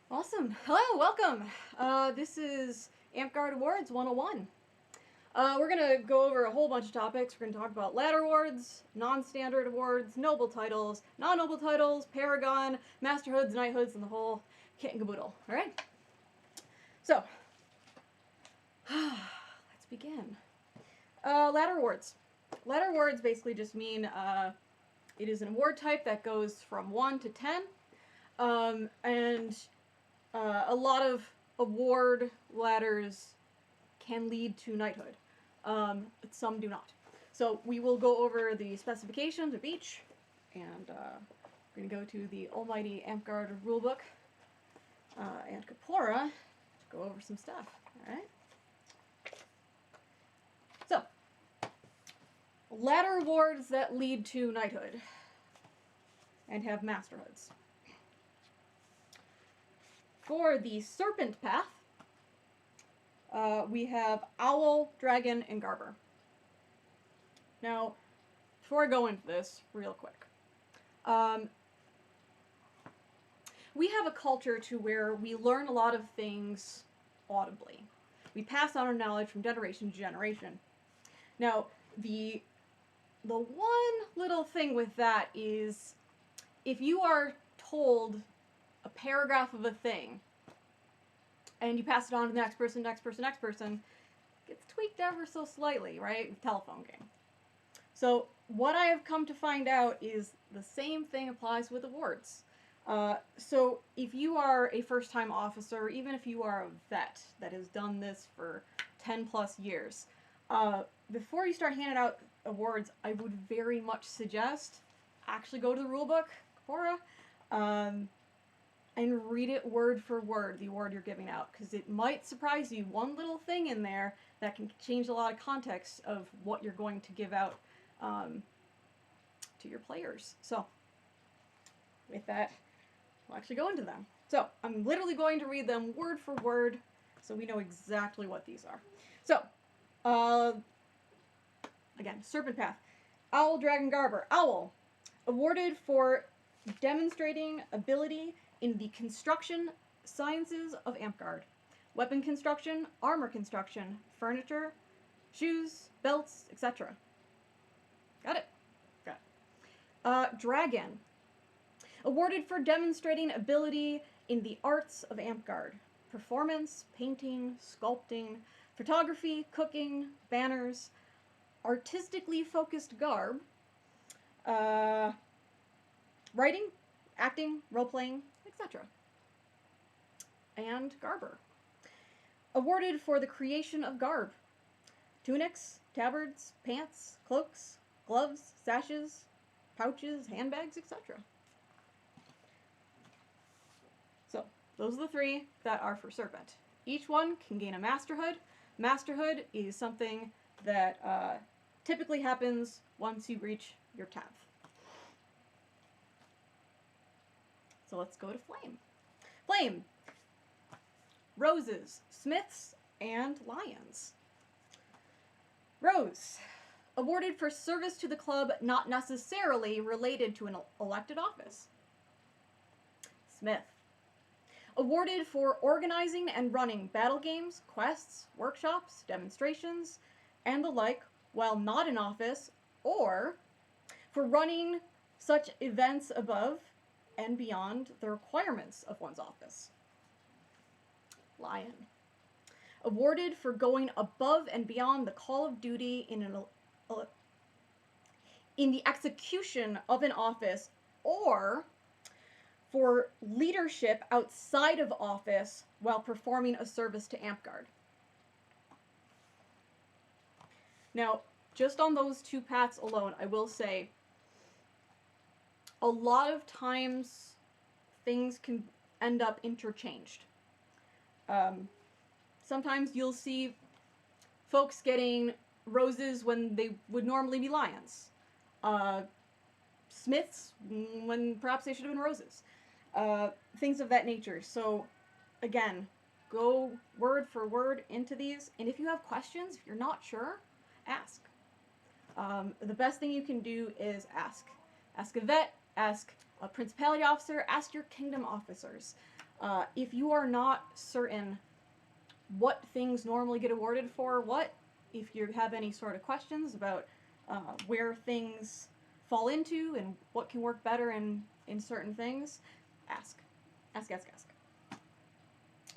Awesome. Hello, welcome. This is Amtgard Awards 101. We're going to go over a whole bunch of topics. We're going to talk about ladder awards, non-standard awards, noble titles, non-noble titles, paragon, masterhoods, knighthoods, and the whole kit and caboodle. All right? So, let's begin. Ladder awards. Ladder awards basically just mean it is an award type that goes from 1 to 10. A lot of award ladders can lead to knighthood. Some do not. So we will go over the specifications of each, and we're going to go to the almighty Amtgard rulebook and Kapora to go over some stuff. All right. So, ladder awards that lead to knighthood and have masterhoods. For the Serpent Path, we have Owl, Dragon, and Garber. Now, before I go into this, real quick, we have a culture to where we learn a lot of things audibly. We pass on our knowledge from generation to generation. Now, the one little thing with that is, if you are told a paragraph of a thing, and you pass it on to the next person, it gets tweaked ever so slightly, right? Telephone game. So what I have come to find out is the same thing applies with awards. So if you are a first-time officer, even if you are a vet that has done this for 10 plus years, before you start handing out awards, I would very much suggest actually go to the rulebook, Kapora, and read it word for word, the award you're giving out, because it might surprise you. One little thing in there that can change a lot of context of what you're going to give out to your players. So, with that, we'll actually go into them. So, I'm literally going to read them word for word, so we know exactly what these are. So, again, Serpent Path. Owl, Dragon, Garber. Owl, awarded for demonstrating ability in the construction sciences of Amtgard. Weapon construction, armor construction, furniture, shoes, belts, etc. Got it? Got it. Dragon. Awarded for demonstrating ability in the arts of Amtgard. Performance, painting, sculpting, photography, cooking, banners, artistically focused garb, writing, acting, role-playing, etc. And Garber. Awarded for the creation of garb. Tunics, tabards, pants, cloaks, gloves, sashes, pouches, handbags, etc. So, those are the three that are for Serpent. Each one can gain a masterhood. Masterhood is something that typically happens once you reach your 10th. So let's go to Flame. Flame. Roses, Smiths, and Lions. Rose. Awarded for service to the club not necessarily related to an elected office. Smith. Awarded for organizing and running battle games, quests, workshops, demonstrations, and the like while not in office, or for running such events above and beyond the requirements of one's office. Lion. Awarded for going above and beyond the call of duty in the execution of an office, or for leadership outside of office while performing a service to Amtgard. Now, just on those two paths alone, I will say, a lot of times things can end up interchanged. Sometimes you'll see folks getting roses when they would normally be lions. Smiths when perhaps they should have been roses. Things of that nature. So, again, go word for word into these. And if you have questions, if you're not sure, ask. The best thing you can do is ask. Ask a vet, ask a principality officer, ask your kingdom officers. If you are not certain what things normally get awarded for what, if you have any sort of questions about where things fall into and what can work better in certain things, ask. Ask, ask, ask.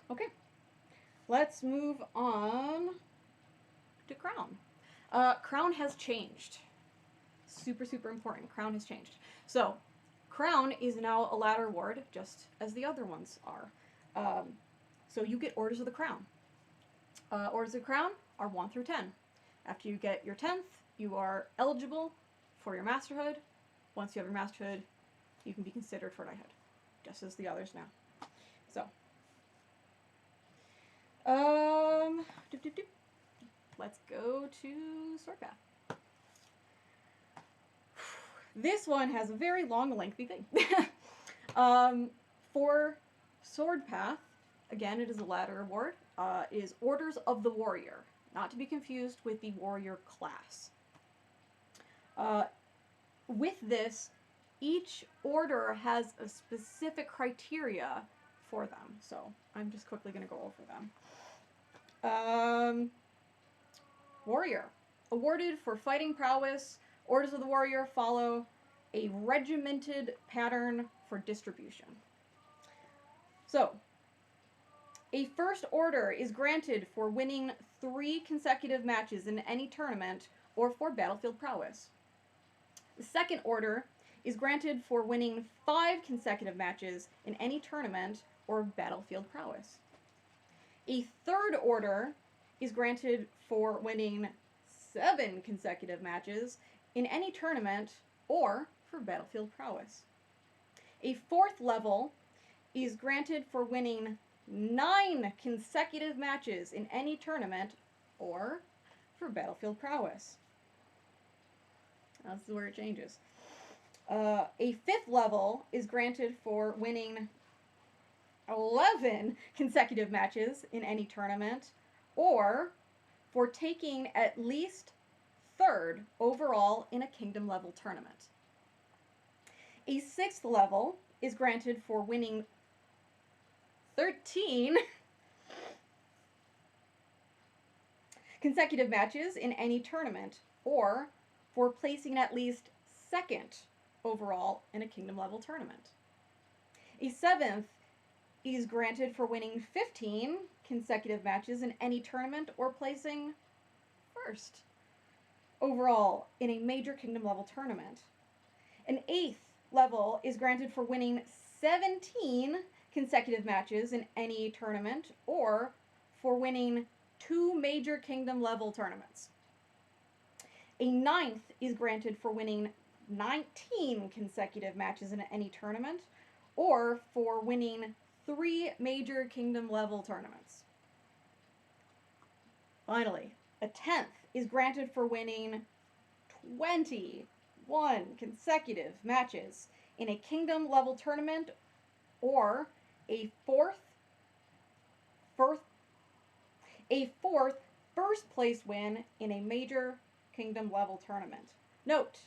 Okay, let's move on to Crown. Crown has changed. Super, super important. Crown has changed. So, Crown is now a ladder award, just as the other ones are. So you get Orders of the Crown. Orders of the Crown are 1 through 10. After you get your 10th, you are eligible for your masterhood. Once you have your masterhood, you can be considered for knighthood, just as the others now. So, let's go to Swordpath. This one has a very long, lengthy thing. For Swordpath, again, it is a ladder award. Is Orders of the Warrior, not to be confused with the Warrior class. With this, each order has a specific criteria for them, so I'm just quickly going to go over them. Warrior. Awarded for fighting prowess, Orders of the Warrior follow a regimented pattern for distribution. So, a first order is granted for winning 3 consecutive matches in any tournament or for battlefield prowess. The second order is granted for winning 5 consecutive matches in any tournament or battlefield prowess. A third order is granted for winning 7 consecutive matches in any tournament or for battlefield prowess. A fourth level is granted for winning 9 consecutive matches in any tournament or for battlefield prowess. This is where it changes. A fifth level is granted for winning 11 consecutive matches in any tournament or for taking at least 3rd overall in a kingdom level tournament. A sixth level is granted for winning 13 consecutive matches in any tournament or for placing at least 2nd overall in a kingdom level tournament. A seventh is granted for winning 15 consecutive matches in any tournament or placing 1st overall in a major kingdom level tournament. An 8th level is granted for winning 17 consecutive matches in any tournament or for winning 2 major kingdom level tournaments. A 9th is granted for winning 19 consecutive matches in any tournament or for winning 3 major kingdom level tournaments. Finally, a 10th is granted for winning 21 consecutive matches in a kingdom level tournament or a fourth first place win in a major kingdom level tournament. Note,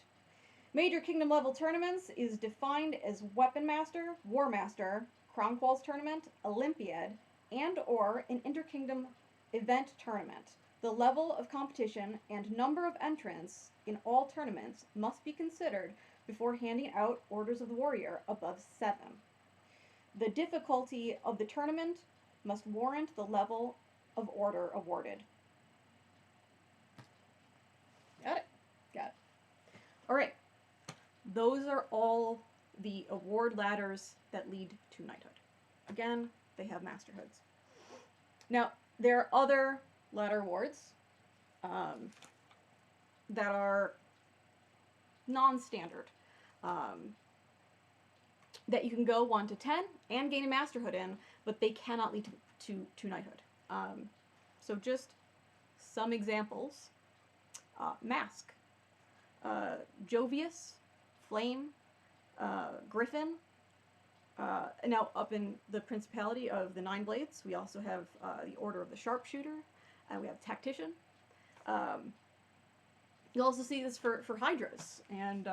major kingdom level tournaments is defined as Weapon Master, War Master, Crown Quals Tournament, Olympiad, and or an interkingdom event tournament. The level of competition and number of entrants in all tournaments must be considered before handing out Orders of the Warrior above 7. The difficulty of the tournament must warrant the level of order awarded. Got it? Got it. All right. Those are all the award ladders that lead to knighthood. Again, they have masterhoods. Now, there are other ladder awards that are non-standard, that you can go 1 to 10 and gain a masterhood in, but they cannot lead to knighthood. So just some examples. Mask, Jovius, Flame, Griffin. Now, up in the Principality of the Nine Blades, we also have the Order of the Sharpshooter, and we have Tactician. You'll also see this for Hydras, and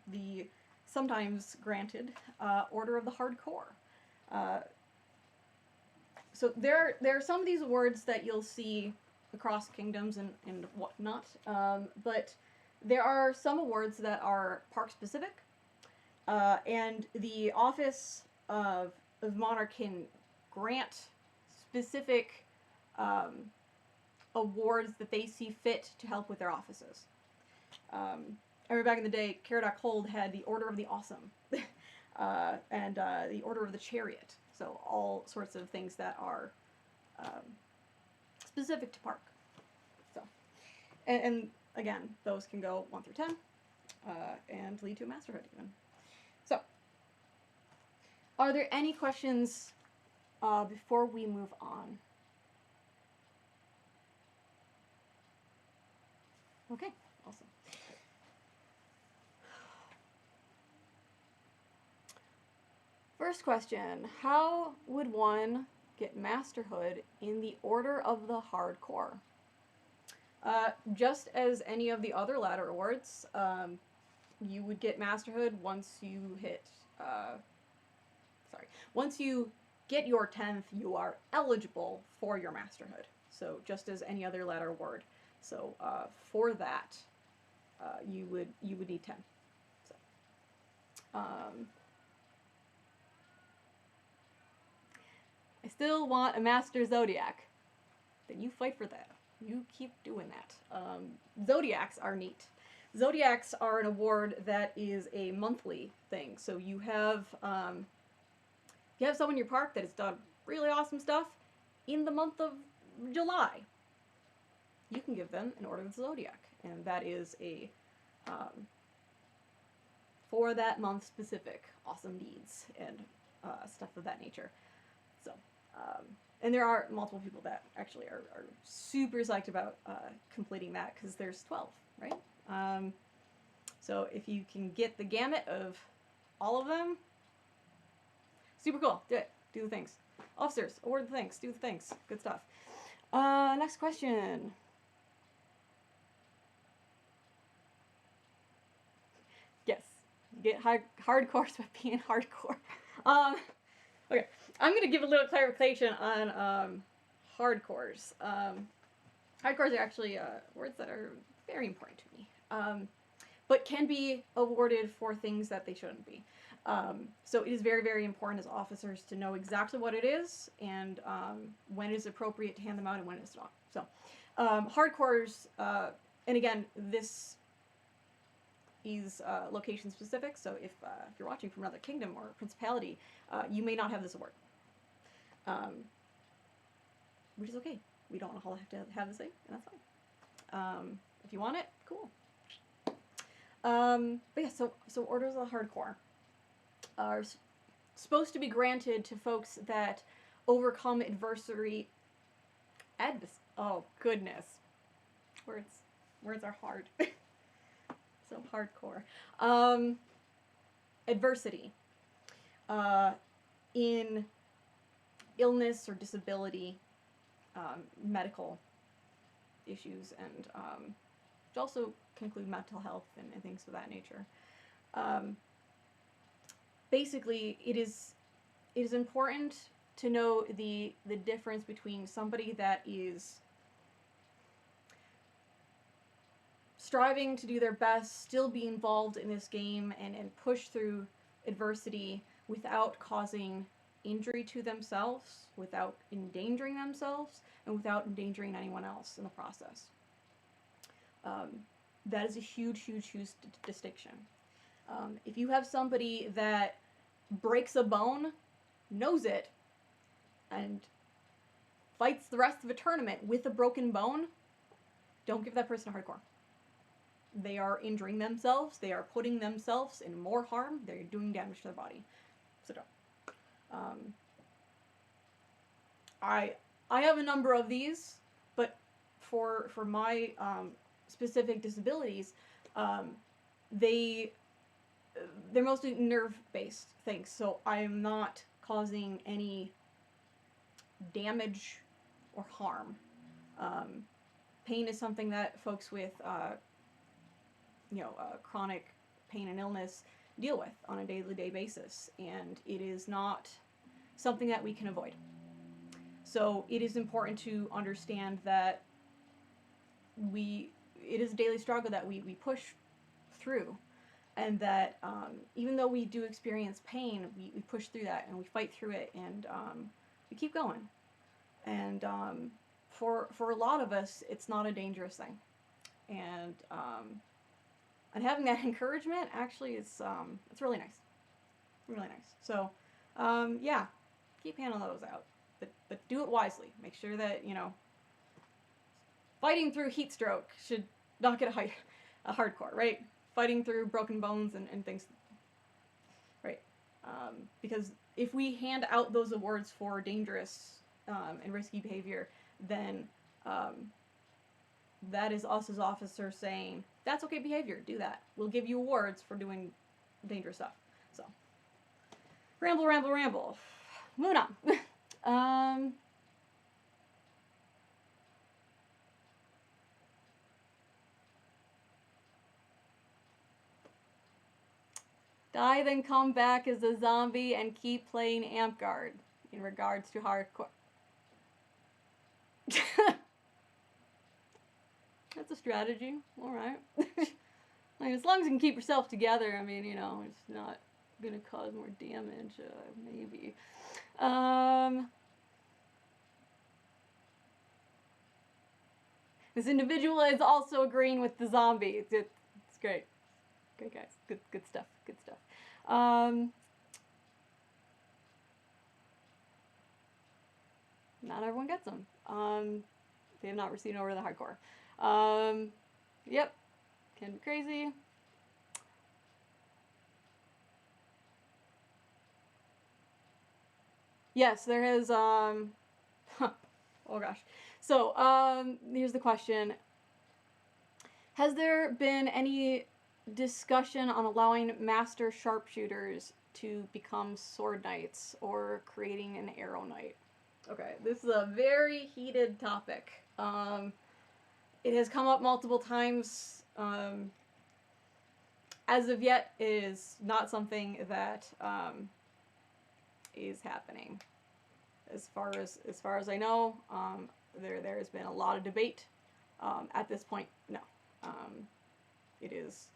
the sometimes granted Order of the Hardcore. So there are some of these awards that you'll see across kingdoms and whatnot, but there are some awards that are park specific, and the office of monarch can grant specific awards that they see fit to help with their offices. I remember back in the day, Caradoc Hold had the Order of the Awesome, and the Order of the Chariot. So all sorts of things that are specific to park. So, and again, those can go 1 through 10, and lead to a masterhood even. So, are there any questions before we move on? Okay, awesome. First question, how would one get masterhood in the Order of the Hardcore? Just as any of the other ladder awards, you would get masterhood once you hit, once you get your 10th, you are eligible for your masterhood. So just as any other ladder award. So for that, you would need 10. So, I still want a Master Zodiac. Then you fight for that. You keep doing that. Zodiacs are neat. Zodiacs are an award that is a monthly thing. So you have someone in your park that has done really awesome stuff in the month of July. You can give them an Order of the Zodiac, and that is a for that month specific awesome deeds and stuff of that nature. So, and there are multiple people that actually are super psyched about completing that because there's 12, right? So if you can get the gamut of all of them, super cool. Do it. Do the things. Officers, award the things. Do the things. Good stuff. Next question. Yes, you get hardcore by being hardcore. Okay, I'm gonna give a little clarification on hardcores. Hardcores are actually words that are very important to me, but can be awarded for things that they shouldn't be. So it is very, very important as officers to know exactly what it is and when it is appropriate to hand them out and when it's not. So hardcores, and again, this is location specific, so if you're watching from another kingdom or principality, you may not have this award, which is okay. We don't all have to have this thing, and that's fine. If you want it, cool. But yeah, so Orders of the Hardcore are supposed to be granted to folks that overcome adversity. Oh goodness, words are hard. So hardcore. Adversity in illness or disability, medical issues, and which also can include mental health and things of that nature. Basically, it is important to know the difference between somebody that is striving to do their best, still be involved in this game, and push through adversity without causing injury to themselves, without endangering themselves, and without endangering anyone else in the process. That is a huge, huge, huge distinction. If you have somebody that breaks a bone, knows it, and fights the rest of a tournament with a broken bone, don't give that person a hardcore. They are injuring themselves. They are putting themselves in more harm. They're doing damage to their body. So don't. I have a number of these, but for my specific disabilities, they're mostly nerve-based things. So I am not causing any damage or harm. Pain is something that folks with chronic pain and illness deal with on a day-to-day basis, and it is not something that we can avoid. So it is important to understand that it is a daily struggle that we push through, and that even though we do experience pain, we push through that and we fight through it, and we keep going. And for a lot of us, it's not a dangerous thing, and having that encouragement actually is it's really nice, really nice. So yeah, keep handling those out, but do it wisely. Make sure that fighting through heat stroke should not get a hardcore, right? Fighting through broken bones and things, right? Because if we hand out those awards for dangerous and risky behavior, then that is us as officers saying, that's okay behavior, do that. We'll give you awards for doing dangerous stuff. So, ramble, ramble, ramble. Moving on. Die, then come back as a zombie and keep playing Amtgard in regards to hardcore. That's a strategy. Alright. I mean, as long as you can keep yourself together, I mean, it's not going to cause more damage, maybe. This individual is also agreeing with the zombie. It's great. Great, guys. Good stuff. Good stuff. Not everyone gets them. They have not received over the hardcore. Yep. Can be crazy. Yes, there is, oh gosh. So, here's the question. Has there been any discussion on allowing master sharpshooters to become sword knights or creating an arrow knight? Okay, this is a very heated topic. It has come up multiple times. As of yet, it is not something that is happening. As far as I know, there has been a lot of debate. At this point, no. It is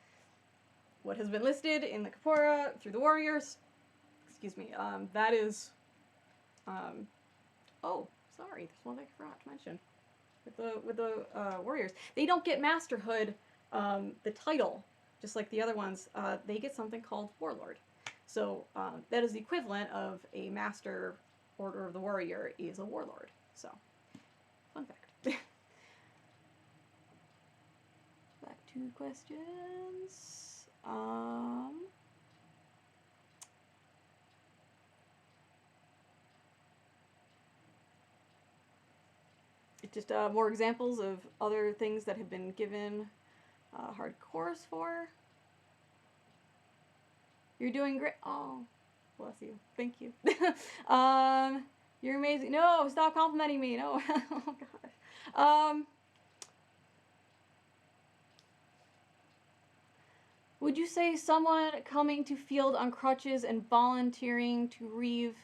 what has been listed in the Kapora through the warriors. Excuse me. That is. Oh, sorry. There's one I forgot to mention. With the warriors, they don't get masterhood, the title, just like the other ones. They get something called warlord. So that is the equivalent of a master order of the warrior is a warlord. So, fun fact. Back to questions. Just more examples of other things that have been given hardcores for. You're doing great. Oh, bless you. Thank you. You're amazing. No, stop complimenting me. No. Oh gosh. Would you say someone coming to field on crutches and volunteering to reeve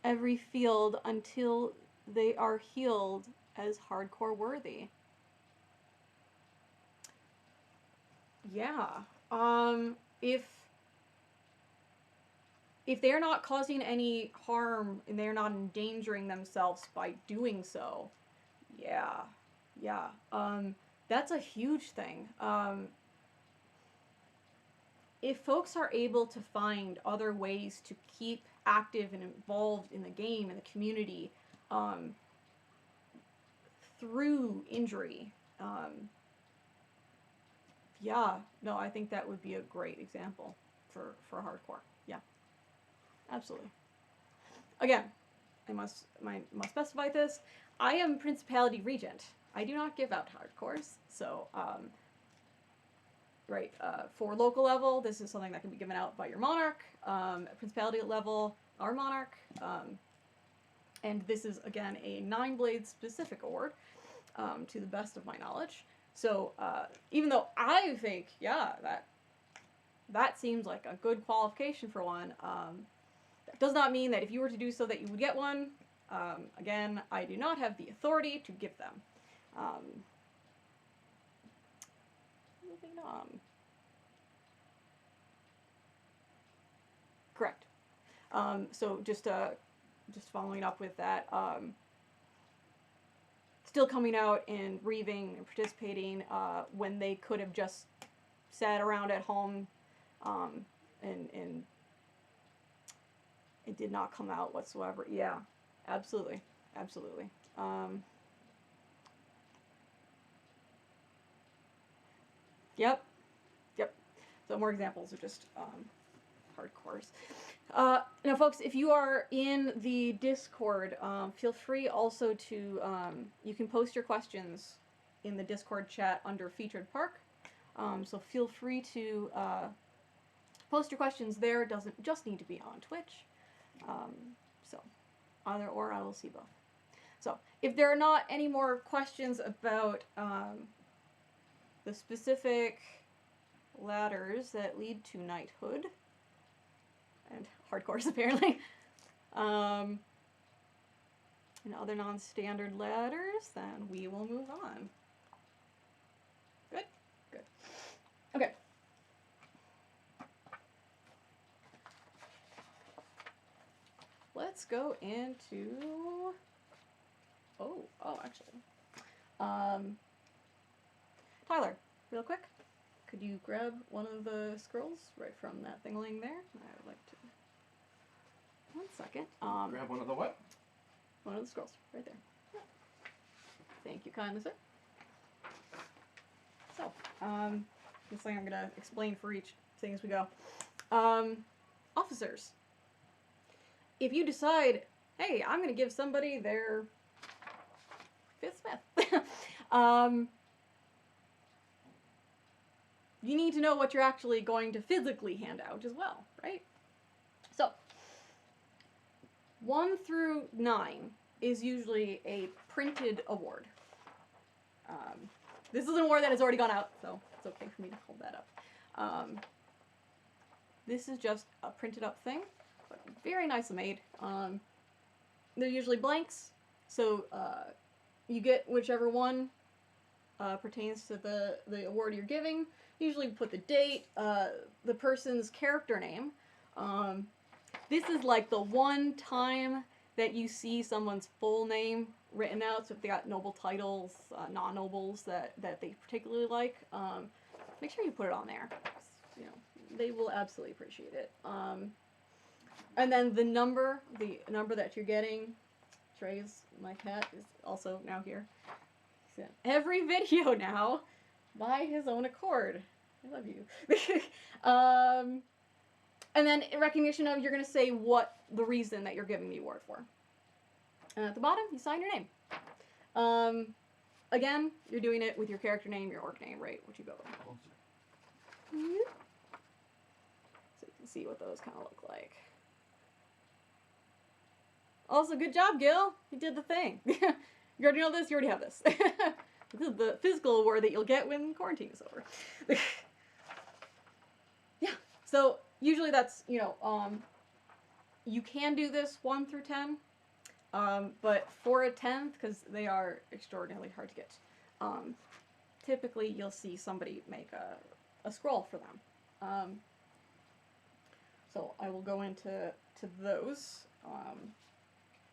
every field until they are healed as hardcore worthy? Yeah. If they're not causing any harm and they're not endangering themselves by doing so, yeah. That's a huge thing. If folks are able to find other ways to keep active and involved in the game and the community through injury, yeah, no, I think that would be a great example for hardcore. Yeah, absolutely. Again, I must specify this. I am Principality Regent. I do not give out hardcores, so right, for local level, this is something that can be given out by your monarch. At Principality level, our monarch. And this is, again, a 9-blade specific award, to the best of my knowledge. So, even though I think, yeah, that seems like a good qualification for one, That does not mean that if you were to do so that you would get one. Again, I do not have the authority to give them. Moving on. Correct. So just following up with that, still coming out and grieving and participating when they could have just sat around at home and it did not come out whatsoever. Yeah, absolutely. Absolutely. Yep. Yep. So more examples of just hardcores. Now, folks, if you are in the Discord, feel free also to, you can post your questions in the Discord chat under Featured Park. So feel free to post your questions there. It doesn't just need to be on Twitch. So either or, I will see both. So if there are not any more questions about the specific ladders that lead to knighthood, and hardcores apparently, and other non-standard ladders, then we will move on. Good? Good. Okay. Let's go into... Oh, actually. Tyler, real quick, could you grab one of the scrolls right from that thing laying there? I would like to... 1 second. Grab one of the what? One of the scrolls, right there. Yeah. Thank you kindly, sir. So, this thing I'm going to explain for each thing as we go. Officers. If you decide, hey, I'm going to give somebody their 5th Smith, you need to know what you're actually going to physically hand out as well, right? So, 1 through 9 is usually a printed award. This is an award that has already gone out, so it's okay for me to hold that up. This is just a printed up thing, but very nicely made. They're usually blanks, so you get whichever one pertains to the award you're giving. Usually put the date, the person's character name. This is like the one time that you see someone's full name written out. So if they got noble titles, non-nobles that they particularly like, make sure you put it on there. You know, they will absolutely appreciate it. And then the number that you're getting. Trey's, my cat, is also now here. He's in every video now by his own accord. I love you. And then in recognition of, you're going to say what the reason that you're giving the award for. And at the bottom, you sign your name. Again, you're doing it with your character name, your orc name, right? What you go with. So you can see what those kind of look like. Also, good job, Gil. You did the thing. You already know this, you already have this. This is the physical award that you'll get when quarantine is over. Yeah, so usually that's, you know, you can do this 1 through 10, but for a 10th, because they are extraordinarily hard to get, typically you'll see somebody make a scroll for them. So I will go into those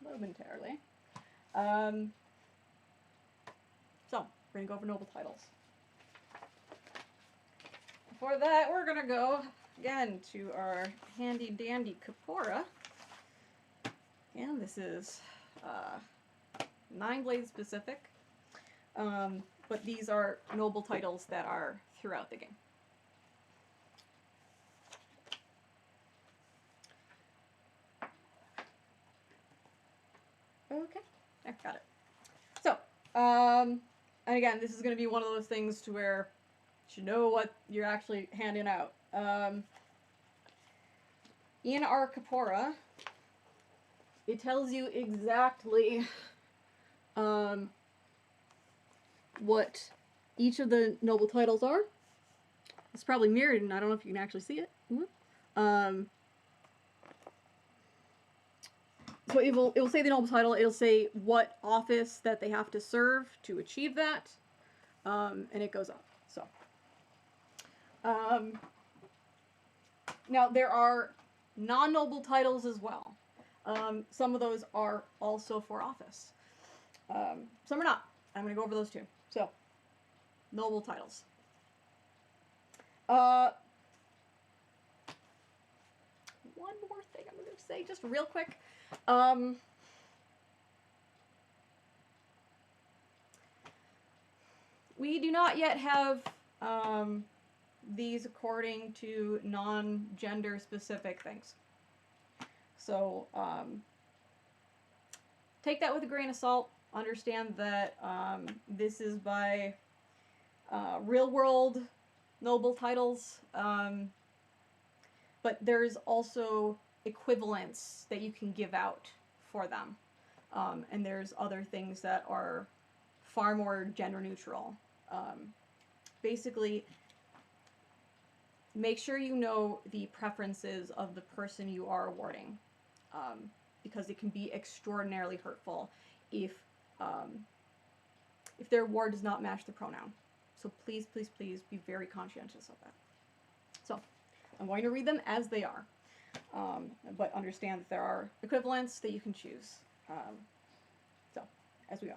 momentarily. So we're going to go over noble titles. Before that, we're going to go again to our handy dandy Kapora. And this is 9 blade specific. But these are noble titles that are throughout the game. Okay, I got it. So, and again, this is going to be one of those things to where you should know what you're actually handing out. In our Kapora, it tells you exactly what each of the noble titles are. It's probably mirrored, and I don't know if you can actually see it. So it will say the noble title. It'll say what office that they have to serve to achieve that, and it goes up. So now there are non-noble titles as well. Some of those are also for office. Some are not. I'm going to go over those too. So noble titles. One more thing I'm going to say just real quick. We do not yet have these according to non-gender specific things. So take that with a grain of salt. Understand that this is by real world noble titles, but there's also equivalents that you can give out for them. And there's other things that are far more gender neutral. Basically, make sure you know the preferences of the person you are awarding, because it can be extraordinarily hurtful if their award does not match the pronoun. So please, please, please be very conscientious of that. So I'm going to read them as they are, but understand that there are equivalents that you can choose. So as we go,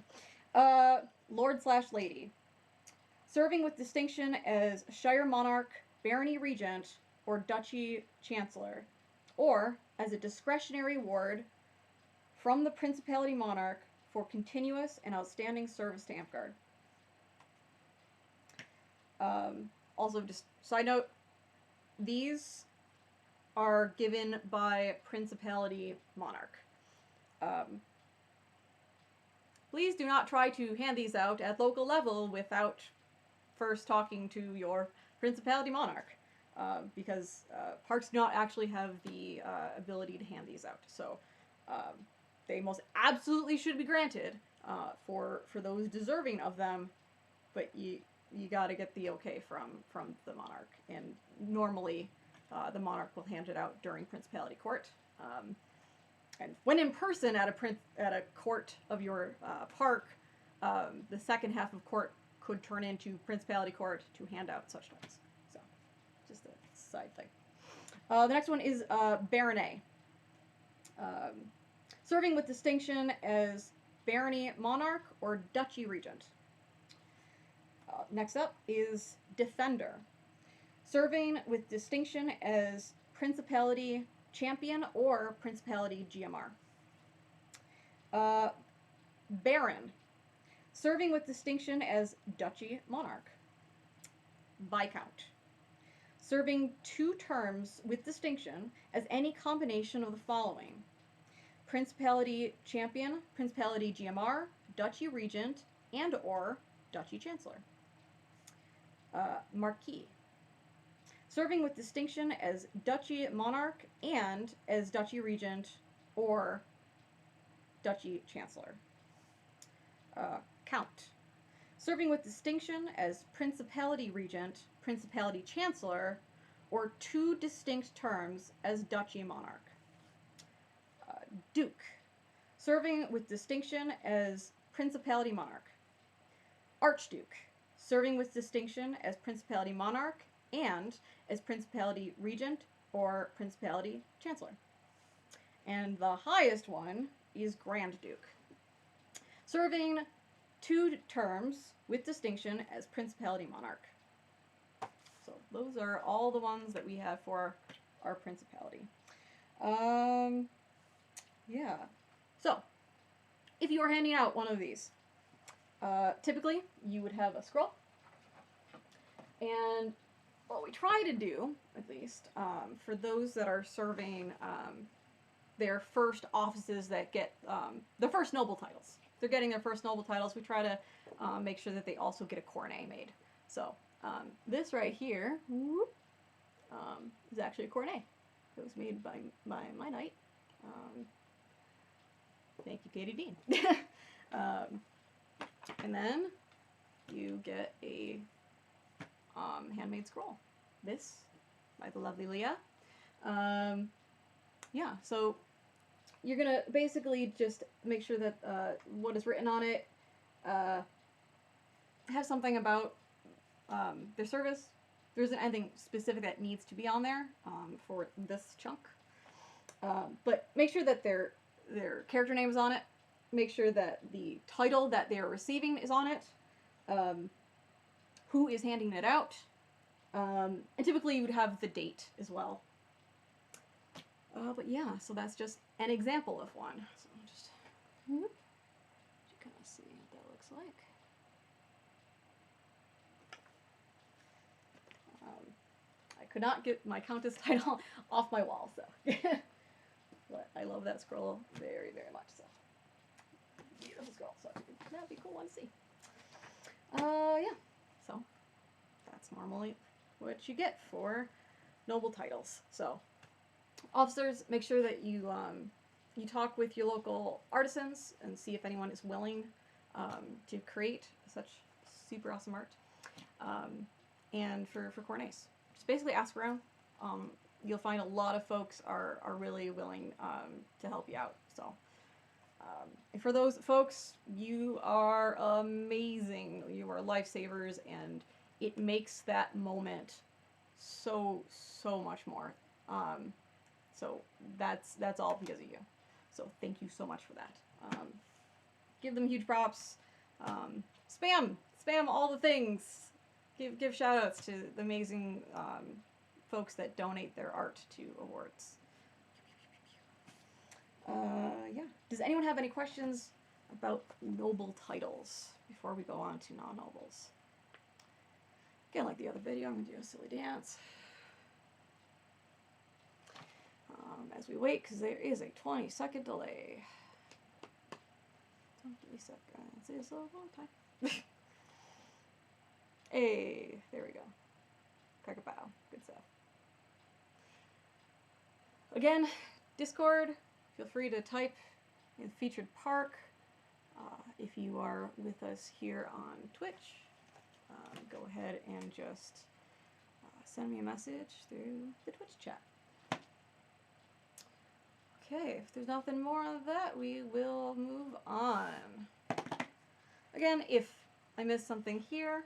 Lord/Lady. Serving with distinction as Shire Monarch, Barony Regent, or Duchy Chancellor, or as a discretionary ward from the Principality Monarch for continuous and outstanding service to Amtgard. Also, just side note, these are given by Principality Monarch. Please do not try to hand these out at local level without first talking to your Principality Monarch, because parks do not actually have the ability to hand these out. So they most absolutely should be granted for those deserving of them, but you got to get the okay from the monarch, and normally the monarch will hand it out during Principality Court. And when in person at a court of your park, the second half of court could turn into Principality Court to hand out such things. So, just a side thing. The next one is Baronet. Serving with distinction as Barony Monarch or Duchy Regent. Next up is Defender. Serving with distinction as Principality Champion or Principality GMR. Baron. Serving with distinction as Duchy Monarch. Viscount. Serving 2 terms with distinction as any combination of the following: Principality Champion, Principality GMR, Duchy Regent, and or Duchy Chancellor. Marquis. Serving with distinction as Duchy Monarch and as Duchy Regent or Duchy Chancellor. Count. Serving with distinction as Principality Regent, Principality Chancellor, or 2 distinct terms as Duchy Monarch. Duke. Serving with distinction as Principality Monarch. Archduke. Serving with distinction as Principality Monarch and as Principality Regent or Principality Chancellor. And the highest one is Grand Duke. Serving 2 terms with distinction as Principality Monarch. So those are all the ones that we have for our Principality. Yeah. So, if you are handing out one of these, typically you would have a scroll. And what we try to do, at least, for those that are serving their first offices that get their first noble titles. If they're getting their first noble titles, we try to make sure that they also get a cornet made. So, this right here is actually a cornet. It was made by my knight. Thank you, Katie Dean. And then you get a handmade scroll. This by the lovely Leah. Yeah, so you're gonna basically just make sure that what is written on it has something about their service. There isn't anything specific that needs to be on there for this chunk. But make sure that their character name is on it. Make sure that the title that they are receiving is on it. Who is handing it out. And typically you would have the date as well. But yeah, so that's just an example of one. So just whoop, you kind of see what that looks like. I could not get my Countess title off my wall, so. But I love that scroll very, very much, so. Beautiful scroll, so that would be a cool one to see. Yeah, so that's normally what you get for noble titles. So, officers, make sure that you you talk with your local artisans and see if anyone is willing to create such super awesome art. And for coronets, just basically ask around. You'll find a lot of folks are really willing to help you out. So, and for those folks, you are amazing. You are lifesavers, and it makes that moment so much more. So that's all because of you. So thank you so much for that. Give them huge props. Spam all the things. Give shout outs to the amazing folks that donate their art to awards. Yeah. Does anyone have any questions about noble titles before we go on to non-nobles? Again, like the other video, I'm going to do a silly dance. As we wait, because there is a 20-second delay. 20 seconds is a long time. Hey, there we go. Crack a bow. Good stuff. Again, Discord, feel free to type in the featured park. If you are with us here on Twitch, go ahead and just send me a message through the Twitch chat. Okay, if there's nothing more of that, we will move on. Again, if I missed something here,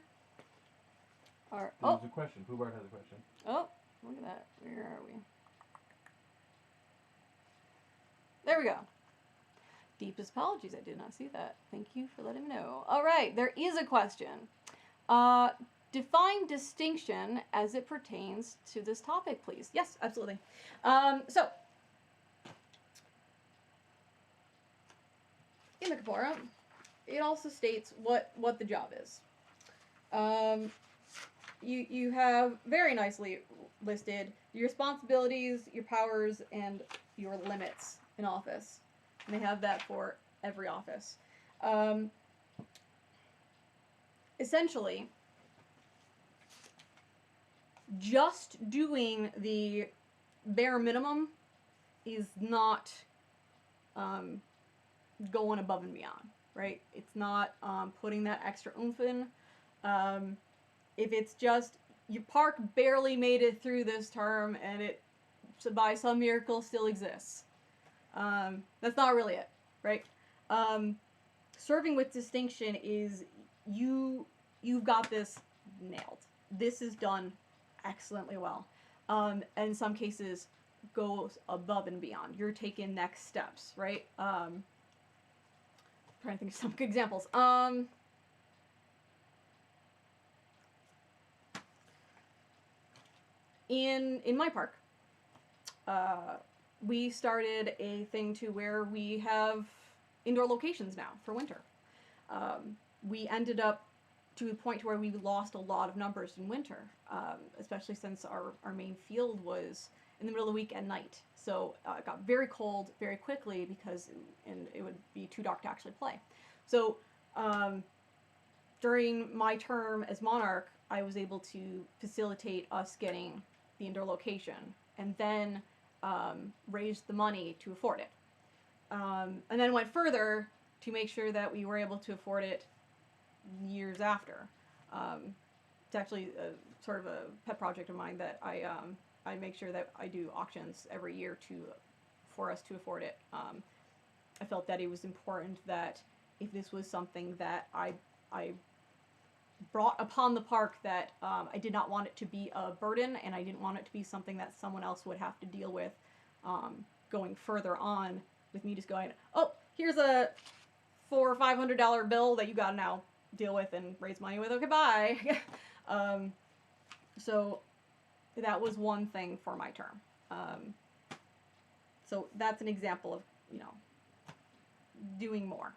or there's a question. Poobart has a question. Oh, look at that. Where are we? There we go. Deepest apologies, I did not see that. Thank you for letting me know. All right, there is a question. Define distinction as it pertains to this topic, please. Yes, absolutely. So, in the Kapora, it also states what the job is. You have very nicely listed your responsibilities, your powers, and your limits in office. And they have that for every office. Essentially, just doing the bare minimum is not going above and beyond, right? It's not putting that extra oomph in. If it's just your park barely made it through this term and it, so by some miracle, still exists, that's not really it, right? Serving with distinction is you've got this nailed. This is done excellently well. In some cases, goes above and beyond. You're taking next steps, right? Trying to think of some good examples. In my park, we started a thing to where we have indoor locations now for winter. We ended up to a point where we lost a lot of numbers in winter, especially since our main field was in the middle of the week at night. So it got very cold very quickly because it would be too dark to actually play. So during my term as Monarch, I was able to facilitate us getting the indoor location and then raise the money to afford it. And then went further to make sure that we were able to afford it years after. It's actually sort of a pet project of mine that I make sure that I do auctions every year to for us to afford it. I felt that it was important that if this was something that I brought upon the park, that I did not want it to be a burden, and I didn't want it to be something that someone else would have to deal with going further on, with me just going, oh, here's a $400 or $500 bill that you gotta now deal with and raise money with. Okay, bye. So that was one thing for my term. So that's an example of, you know, doing more,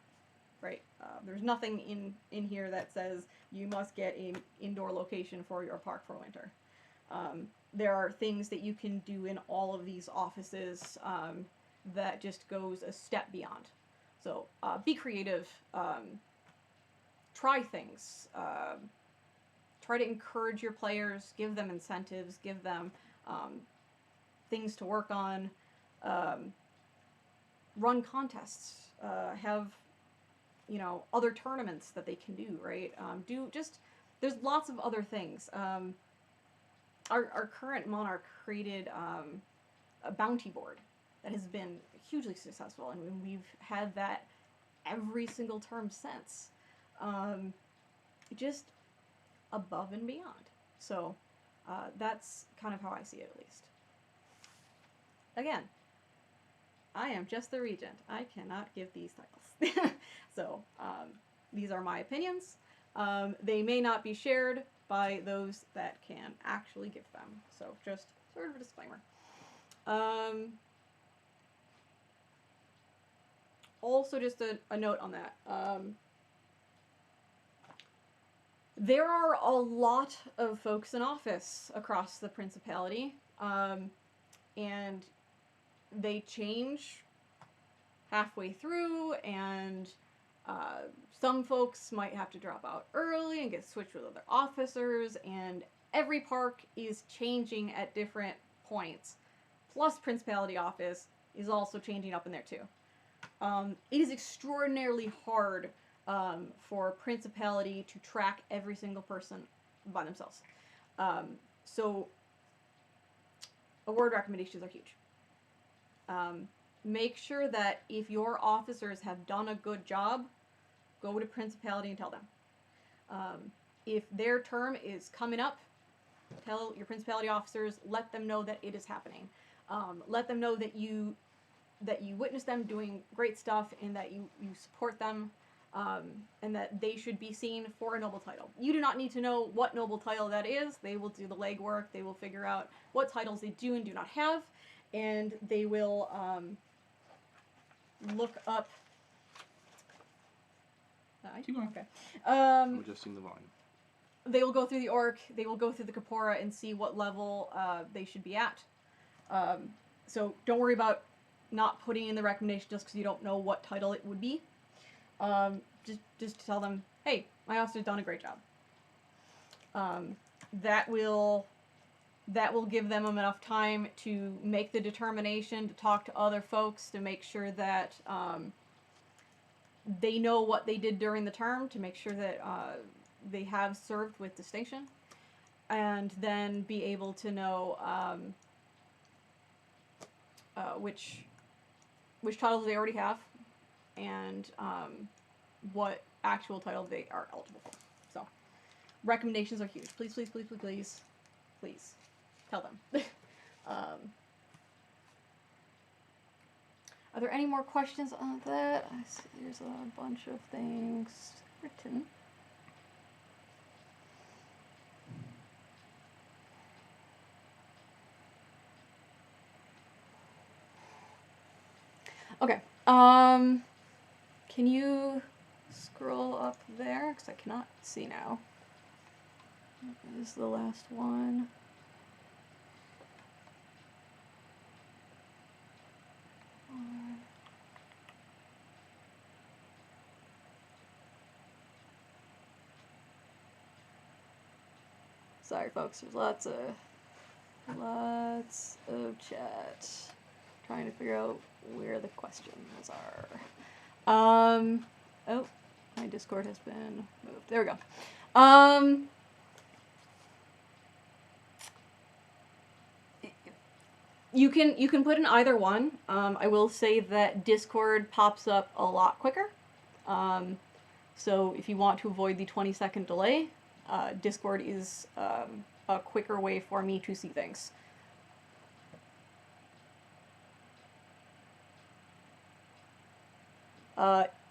right? There's nothing in here that says you must get an indoor location for your park for winter. There are things that you can do in all of these offices that just goes a step beyond. So be creative, try things, try to encourage your players, give them incentives, give them things to work on, run contests, have, you know, other tournaments that they can do, right? There's lots of other things. Our current monarch created a bounty board that has been hugely successful, and we've had that every single term since. Just above and beyond. So that's kind of how I see it, at least. Again, I am just the regent. I cannot give these titles. So these are my opinions. They may not be shared by those that can actually give them. So just sort of a disclaimer. Also, just a note on that. There are a lot of folks in office across the Principality, and they change halfway through, and some folks might have to drop out early and get switched with other officers, and every park is changing at different points. Plus, Principality office is also changing up in there too. It is extraordinarily hard for Principality to track every single person by themselves. So award recommendations are huge. Make sure that if your officers have done a good job, go to Principality and tell them. If their term is coming up, tell your Principality officers, let them know that it is happening. Let them know that you witness them doing great stuff, and that you support them, and that they should be seen for a noble title. You do not need to know what noble title that is. They will do the legwork. They will figure out what titles they do and do not have, and they will look up. Keep going. Okay. I'm adjusting the volume. They will go through the orc. They will go through the Capora and see what level they should be at. So don't worry about not putting in the recommendation just because you don't know what title it would be. Just tell them, hey, my officer's done a great job. That will give them enough time to make the determination, to talk to other folks, to make sure that they know what they did during the term, to make sure that they have served with distinction, and then be able to know which titles they already have, and what actual title they are eligible for. So, recommendations are huge. Please, please, please, please, please, please, tell them. Are there any more questions on that? I see there's a bunch of things written. Okay. Can you scroll up there? Because I cannot see now. This is the last one. Sorry, folks. There's lots of chat. Trying to figure out where the questions are. Oh, my Discord has been moved. There we go. You can put in either one. I will say that Discord pops up a lot quicker. So if you want to avoid the 20-second delay, Discord is a quicker way for me to see things.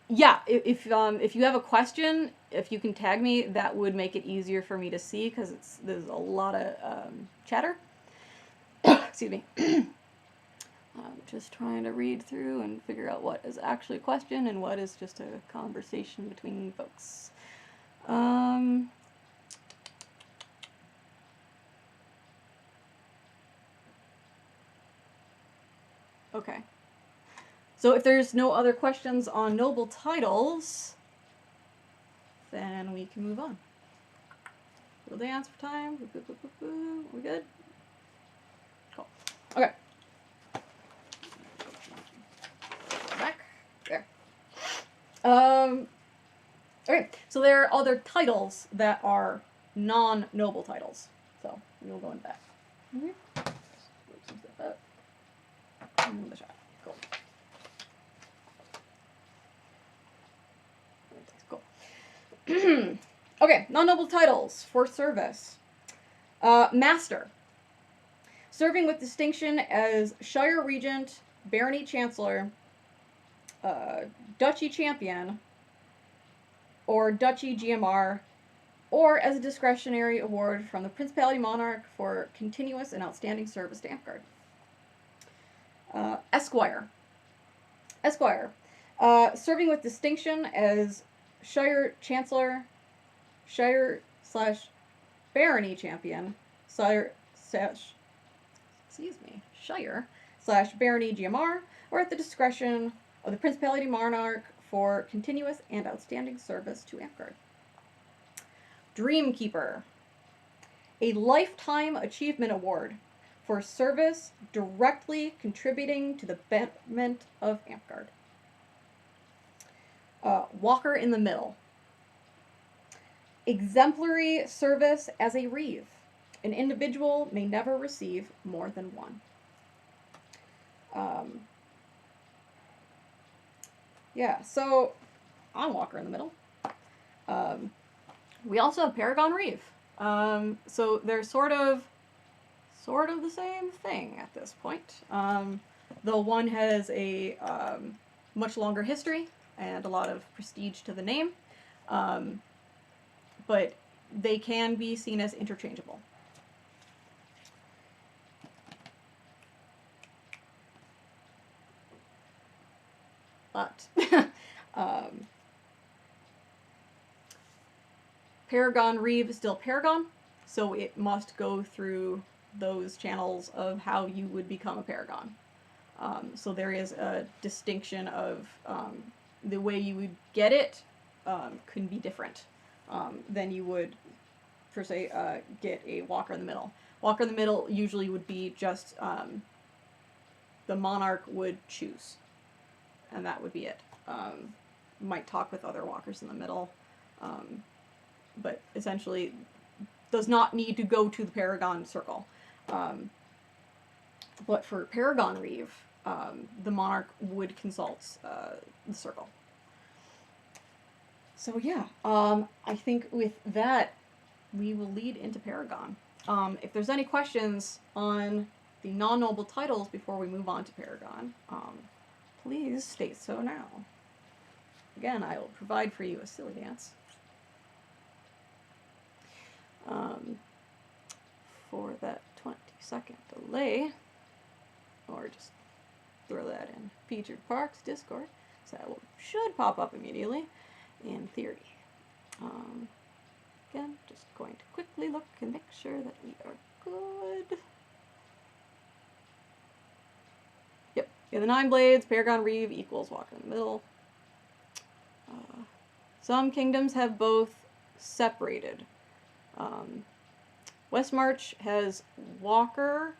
Yeah, if you have a question, if you can tag me, that would make it easier for me to see, because there's a lot of chatter. Excuse me. I'm just trying to read through and figure out what is actually a question and what is just a conversation between folks. Okay. So if there's no other questions on noble titles, then we can move on. Will they answer for time? We good? Cool. Okay. Back. There. Okay, so there are other titles that are non-noble titles. So we'll go into that. Mm-hmm. Some stuff up. And the shot. Cool. Cool. Okay, non-noble titles for service. Master. Serving with distinction as Shire Regent, Barony Chancellor, Duchy Champion, or Duchy GMR, or as a discretionary award from the Principality Monarch for continuous and outstanding service to Amtgard. Esquire. Esquire. Serving with distinction as Shire Chancellor, Shire/Barony Champion, Shire/Barony GMR, or at the discretion of the Principality Monarch for continuous and outstanding service to Amtgard. Dreamkeeper. A lifetime achievement award for service directly contributing to the betterment of Amtgard. Walker in the Middle. Exemplary service as a reeve. An individual may never receive more than one. Yeah, so I'm Walker in the Middle. We also have Paragon Reeve. So they're sort of the same thing at this point. Though one has a much longer history and a lot of prestige to the name. But they can be seen as interchangeable. But Paragon Reeve is still Paragon, so it must go through those channels of how you would become a Paragon. So there is a distinction of the way you would get it can be different than you would, per se, get a Walker in the Middle. Walker in the Middle usually would be just the monarch would choose, and that would be it. Might talk with other Walkers in the Middle, but essentially does not need to go to the Paragon Circle. But for Paragon Reeve, the monarch would consult the Circle. So yeah, I think with that, we will lead into Paragon. If there's any questions on the non-noble titles before we move on to Paragon, please state so now. Again, I will provide for you a silly dance. For that 20-second delay, or just throw that in Featured Parks Discord, so that should pop up immediately, in theory. Again, just going to quickly look and make sure that we are good. Yep, yeah, the 9 blades, Paragon Reeve equals Walker in the Middle. Some kingdoms have both separated. Westmarch has Walker.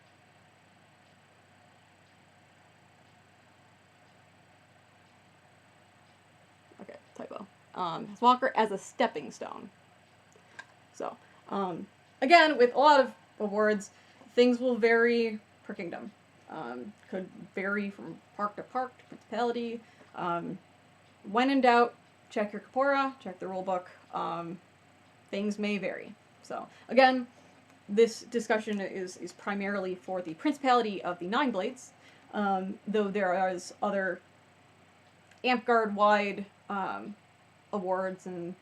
Okay, typo. Has Walker as a stepping stone. So, again, with a lot of awards, things will vary per kingdom. Could vary from park to principality. When in doubt, check your corpora, check the rulebook. Things may vary. So, again, this discussion is primarily for the Principality of the Nine Blades, though there is other Amtgard-wide awards and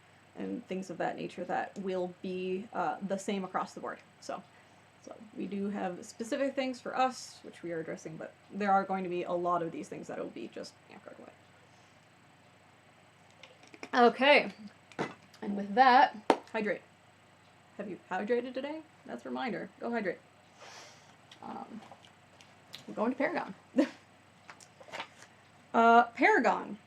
things of that nature that will be the same across the board. So we do have specific things for us, which we are addressing, but there are going to be a lot of these things that will be just Amtgard-wide. Okay, and with that, hydrate. Have you hydrated today? That's a reminder. Go hydrate. We're going to Paragon. Paragon.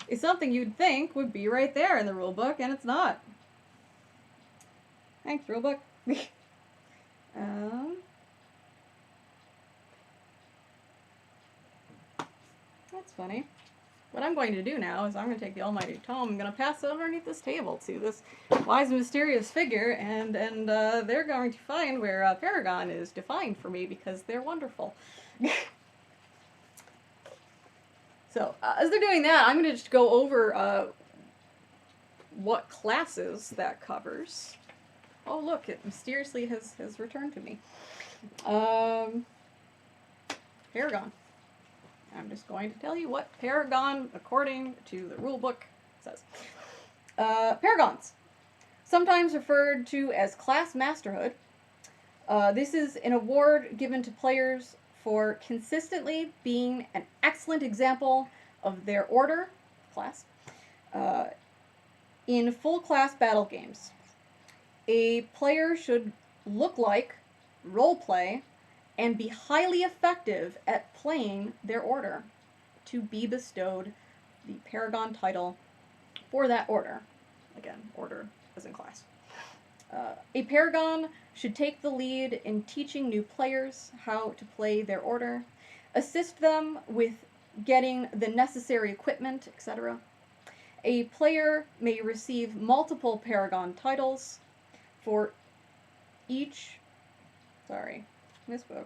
It's something you'd think would be right there in the rulebook, and it's not. Thanks, rulebook. That's funny. What I'm going to do now is I'm going to take the Almighty Tome, I'm going to pass it underneath this table to this wise and mysterious figure, and they're going to find where Paragon is defined for me, because they're wonderful. So, as they're doing that, I'm going to just go over what classes that covers. Oh, look, it mysteriously has returned to me. Paragon. I'm just going to tell you what Paragon, according to the rulebook, says. Paragons. Sometimes referred to as class masterhood. This is an award given to players for consistently being an excellent example of their order, class, in full class battle games. A player should look like, roleplay, and be highly effective at playing their order to be bestowed the Paragon title for that order. Again, order as in class. A Paragon should take the lead in teaching new players how to play their order, assist them with getting the necessary equipment, etc. A player may receive multiple Paragon titles for each... Sorry, misspoke.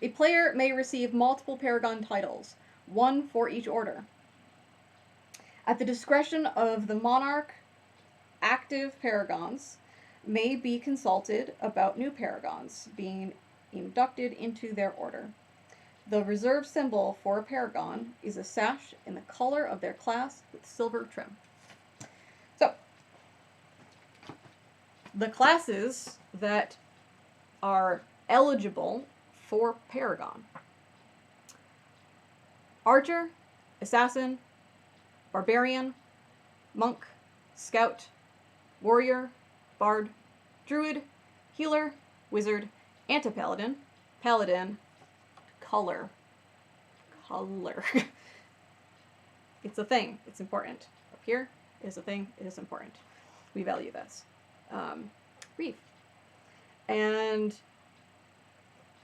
A player may receive multiple Paragon titles, one for each order. At the discretion of the monarch, active Paragons may be consulted about new Paragons being inducted into their order. The reserve symbol for a Paragon is a sash in the color of their class with silver trim. So, the classes that are eligible for Paragon: Archer, Assassin, Barbarian, Monk, Scout, Warrior, Bard, Druid, Healer, Wizard, Anti-Paladin, Paladin, Color. It's a thing. It's important. Up here is a thing. It is important. We value this. Reeve. And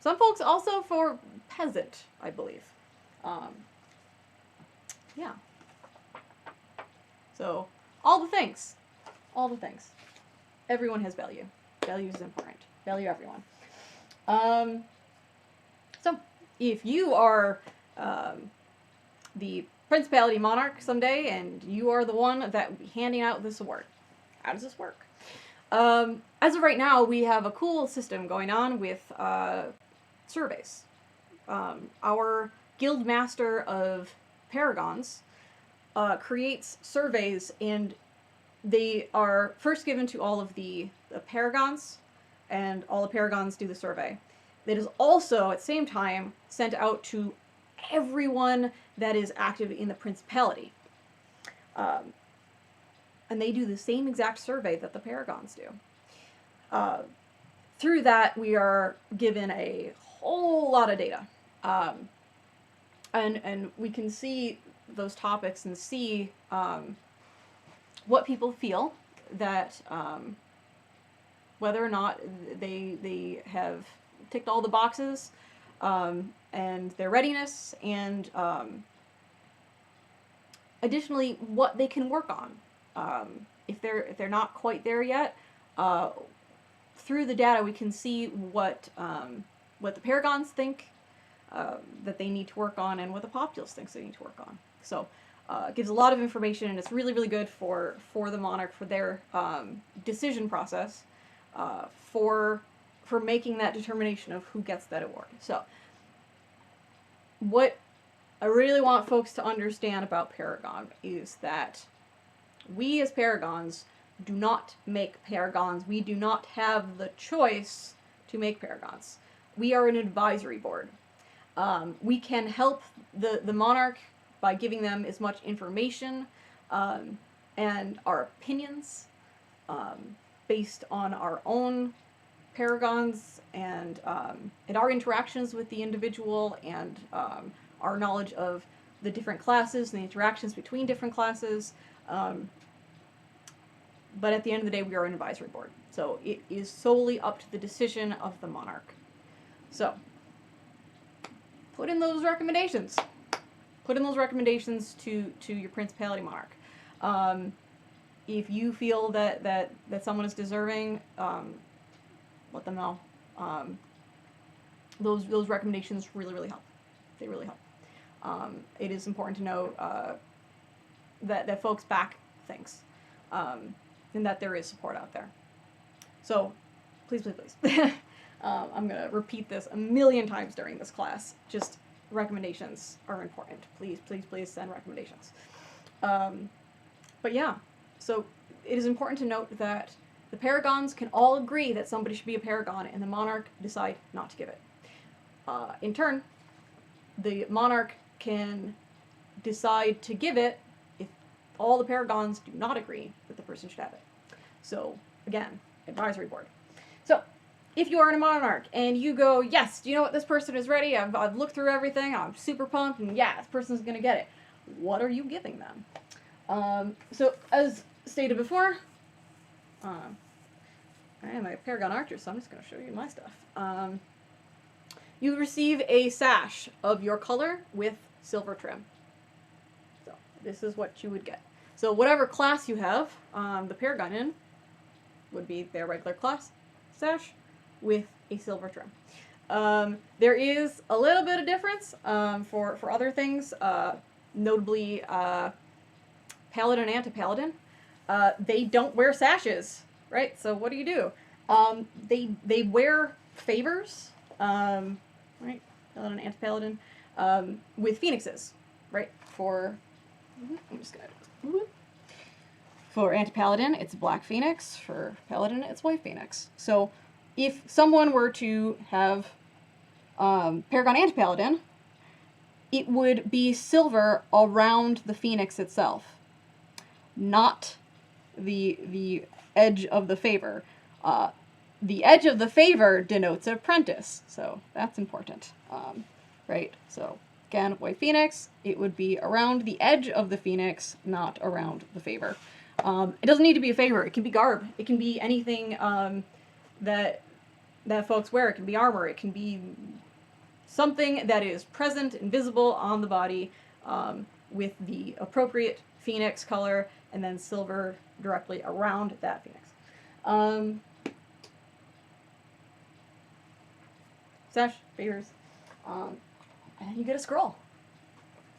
some folks also for Peasant, I believe. Yeah. So, all the things. All the things. Everyone has value. Value is important. Value everyone. So, if you are the Principality Monarch someday, and you are the one that will be handing out this award, how does this work? As of right now, we have a cool system going on with surveys. Our Guild Master of Paragons creates surveys, and they are first given to all of the Paragons, and all the Paragons do the survey. It is also, at the same time, sent out to everyone that is active in the Principality. And they do the same exact survey that the Paragons do. Through that, we are given a whole lot of data. And we can see those topics and see what people feel that whether or not they have ticked all the boxes, and their readiness, and additionally, what they can work on. If they're not quite there yet, through the data we can see what the Paragons think that they need to work on, and what the Populace thinks they need to work on. So it gives a lot of information, and it's really, really good for the Monarch, for their decision process, for making that determination of who gets that award. So what I really want folks to understand about Paragon is that we as Paragons do not make Paragons. We do not have the choice to make Paragons. We are an advisory board. We can help the Monarch by giving them as much information and our opinions based on our own Paragons and our interactions with the individual, and our knowledge of the different classes and the interactions between different classes. But at the end of the day, we are an advisory board. So it is solely up to the decision of the Monarch. So put in those recommendations. Put in those recommendations to your Principality Monarch. If you feel that someone is deserving, let them know. Those recommendations really, really help. They really help. It is important to know that folks back things, and that there is support out there. So, please, please, please. I'm going to repeat this a million times during this class. Just recommendations are important. Please, please, please send recommendations. But yeah, so it is important to note that the Paragons can all agree that somebody should be a Paragon, and the Monarch decide not to give it. In turn, the Monarch can decide to give it if all the Paragons do not agree that the person should have it. So, again, advisory board. So, if you are in a Monarch and you go, yes, do you know what, this person is ready, I've looked through everything, I'm super pumped, and yeah, this person's going to get it. What are you giving them? So, as stated before, I am a Paragon Archer, so I'm just going to show you my stuff. You receive a sash of your color with silver trim. So, this is what you would get. So, whatever class you have the Paragon in would be their regular class sash with a silver trim. There is a little bit of difference for other things, notably Paladin and Anti-Paladin. They don't wear sashes, right? So what do? They wear favors, right? Paladin and Anti-Paladin, with phoenixes, right? I'm just gonna. For Anti-Paladin, it's Black Phoenix. For Paladin, it's White Phoenix. So, if someone were to have Paragon Anti-Paladin, it would be silver around the Phoenix itself, not the edge of the favor. The edge of the favor denotes an apprentice, so that's important, right? So, again, White Phoenix, it would be around the edge of the Phoenix, not around the favor. It doesn't need to be a favor. It can be garb. It can be anything that folks wear. It can be armor. It can be something that is present and visible on the body with the appropriate phoenix color, and then silver directly around that phoenix. Sash, favors, and you get a scroll.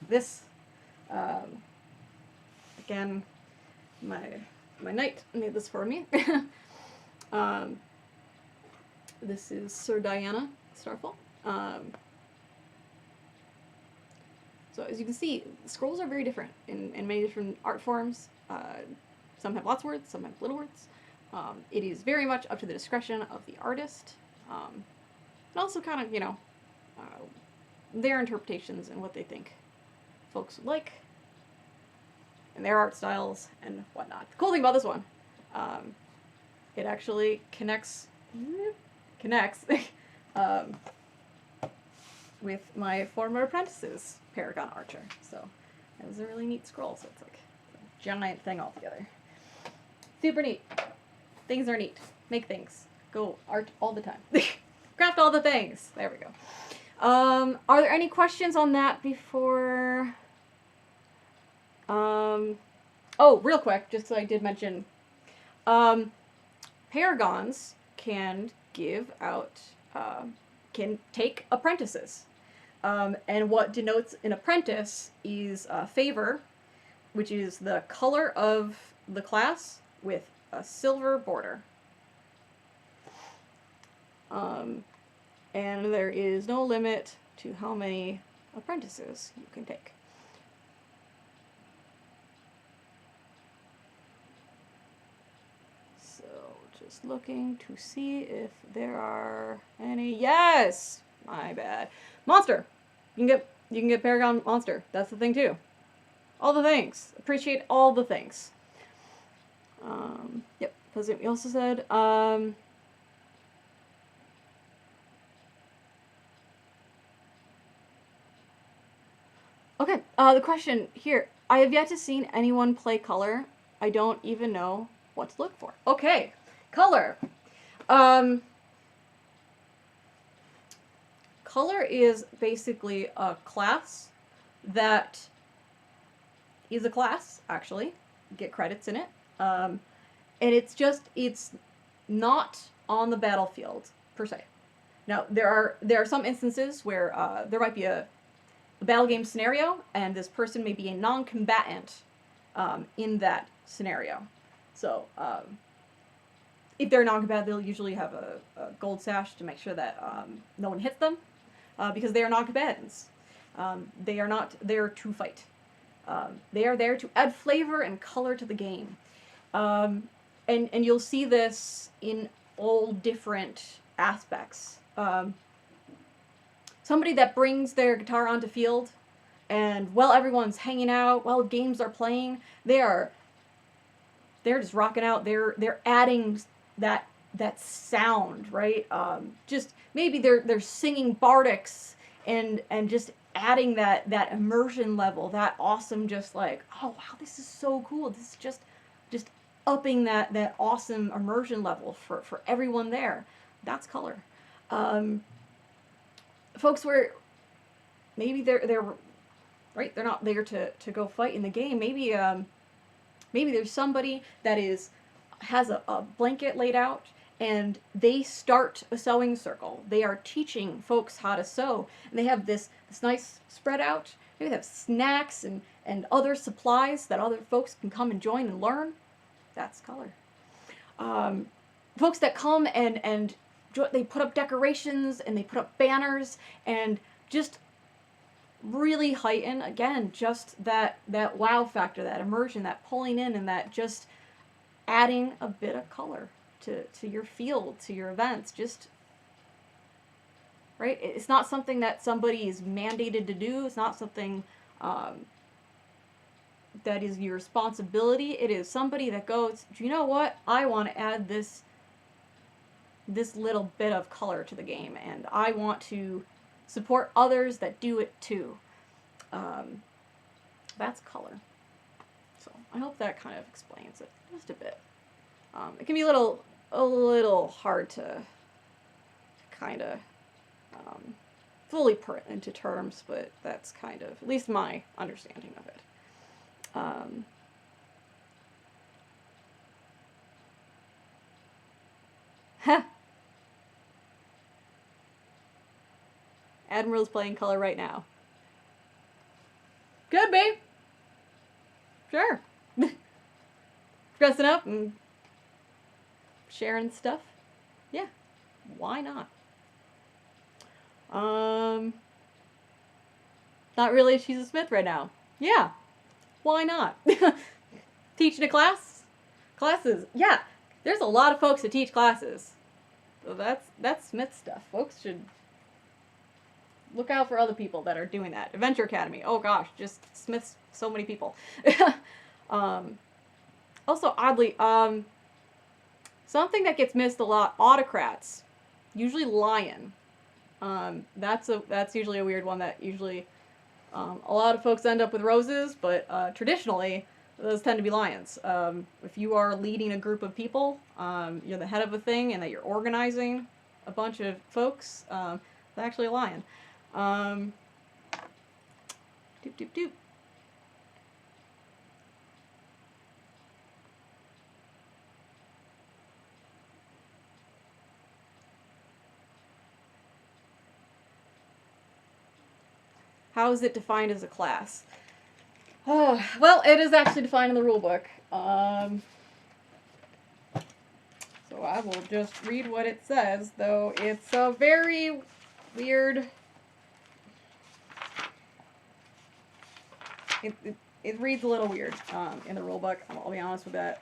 This, again, my knight made this for me. This is Sir Diana Starfall. So as you can see, scrolls are very different in many different art forms. Some have lots of words, some have little words. It is very much up to the discretion of the artist. And also kind of, their interpretations and what they think folks would like, and their art styles and whatnot. The cool thing about this one, it actually connects with my former apprentice's Paragon Archer. So it was a really neat scroll. So it's like a giant thing altogether. Super neat. Things are neat. Make things. Go art all the time. Craft all the things. There we go. Are there any questions on that before Oh, real quick, just so I did mention, paragons can give out, can take apprentices. And what denotes an apprentice is favor, which is the color of the class with a silver border. And there is no limit to how many apprentices you can take. So, just looking to see if there are any. Yes! My bad. Monster! You can get Paragon Monster. That's the thing too. All the things. Appreciate all the things. Yep. Because we also said, okay, the question here. I have yet to see anyone play color. I don't even know what to look for. Okay, color. Color is basically a class that is a class, actually. Get credits in it. And it's not on the battlefield, per se. Now, there are some instances where there might be a battle game scenario, and this person may be a non-combatant in that scenario. So, if they're non-combatant, they'll usually have a gold sash to make sure that no one hits them, because they are non-combatants. They are not there to fight. They are there to add flavor and color to the game. And you'll see this in all different aspects. Somebody that brings their guitar onto field, and while everyone's hanging out, while games are playing, they're just rocking out. They're adding that sound, right? Just maybe they're singing bardics and just adding that immersion level, that awesome, just like, oh wow, this is so cool. This is just upping that awesome immersion level for everyone there. That's color. Folks where maybe they're right, they're not there to go fight in the game. Maybe there's somebody that has a blanket laid out, and they start a sewing circle. They are teaching folks how to sew, and they have this nice spread out. Maybe they have snacks and other supplies that other folks can come and join and learn. That's color. Folks that come and they put up decorations and they put up banners and just really heighten, again, just that wow factor, that immersion, that pulling in, and that just adding a bit of color to your field, to your events. Just, right? It's not something that somebody is mandated to do. It's not something that is your responsibility. It is somebody that goes, you know what? I want to add this little bit of color to the game, and I want to support others that do it too. That's color. So I hope that kind of explains it just a bit. It can be a little hard to kind of fully put into terms, but that's kind of at least my understanding of it. Admiral's playing color right now. Could be. Sure. Dressing up and sharing stuff. Yeah. Why not? Not really. She's a smith right now. Yeah. Why not? Teaching a class? Classes. Yeah. There's a lot of folks that teach classes. So that's smith stuff. Folks should look out for other people that are doing that. Adventure Academy. Oh gosh, just smiths, so many people. Also, oddly, something that gets missed a lot, autocrats. Usually lion. That's usually a weird one that usually a lot of folks end up with roses, but traditionally those tend to be lions. If you are leading a group of people, you're the head of a thing, and that you're organizing a bunch of folks, it's actually a lion. Doop, doop, doop. How is it defined as a class? Oh, well, it is actually defined in the rulebook. So I will just read what it says, though it's a very weird... It reads a little weird in the rulebook. I'll be honest with that.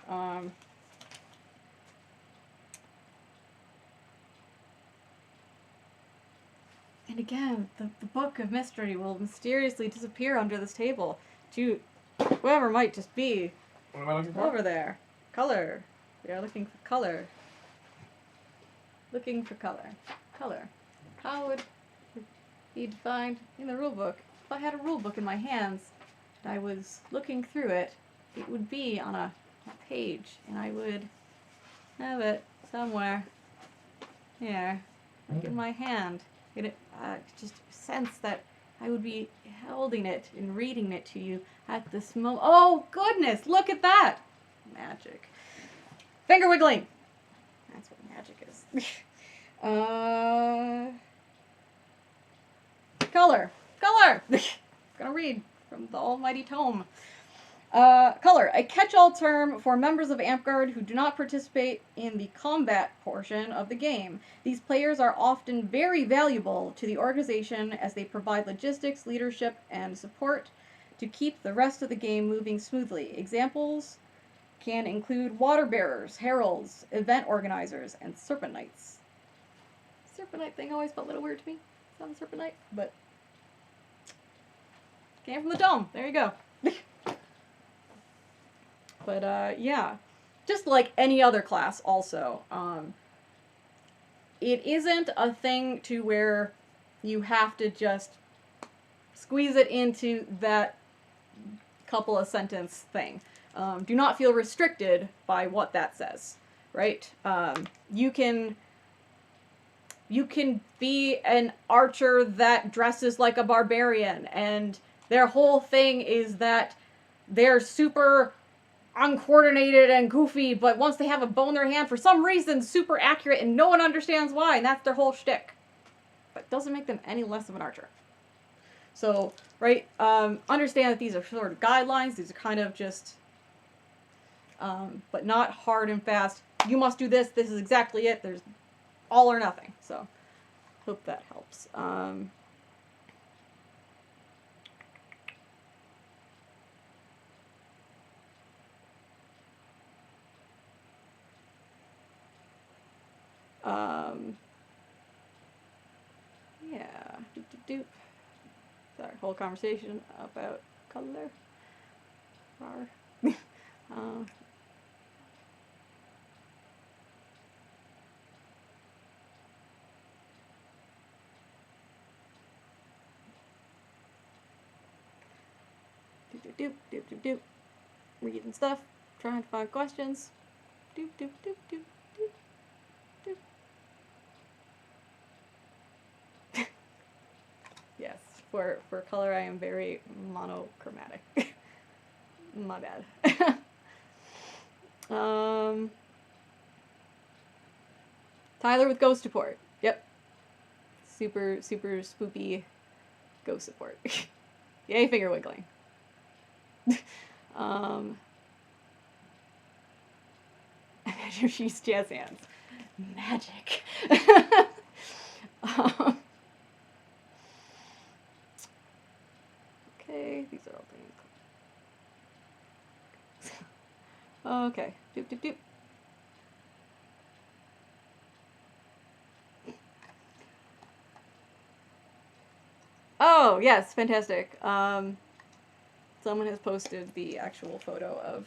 And again, the book of mystery will mysteriously disappear under this table to whoever might just be What am I looking for? over there. Color. We are looking for color. Looking for color. Color. How would it be defined in the rulebook? If I had a rulebook in my hands and I was looking through it, it would be on a page, and I would have it somewhere here, like in my hand. It just sense that I would be holding it and reading it to you at this moment. Oh goodness, look at that! Magic. Finger wiggling! That's what magic is. Color! Color! Gonna read from the almighty tome. Color, a catch-all term for members of Amtgard who do not participate in the combat portion of the game. These players are often very valuable to the organization as they provide logistics, leadership, and support to keep the rest of the game moving smoothly. Examples can include water bearers, heralds, event organizers, and serpent knights. Serpent knight thing always felt a little weird to me. It's not a serpent knight, but came from the dome. There you go. But, yeah. Just like any other class, also. It isn't a thing to where you have to just squeeze it into that couple of sentence thing. Do not feel restricted by what that says, right? You can be an archer that dresses like a barbarian, and their whole thing is that they're super uncoordinated and goofy, but once they have a bow in their hand, for some reason, super accurate, and no one understands why, and that's their whole shtick. But it doesn't make them any less of an archer. So, right, understand that these are sort of guidelines. These are kind of just, but not hard and fast. You must do this. This is exactly it. There's all or nothing. So, hope that helps. Yeah. Doop. Sorry, whole conversation about color. Doop. Reading stuff, trying to find questions. Doop. Yes, for color I am very monochromatic. My bad. Tyler with ghost support. Yep. Super spoopy ghost support. Yay, finger wiggling. Imagine if she's jazz hands. Magic. Okay, these are all things. Okay, doop. Oh, yes, fantastic. Someone has posted the actual photo of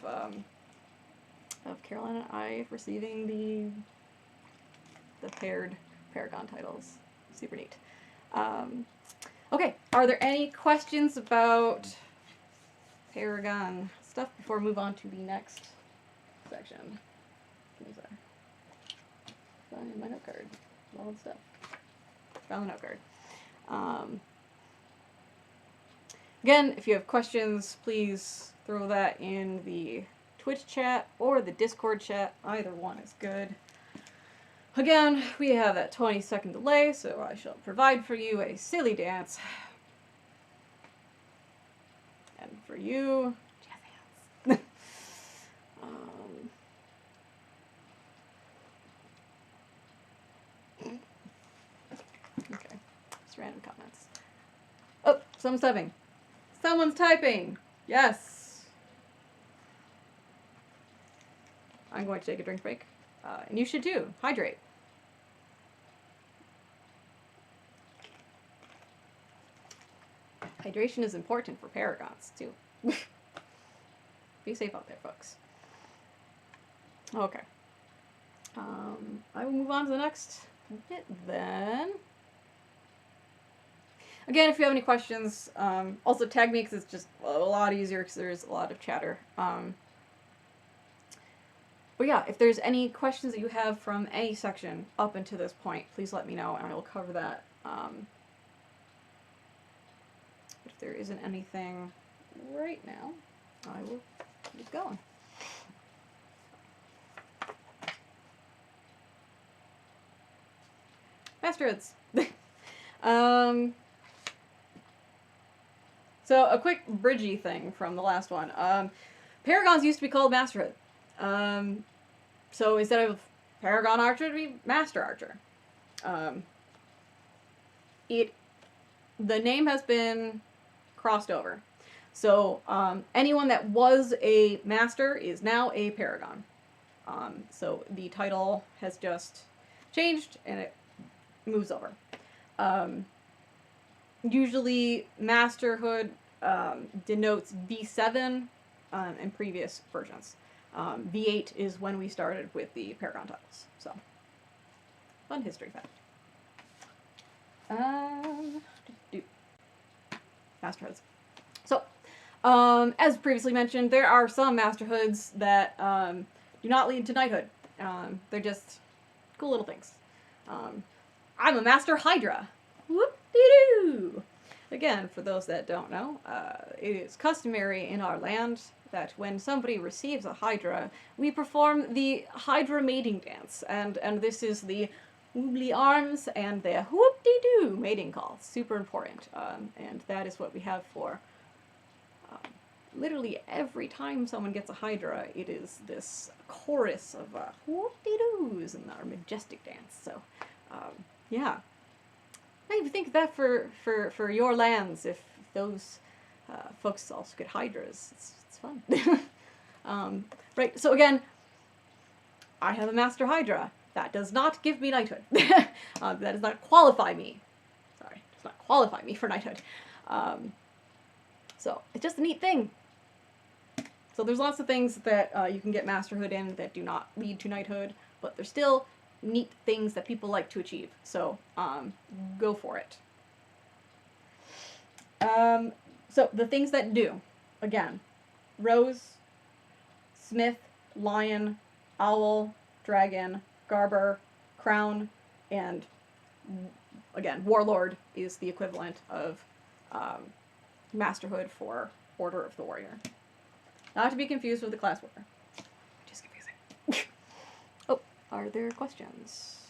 Caroline and I receiving the paired Paragon titles. Super neat. Okay, are there any questions about Paragon stuff before we move on to the next section? Find my note card. All the stuff. Found the note card. Again, if you have questions, please throw that in the Twitch chat or the Discord chat. Either one is good. Again, we have that 20-second delay, so I shall provide for you a silly dance. And for you, jazz hands. Okay, just random comments. Oh, someone's typing. Someone's typing. Yes. I'm going to take a drink break. And you should too. Hydrate. Hydration is important for paragons, too. Be safe out there, folks. Okay. I will move on to the next bit then. Again, if you have any questions, also tag me because it's just a lot easier because there's a lot of chatter. But yeah, if there's any questions that you have from any section up until this point, please let me know and I will cover that. If there isn't anything right now, I will keep going. Masterhoods. So a quick bridgy thing from the last one. Paragons used to be called Masterhood. So instead of Paragon Archer, it'd be Master Archer. The name has been crossed over. So anyone that was a Master is now a Paragon. So the title has just changed and it moves over. Usually Masterhood denotes V7 in previous versions. V8 is when we started with the Paragon titles. So, fun history fact. Masterhoods. So, as previously mentioned, there are some Masterhoods that do not lead to knighthood. They're just cool little things. I'm a Master Hydra. Whoop-de-doo! Again, for those that don't know, it is customary in our land that when somebody receives a Hydra, we perform the Hydra mating dance, and this is the woobly arms and the whoop-de-doo mating call. Super important, and that is what we have for literally every time someone gets a Hydra. It is this chorus of whoop-de-doos in our majestic dance. So, yeah. Maybe think of that for your lands if those folks also get Hydras. It's fun. Right, so again, I have a Master Hydra. That does not give me knighthood. That does not qualify me. Sorry, does not qualify me for knighthood. So, it's just a neat thing. So there's lots of things that you can get Masterhood in that do not lead to knighthood, but they're still neat things that people like to achieve. So, go for it. So, the things that do. Again, Rose, Smith, Lion, Owl, Dragon, Garber, Crown, and, again, Warlord is the equivalent of Masterhood for Order of the Warrior. Not to be confused with the class warrior. Which is confusing. Oh, are there questions?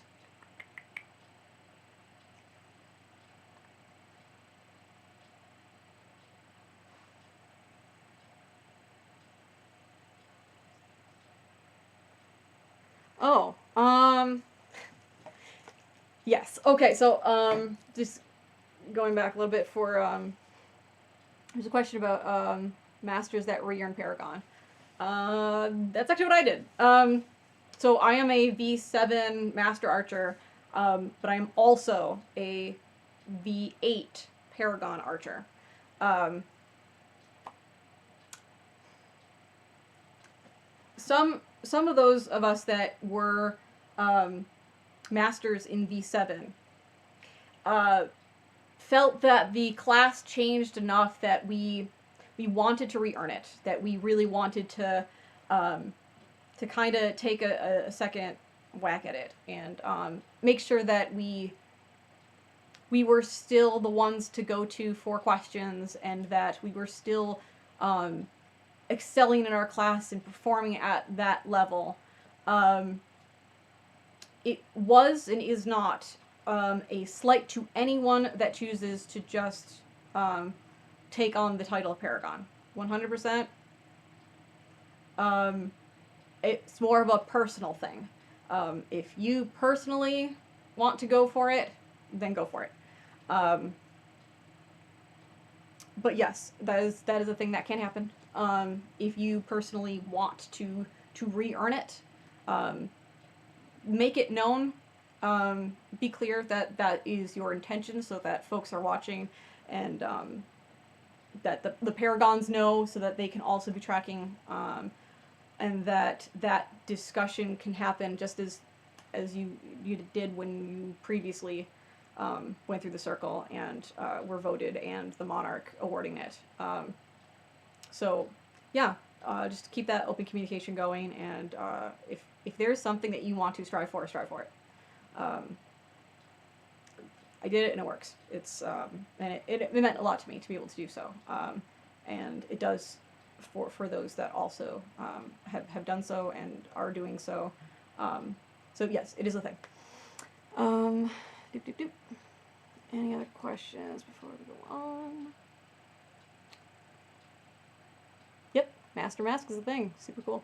Oh, yes. Okay, so, just going back a little bit for, there's a question about, masters that re-earn Paragon. That's actually what I did. So I am a V7 Master Archer, but I am also a V8 Paragon Archer. Some of those of us that were masters in V7 felt that the class changed enough that we wanted to re-earn it, that we really wanted to kind of take a second whack at it and make sure that we were still the ones to go to for questions and that we were still excelling in our class and performing at that level. It was and is not a slight to anyone that chooses to just take on the title of Paragon. 100%. It's more of a personal thing. If you personally want to go for it, then go for it. But yes, that is a thing that can happen. If you personally want to re-earn it, make it known. Be clear that that is your intention, so that folks are watching, and that the Paragons know, so that they can also be tracking, and that discussion can happen just as you did when you previously went through the circle and were voted, and the monarch awarding it. So yeah, just keep that open communication going, and if there's something that you want to strive for it. I did it and it works. It's and it meant a lot to me to be able to do so, and it does for those that also have done so and are doing so. So yes, it is a thing. Any other questions before we go on? Yep, Master Mask is a thing. Super cool.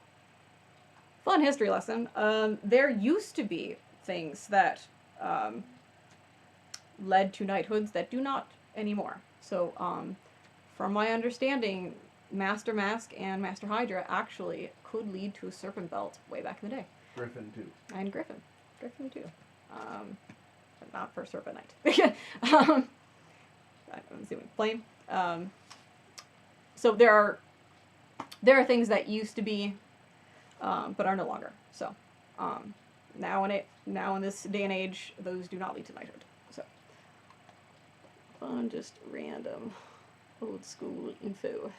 Fun history lesson. There used to be things that led to knighthoods that do not anymore. So, from my understanding, Master Mask and Master Hydra actually could lead to a Serpent Belt way back in the day. Griffin, too. And Griffin. Griffin, too. But not for Serpent Knight. I'm assuming Flame. So there are things that used to be, but are no longer. So, now in this day and age, those do not lead to knighthood. So, fun, just random, old school info.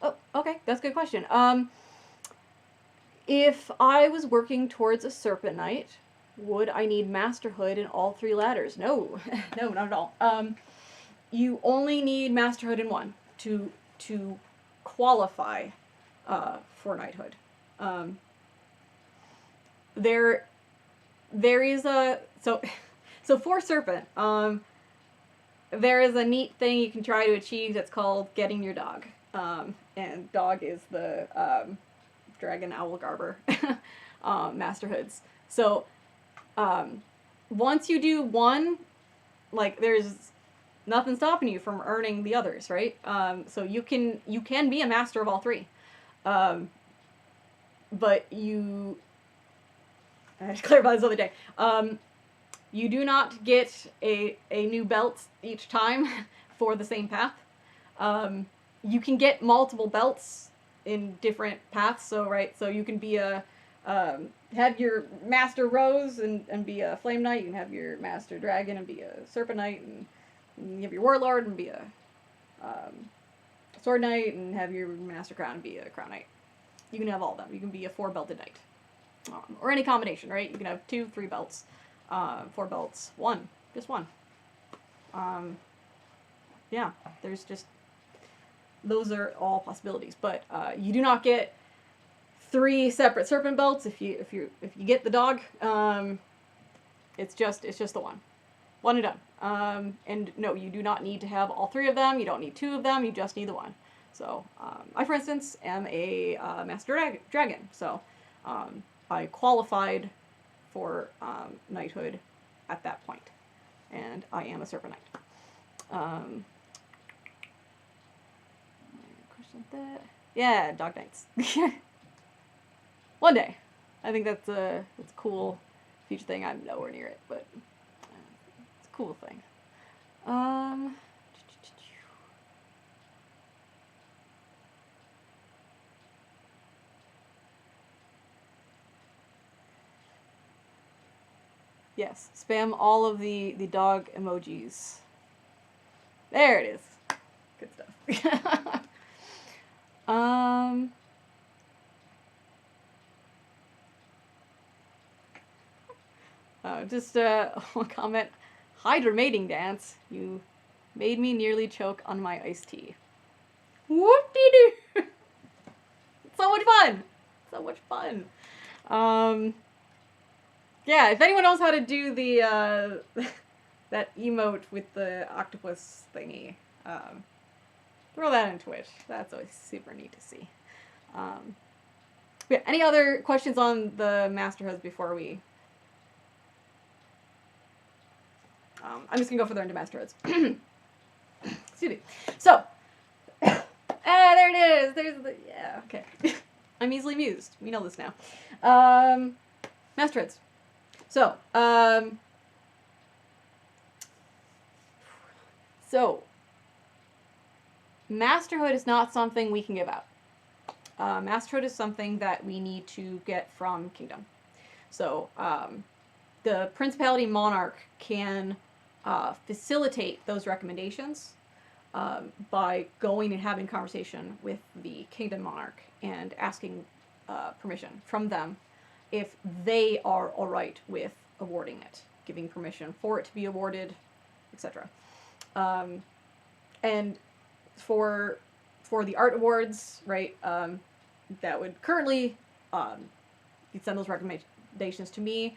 Oh, okay, that's a good question. If I was working towards a Serpent Knight, would I need Masterhood in all 3 ladders? No, no, not at all. You only need Masterhood in 1 to qualify for knighthood. There is a so for Serpent, there is a neat thing you can try to achieve that's called getting your dog. And dog is the Dragon Owl Garber Masterhoods. So once you do 1, like, there's nothing stopping you from earning the others, right? So you can be a master of all 3. But you, I had to clarify this the other day. You do not get a new belt each time for the same path. You can get multiple belts in different paths. So, right, so you can be have your Master Rose and be a Flame Knight. You can have your Master Dragon and be a Serpent Knight, and you have your Warlord and be a Sword Knight, and have your Master Crown and be a Crown Knight. You can have all of them. You can be a 4-belted knight. Or any combination, right? You can have 2, 3 belts, 4 belts, 1, just 1. Yeah, there's just, those are all possibilities. But you do not get 3 separate Serpent belts if you get the dog. It's just the one and done. And no, you do not need to have all 3 of them. You don't need 2 of them. You just need the 1. So I, for instance, am a Master Dragon. So I qualified for knighthood at that point, and I am a Serpent Knight. Question like that. Yeah, Dog Knights. One day. I think that's a cool future thing. I'm nowhere near it, but it's a cool thing. Yes, spam all of the dog emojis. There it is. Good stuff. Just one comment. Hydra mating dance. You made me nearly choke on my iced tea. Whoop-de-doo. So much fun! So much fun. Yeah, if anyone knows how to do the, that emote with the octopus thingy, throw that in Twitch. That's always super neat to see. Yeah, any other questions on the Masterhoods before we... I'm just gonna go further into Masterhoods. Excuse me. So, there it is. There's the... Yeah, okay. I'm easily amused. We know this now. Masterhoods. So, Masterhood is not something we can give out. Masterhood is something that we need to get from Kingdom. So, the Principality Monarch can facilitate those recommendations by going and having conversation with the Kingdom Monarch and asking permission from them if they are alright with awarding it, giving permission for it to be awarded, etc. And for the art awards, right, that would currently, you'd send those recommendations to me.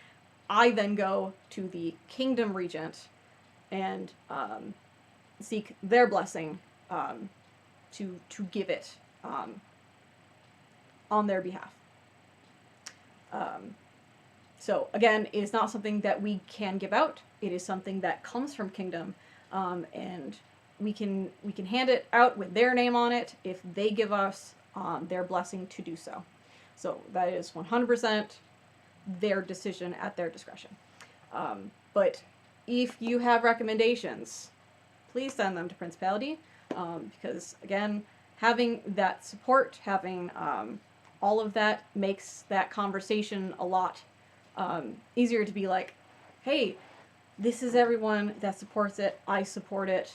I then go to the Kingdom Regent and seek their blessing to give it on their behalf. So again, it is not something that we can give out. It is something that comes from Kingdom, and we can hand it out with their name on it if they give us their blessing to do so. So that is 100% their decision at their discretion. But if you have recommendations, please send them to Principality, because again, having that support, having all of that makes that conversation a lot easier to be like, hey, this is everyone that supports it, I support it,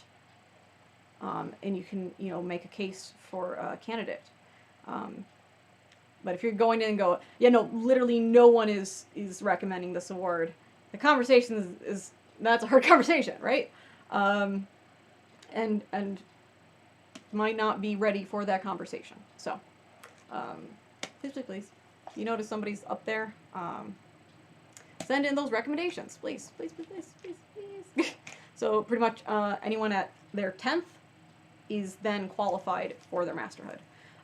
and you can, make a case for a candidate. But if you're going in and go, yeah, no, literally no one is recommending this award, the conversation that's a hard conversation, right? And might not be ready for that conversation. So, please, if you notice somebody's up there, send in those recommendations, please. So pretty much anyone at their 10th is then qualified for their Masterhood.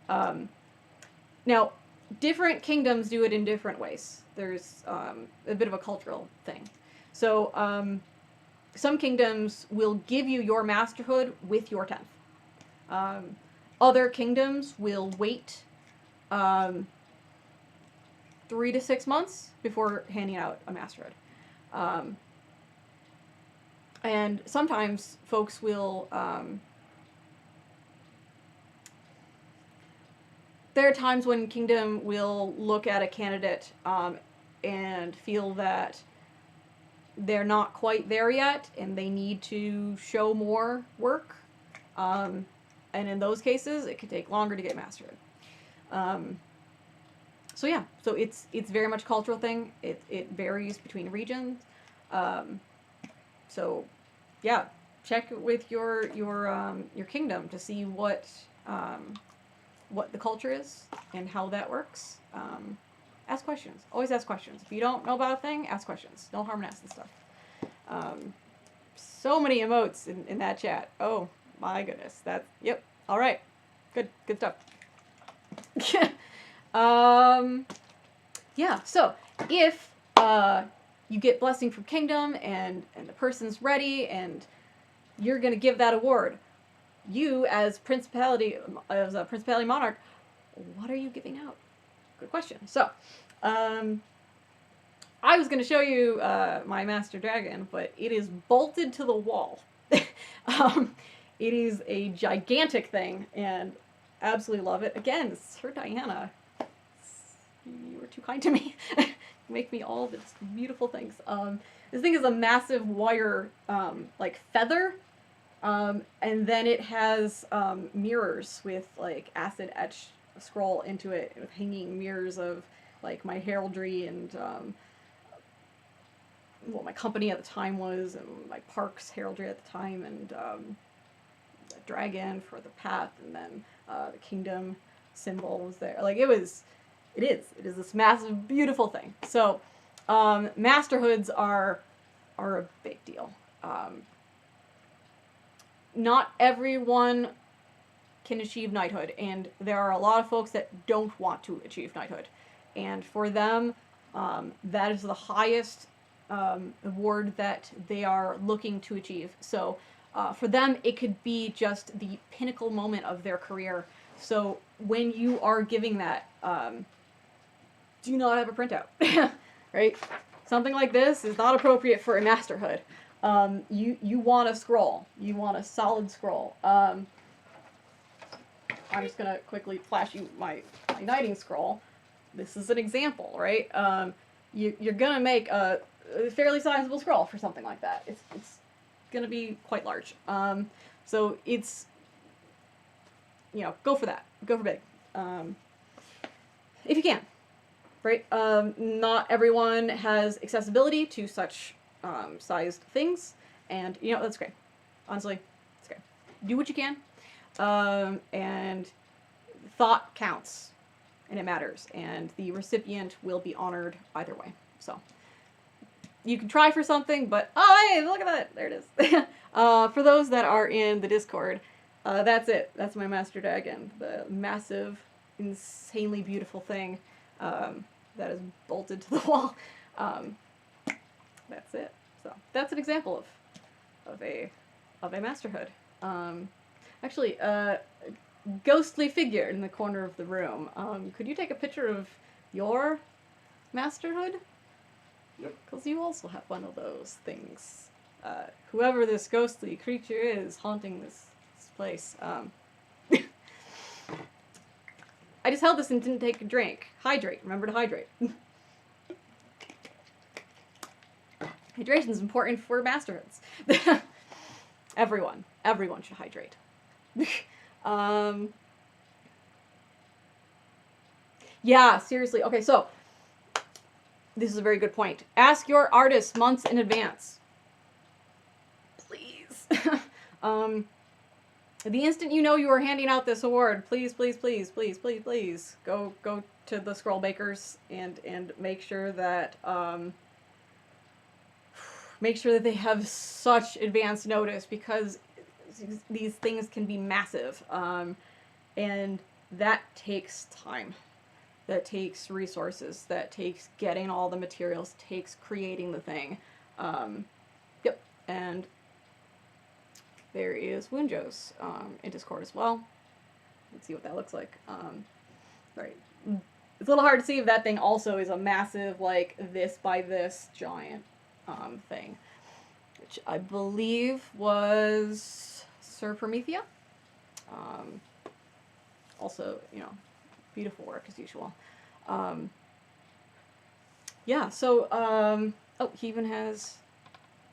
Now, different kingdoms do it in different ways. There's a bit of a cultural thing. So some kingdoms will give you your Masterhood with your 10th. Other kingdoms will wait 3 to 6 months before handing out a Masterhood. And sometimes folks will... there are times when Kingdom will look at a candidate and feel that they're not quite there yet and they need to show more work. And in those cases, it could take longer to get mastered. So yeah, so it's very much a cultural thing. It varies between regions. So yeah, check with your kingdom to see what the culture is and how that works. Ask questions. Always ask questions. If you don't know about a thing, ask questions. No harm in asking stuff. So many emotes in that chat. Oh my goodness. Yep. All right. Good stuff. Yeah. So if you get blessing from Kingdom and the person's ready and you're gonna give that award, you as a Principality Monarch, what are you giving out? Good question. So, I was going to show you my Master Dragon, but it is bolted to the wall. It is a gigantic thing, and absolutely love it. Again, Sir Diana, you were too kind to me. Make me all these beautiful things. This thing is a massive wire, like feather. And then it has mirrors with like acid etched scroll into it with hanging mirrors of like my heraldry and what my company at the time was and my park's heraldry at the time and the dragon for the path and then the kingdom. symbol was there. Like, it is this massive, beautiful thing. So, masterhoods are a big deal. Not everyone can achieve knighthood, and there are a lot of folks that don't want to achieve knighthood. And for them, that is the highest award that they are looking to achieve. So for them, it could be just the pinnacle moment of their career. So when you are giving that, do not have a printout, right? Something like this is not appropriate for a masterhood. You want a scroll. You want a solid scroll. I'm just going to quickly flash you my knighting scroll. This is an example, right? You're going to make a fairly sizable scroll for something like that. It's going to be quite large. So it's, go for that. Go for big. If you can, right? Not everyone has accessibility to such sized things, and, that's great. Honestly, it's great. Do what you can. And thought counts, and it matters, and the recipient will be honored either way. So you can try for something, but hey, look at that, there it is. For those that are in the Discord, that's it. That's my master dragon, the massive, insanely beautiful thing that is bolted to the wall. That's it. So that's an example of a masterhood. Actually, ghostly figure in the corner of the room. Could you take a picture of your masterhood? Yep. Because you also have one of those things. Whoever this ghostly creature is haunting this place. I just held this and didn't take a drink. Hydrate. Remember to hydrate. Hydration is important for masterhoods. Everyone should hydrate. Yeah, seriously. Okay, so this is a very good point. Ask your artist months in advance. Please. The instant you know you are handing out this award, please go to the scroll bakers and make sure that they have such advance notice, because these things can be massive, and that takes time, that takes resources, that takes getting all the materials, takes creating the thing. Yep, and there is Woonjo's in Discord as well. Let's see what that looks like. Right, it's a little hard to see if that thing also is a massive, like, this by this giant thing, which I believe was Sir Promethea. Also, beautiful work as usual. Yeah, so, oh, he even has,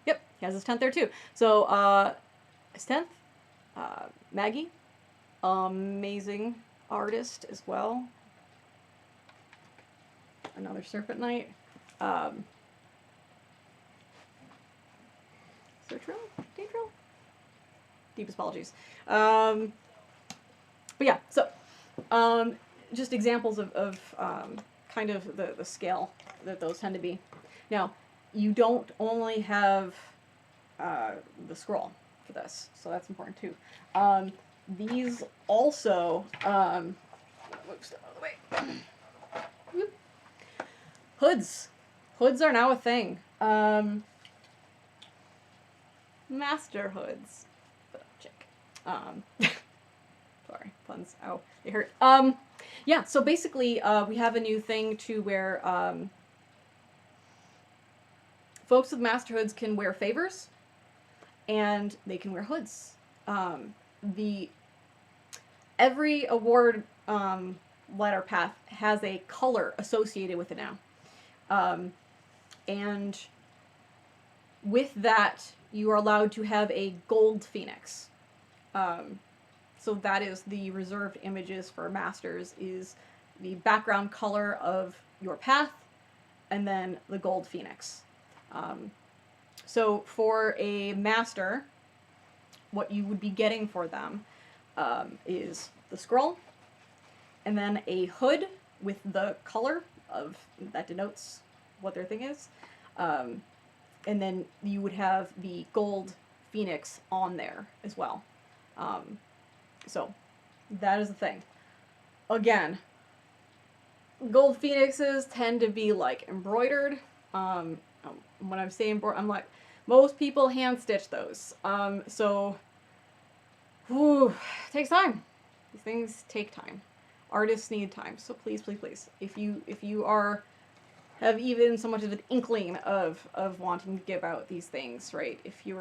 yep, he has his 10th there too. So, his 10th, Maggie, amazing artist as well. Another Serpent Knight. Sertrill? Daedrill? Deepest apologies. But yeah, so just examples of kind of the scale that those tend to be. Now, you don't only have the scroll for this, so that's important too. These also, move stuff out of the way. Whoop. Hoods. Hoods are now a thing. Master hoods. Check. Sorry, puns. Ow, they hurt. Yeah, so basically, we have a new thing to where folks with master hoods can wear favors, and they can wear hoods. Every award ladder path has a color associated with it now, and with that, you are allowed to have a gold phoenix. So that is the reserved images for masters, is the background color of your path, and then the gold phoenix. So for a master, what you would be getting for them is the scroll, and then a hood with the color of that denotes what their thing is. And then you would have the gold phoenix on there as well. So that is the thing. Again, gold phoenixes tend to be like embroidered. When I'm saying I'm like, most people hand stitch those. So, whew, it takes time. These things take time. Artists need time. So please, please, please, if you have even so much of an inkling of wanting to give out these things, right? If you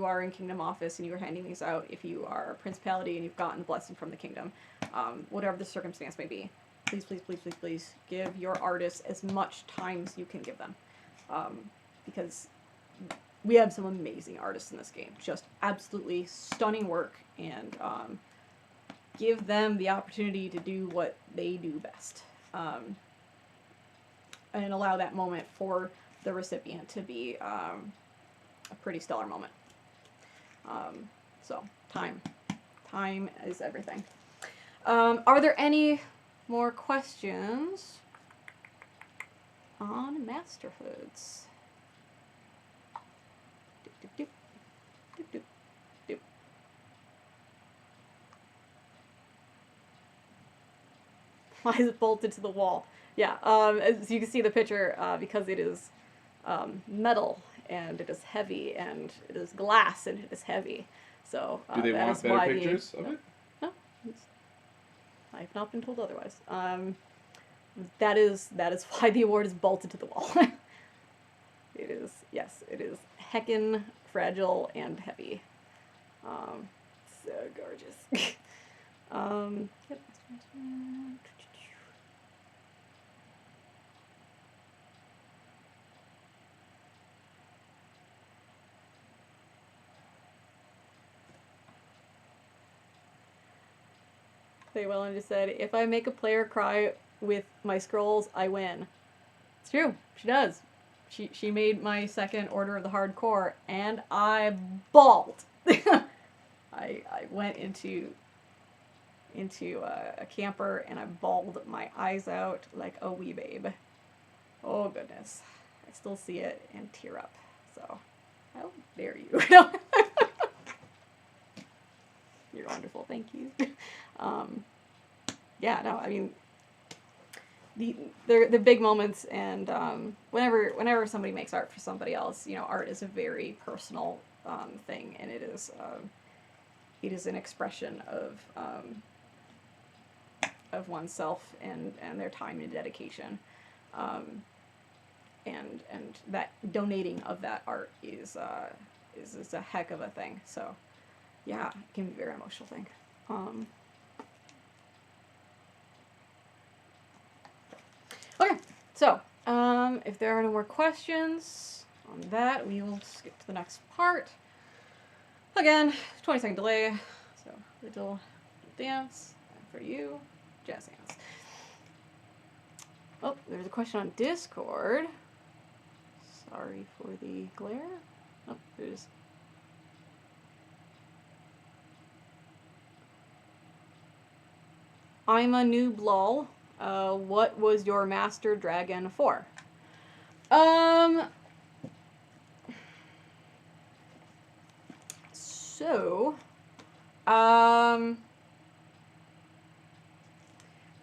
are in Kingdom Office and you are handing these out, if you are a principality and you've gotten a blessing from the kingdom, whatever the circumstance may be, please, please, please, please, please give your artists as much time as you can give them. Because we have some amazing artists in this game. Just absolutely stunning work, and give them the opportunity to do what they do best. And allow that moment for the recipient to be a pretty stellar moment. So, time. Time is everything. Are there any more questions on masterhoods? Doop, doop, doop, doop, doop. Why is it bolted to the wall? Yeah, as you can see the picture, because it is metal and it is heavy and it is glass and it is heavy. So do they want better pictures of it? No, I've not been told otherwise. That is why the award is bolted to the wall. It is, yes, it is heckin' fragile and heavy. So gorgeous. Yep. Llewellyn just said, if I make a player cry with my scrolls, I win. It's true. She does. She made my second Order of the Hardcore, and I bawled. I went into a camper, and I bawled my eyes out like a wee babe. Oh, goodness. I still see it and tear up. So, how dare you? You're wonderful. Thank you. Yeah, no, I mean, they're big moments, and whenever somebody makes art for somebody else, art is a very personal thing, and it is an expression of oneself and their time and dedication, and that donating of that art is a heck of a thing. So, yeah, it can be a very emotional thing. Okay, so, if there are no more questions on that, we will skip to the next part. Again, 20-second delay, so little dance for you, jazz hands. Oh, there's a question on Discord. Sorry for the glare. Oh, there's... I'm a noob lol. What was your master dragon for? I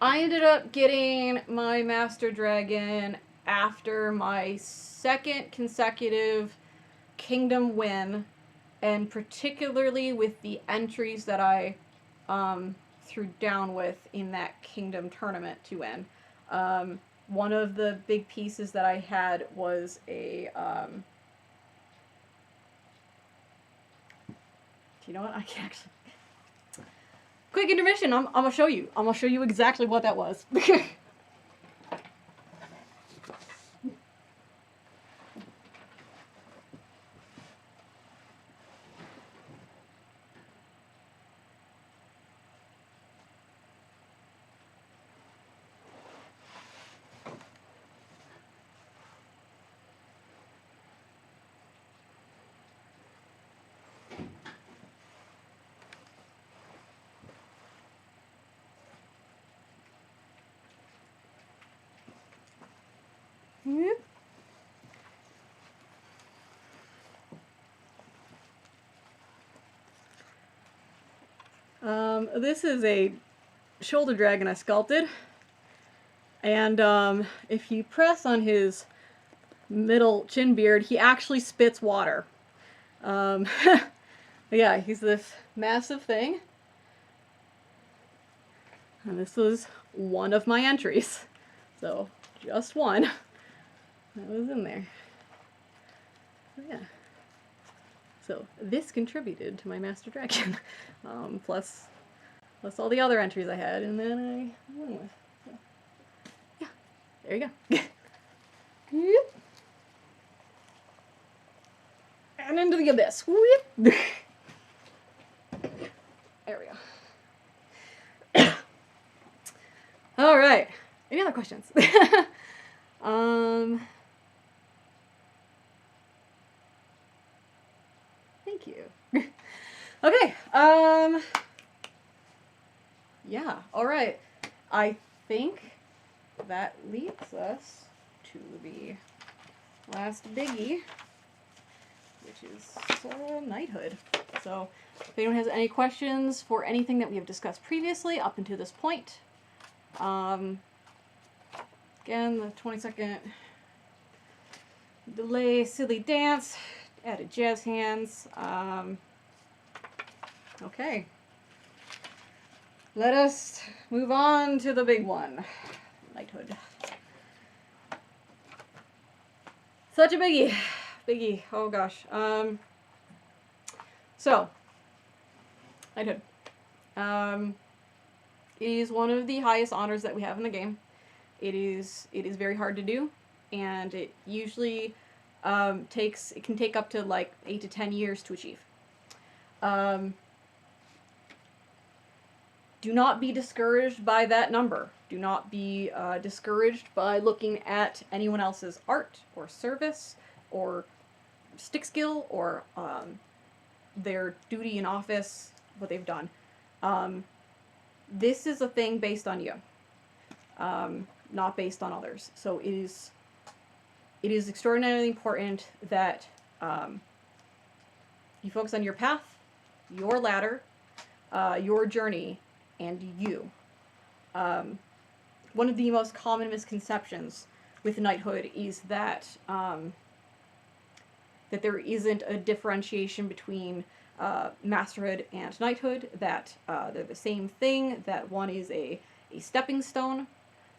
ended up getting my master dragon after my second consecutive kingdom win, and particularly with the entries that I threw down with in that kingdom tournament to win. One of the big pieces that I had was a you know what, I can actually quick intermission. I'm gonna show you exactly what that was. This is a shoulder dragon I sculpted. And if you press on his middle chin beard, he actually spits water. Yeah, he's this massive thing. And this was one of my entries. So, just one. That was in there. So, yeah. So, this contributed to my Master Dragon. Plus all the other entries I had, and then I went with. So, yeah, there you go. And into the abyss. Whoop. There we go. All right. Any other questions? Thank you. Okay. Yeah. All right. I think that leads us to the last biggie, which is knighthood. So, if anyone has any questions for anything that we have discussed previously up until this point, again, the 20-second delay, silly dance, added jazz hands. Okay. Let us move on to the big one, knighthood. Such a biggie. Biggie. Oh gosh. So, knighthood. It is one of the highest honors that we have in the game. It is very hard to do, and it usually it can take up to like 8 to 10 years to achieve. Do not be discouraged by that number. Do not be discouraged by looking at anyone else's art or service or stick skill or their duty in office, what they've done. This is a thing based on you, not based on others. So it is extraordinarily important that you focus on your path, your ladder, your journey, and you. One of the most common misconceptions with knighthood is that that there isn't a differentiation between masterhood and knighthood, that they're the same thing, that one is a stepping stone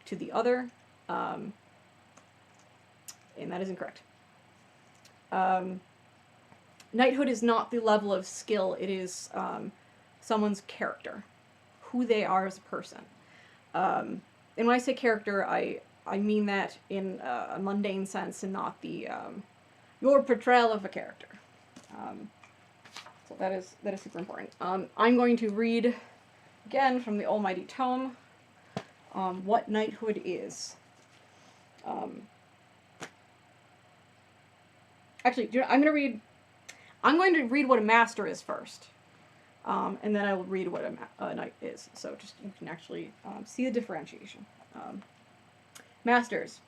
to the other, and that is incorrect. Knighthood is not the level of skill, it is someone's character, who they are as a person. And when I say character, I mean that in a mundane sense and not the your portrayal of a character. So that is super important. I'm going to read again from the Almighty Tome what knighthood is. Actually, I'm going to read what a master is first. And then I will read what a knight is. So just you can actually see the differentiation. Masters.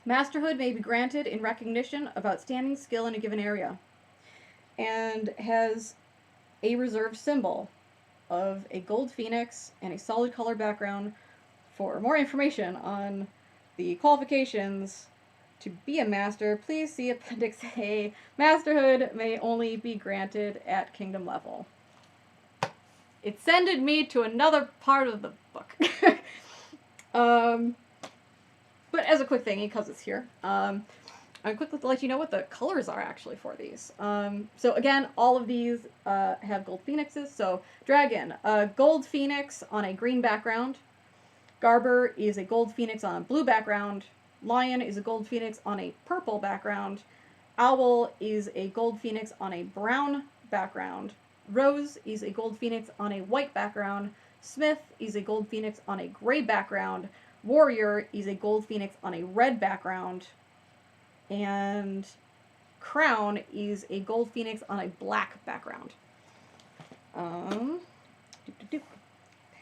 Masterhood may be granted in recognition of outstanding skill in a given area, and has a reserved symbol of a gold phoenix and a solid color background. For more information on the qualifications to be a master, please see Appendix A. Masterhood may only be granted at kingdom level. It sended me to another part of the book. But as a quick thing, because it's here, I'm quickly to let you know what the colors are actually for these. So again, all of these have gold phoenixes. So dragon, gold phoenix on a green background. Garber is a gold phoenix on a blue background. Lion is a gold phoenix on a purple background. Owl is a gold phoenix on a brown background. Rose is a gold phoenix on a white background. Smith is a gold phoenix on a gray background. Warrior is a gold phoenix on a red background. And Crown is a gold phoenix on a black background.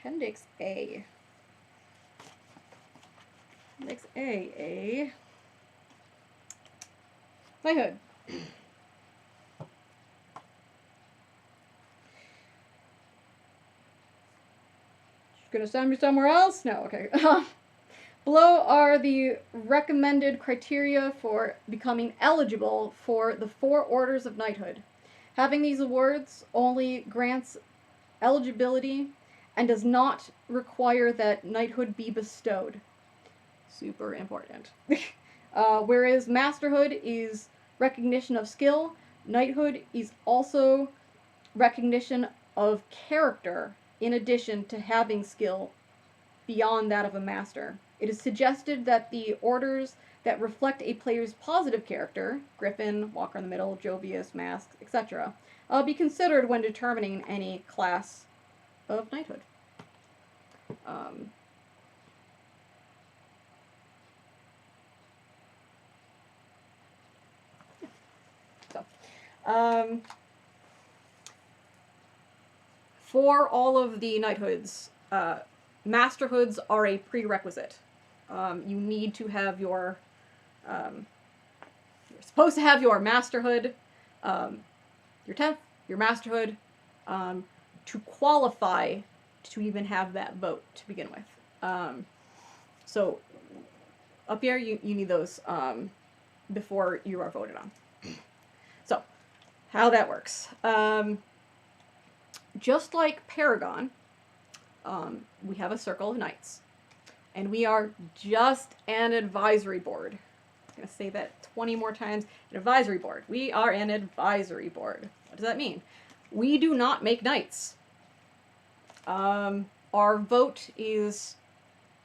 Appendix A. Appendix A. Knighthood. Gonna send me somewhere else? No, okay. Below are the recommended criteria for becoming eligible for the 4 orders of knighthood. Having these awards only grants eligibility and does not require that knighthood be bestowed. Super important. Whereas masterhood is recognition of skill, knighthood is also recognition of character in addition to having skill beyond that of a master. It is suggested that the orders that reflect a player's positive character, Griffin, Walker in the Middle, Jovius, Mask, etc., be considered when determining any class of knighthood. For all of the knighthoods, masterhoods are a prerequisite. You need to have your, you're supposed to have your masterhood, your 10th, your masterhood, to qualify to even have that vote to begin with. So up here, you need those before you are voted on. So, how that works. Just like Paragon, we have a circle of knights. And we are just an advisory board. I'm going to say that 20 more times. An advisory board. We are an advisory board. What does that mean? We do not make knights. Our vote is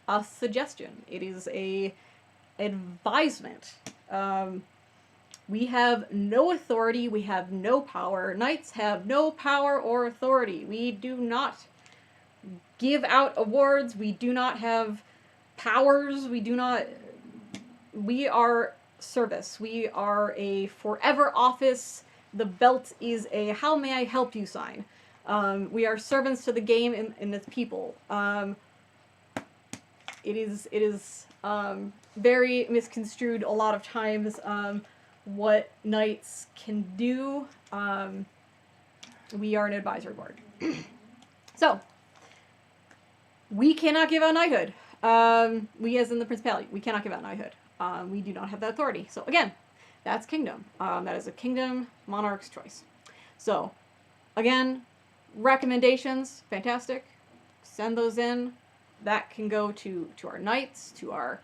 a suggestion. It is a advisement. We have no authority. We have no power. Knights have no power or authority. We do not give out awards. We do not have powers. We are service. We are a forever office. The belt is a how may I help you sign. We are servants to the game and its people. It is very misconstrued a lot of times what knights can do. We are an advisory board. So, we cannot give out knighthood. We as in the principality, we cannot give out knighthood. We do not have that authority. So again, that's kingdom. That is a kingdom monarch's choice. So, again, recommendations, fantastic. Send those in. That can go to our knights, to our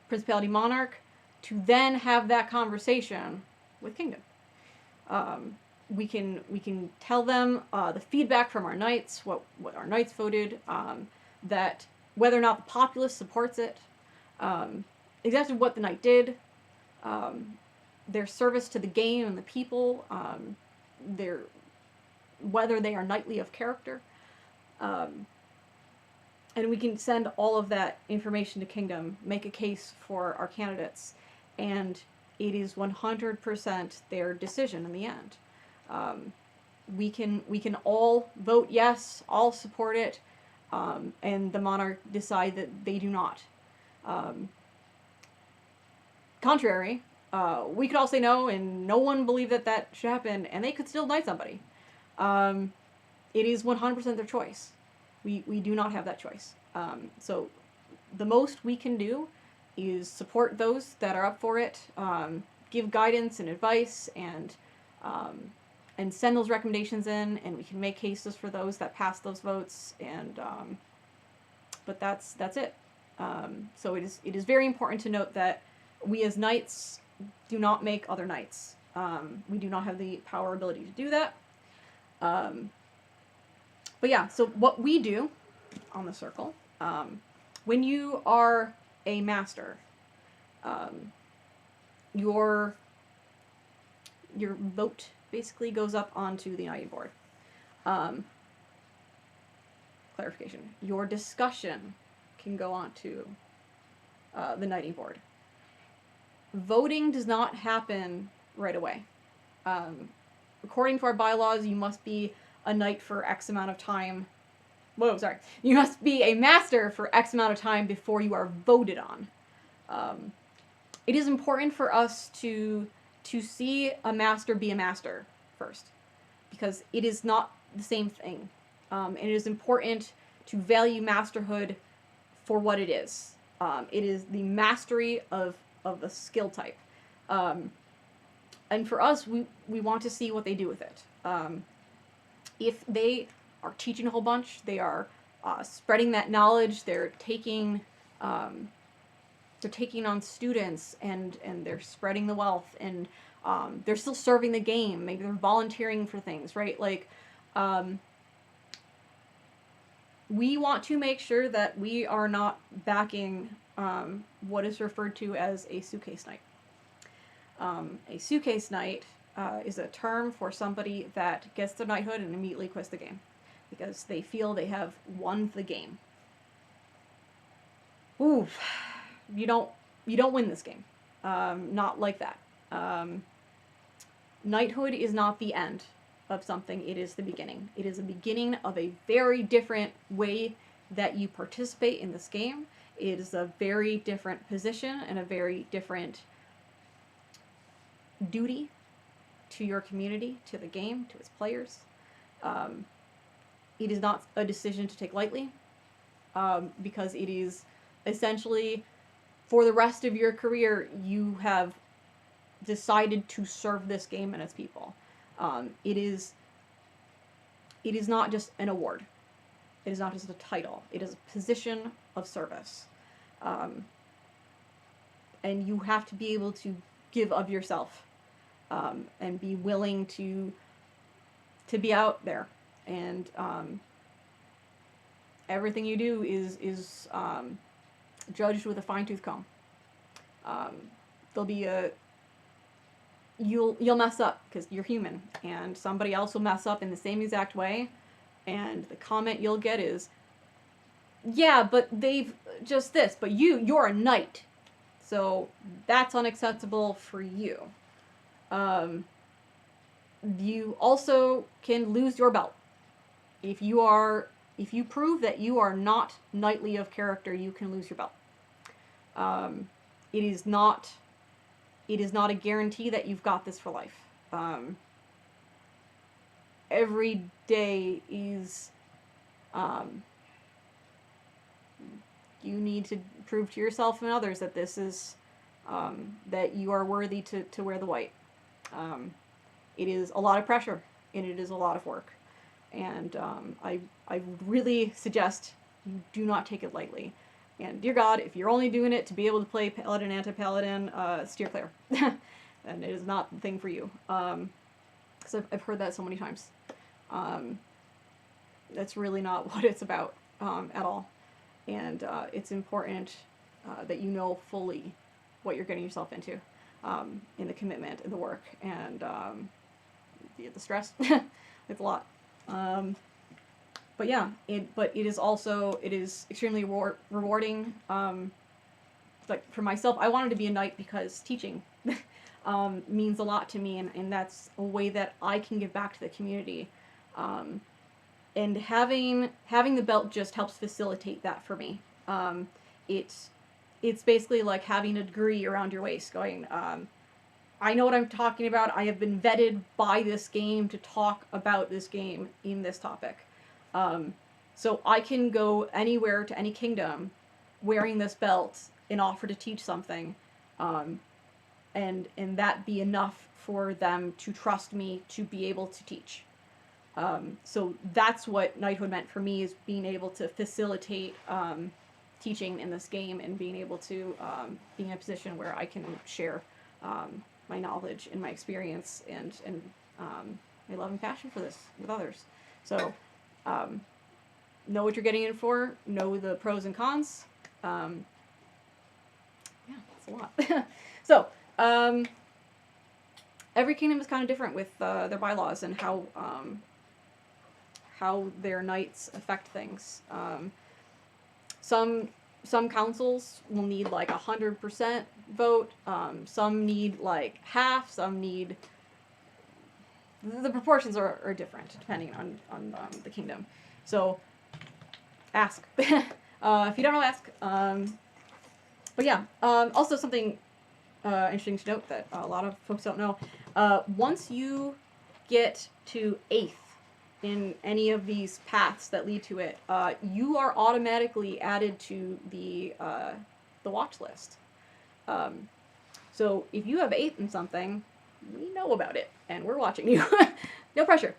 principality monarch, to then have that conversation with kingdom. We can tell them the feedback from our knights, what our knights voted, that whether or not the populace supports it, exactly what the knight did, their service to the game and the people, whether they are knightly of character. And we can send all of that information to Kingdom, make a case for our candidates, and it is 100% their decision in the end. We can all vote yes, all support it, and the monarch decide that they do not. Contrary, we could all say no, and no one believed that should happen, and they could still knight somebody. It is 100% their choice. We do not have that choice. So the most we can do is support those that are up for it, give guidance and advice, and send those recommendations in, and we can make cases for those that pass those votes. And but that's it. So it is very important to note that we as knights do not make other knights. We do not have the power or ability to do that. But yeah, so what we do on the circle, when you are a master, your vote basically goes up onto the knighting board. Clarification. Your discussion can go onto the knighting board. Voting does not happen right away. According to our bylaws, you must be a knight for X amount of time. Whoa, sorry. You must be a master for X amount of time before you are voted on. It is important for us to see a master be a master first, because it is not the same thing. And it is important value masterhood for what it is. It is the mastery of the skill type. And for us, we want to see what they do with it. If they are teaching a whole bunch, they are spreading that knowledge, they're taking on students, and they're spreading the wealth, and they're still serving the game. Maybe they're volunteering for things, right? Like, we want to make sure that we are not backing what is referred to as a suitcase knight. A suitcase knight is a term for somebody that gets their knighthood and immediately quits the game because they feel they have won the game. Ooh, you don't win this game. Not like that. Knighthood is not the end of something, it is the beginning. It is a beginning of a very different way that you participate in this game. It is a very different position and a very different duty to your community, to the game, to its players. It is not a decision to take lightly, because it is essentially, for the rest of your career, you have decided to serve this game and its people. It is not just an award. It is not just a title. It is a position of service. And you have to be able to give of yourself, and be willing to be out there. And everything you do is judged with a fine-tooth comb. There'll be you'll mess up because you're human, and somebody else will mess up in the same exact way, and the comment you'll get is, yeah, but they've just this, but you're a knight, so that's unacceptable for you. You also can lose your belt. If you prove that you are not knightly of character, you can lose your belt. It is not a guarantee that you've got this for life. Every day is, you need to prove to yourself and others that this is, that you are worthy to wear the white. It is a lot of pressure, and it is a lot of work. And I really suggest you do not take it lightly. And dear God, if you're only doing it to be able to play Paladin, Anti-Paladin, steer clear. And it is not the thing for you. Because I've heard that so many times. That's really not what it's about at all. And it's important that you know fully what you're getting yourself into, in the commitment, in the work, and the stress. It's a lot. But yeah, it is extremely rewarding. Like for myself, I wanted to be a knight because teaching means a lot to me, and that's a way that I can give back to the community. And having the belt just helps facilitate that for me. It's basically like having a degree around your waist, going, I know what I'm talking about. I have been vetted by this game to talk about this game in this topic. So I can go anywhere to any kingdom wearing this belt and offer to teach something, and that be enough for them to trust me to be able to teach. So that's what knighthood meant for me, is being able to facilitate teaching in this game, and being able to be in a position where I can share my knowledge and my experience and my love and passion for this with others. So know what you're getting in for, know the pros and cons. Yeah, that's a lot. So every kingdom is kind of different with their bylaws and how their knights affect things. Some councils will need like 100% vote. Some need like half. Some need. The proportions are different depending on the kingdom. So ask. If you don't know, ask. But yeah. Also something interesting to note that a lot of folks don't know. Once you get to 8th, in any of these paths that lead to it, you are automatically added to the watch list. So if you have 8 in something, we know about it, and we're watching you. No pressure.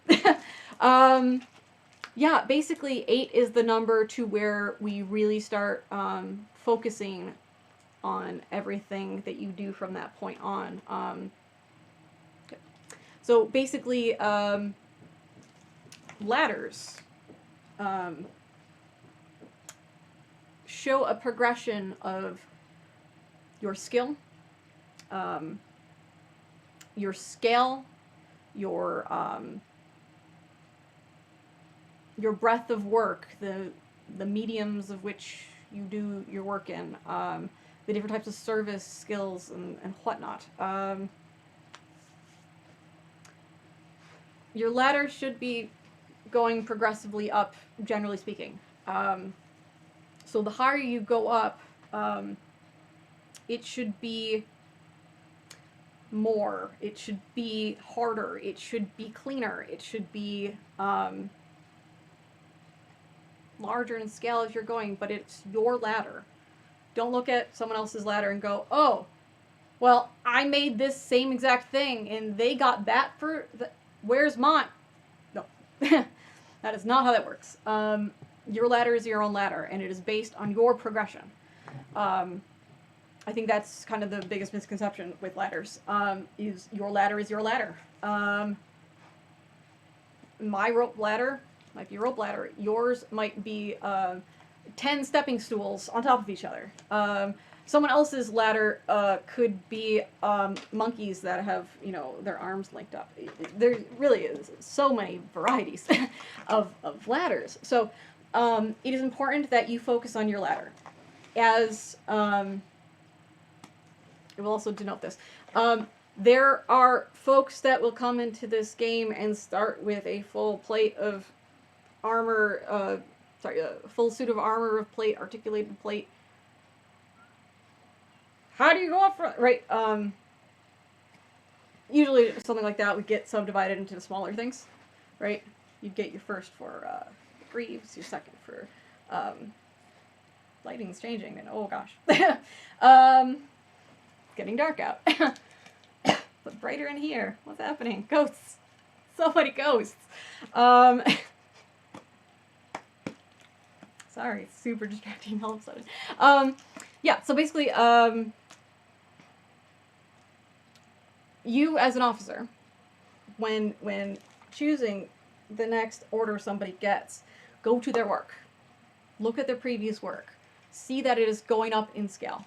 Yeah, basically 8 is the number to where we really start focusing on everything that you do from that point on. So basically, ladders show a progression of your skill, your scale, your breadth of work, the mediums of which you do your work in, the different types of service skills and whatnot. Your ladder should be going progressively up, generally speaking. So the higher you go up, it should be more. It should be harder. It should be cleaner. It should be larger in scale as you're going, but it's your ladder. Don't look at someone else's ladder and go, oh, well, I made this same exact thing and they got that for... Where's mine? No. That is not how that works. Your ladder is your own ladder, and it is based on your progression. I think that's kind of the biggest misconception with ladders, is your ladder is your ladder. My rope ladder might be a rope ladder. Yours might be 10 stepping stools on top of each other. Someone else's ladder could be monkeys that have, their arms linked up. There really is so many varieties of ladders. So it is important that you focus on your ladder. As it will also denote this. There are folks that will come into this game and start with a full plate of armor, a full suit of armor of plate, articulated plate. How do you go up front? Right, usually something like that would get subdivided into the smaller things, right? You'd get your first for greaves, your second for lighting's changing, and oh gosh. Getting dark out. But brighter in here. What's happening? Ghosts. So many ghosts. Sorry, it's super distracting all of a sudden. Yeah, so basically, you as an officer, when choosing the next order somebody gets, go to their work. Look at their previous work. See that it is going up in scale.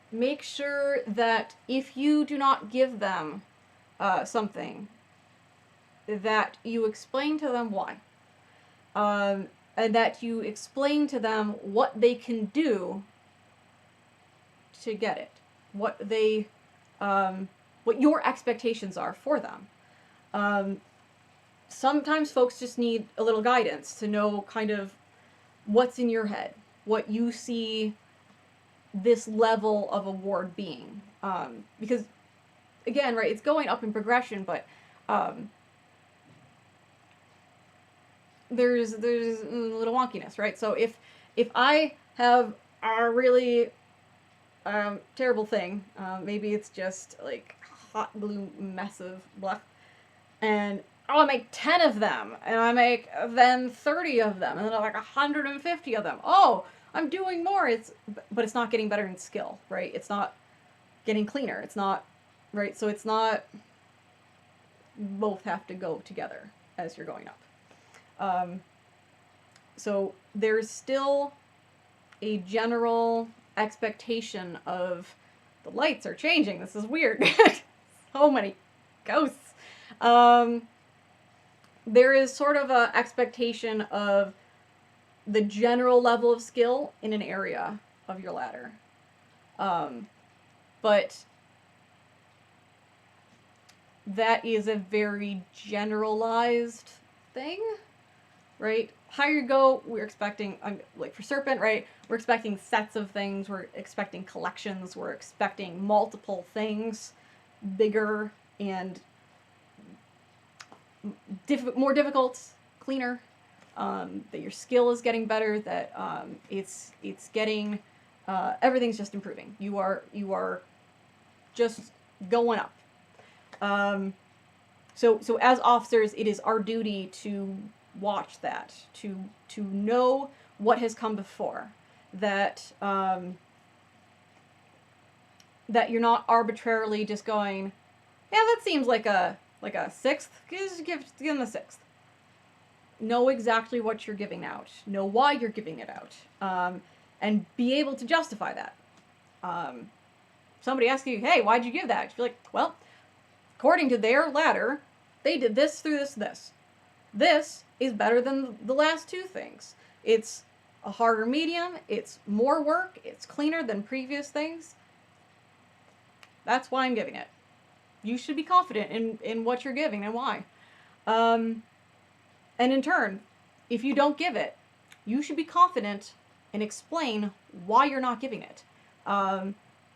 Make sure that if you do not give them something, that you explain to them why. And that you explain to them what they can do to get it. What your expectations are for them. Sometimes folks just need a little guidance to know kind of what's in your head, what you see this level of award being. Because, again, right, it's going up in progression, but there's a little wonkiness, right? So if I have a really terrible thing, maybe it's just like hot glue mess of blah, and I make 10 of them, and I make then 30 of them, and then I like 150 of them. Oh, I'm doing more. But it's not getting better in skill, right? It's not getting cleaner. It's not, right? So it's not, both have to go together as you're going up. So there's still a general expectation of the lights are changing. This is weird. So many ghosts. There is sort of a expectation of the general level of skill in an area of your ladder. But that is a very generalized thing, right? Higher you go, we're expecting, like for Serpent, right? We're expecting sets of things, we're expecting collections, we're expecting multiple things, bigger, and more difficult, cleaner. That your skill is getting better. That it's getting everything's just improving. You are just going up. So as officers, it is our duty to watch that, to know what has come before, that that you're not arbitrarily just going, yeah, that seems like a 6th. Just give them a 6th. Know exactly what you're giving out. Know why you're giving it out, and be able to justify that. Somebody asks you, hey, why'd you give that? You're like, well, according to their ladder, they did this through this, this. This is better than the last 2 things. It's a harder medium, it's more work, it's cleaner than previous things. That's why I'm giving it. You should be confident in what you're giving and why. And in turn, if you don't give it, you should be confident and explain why you're not giving it.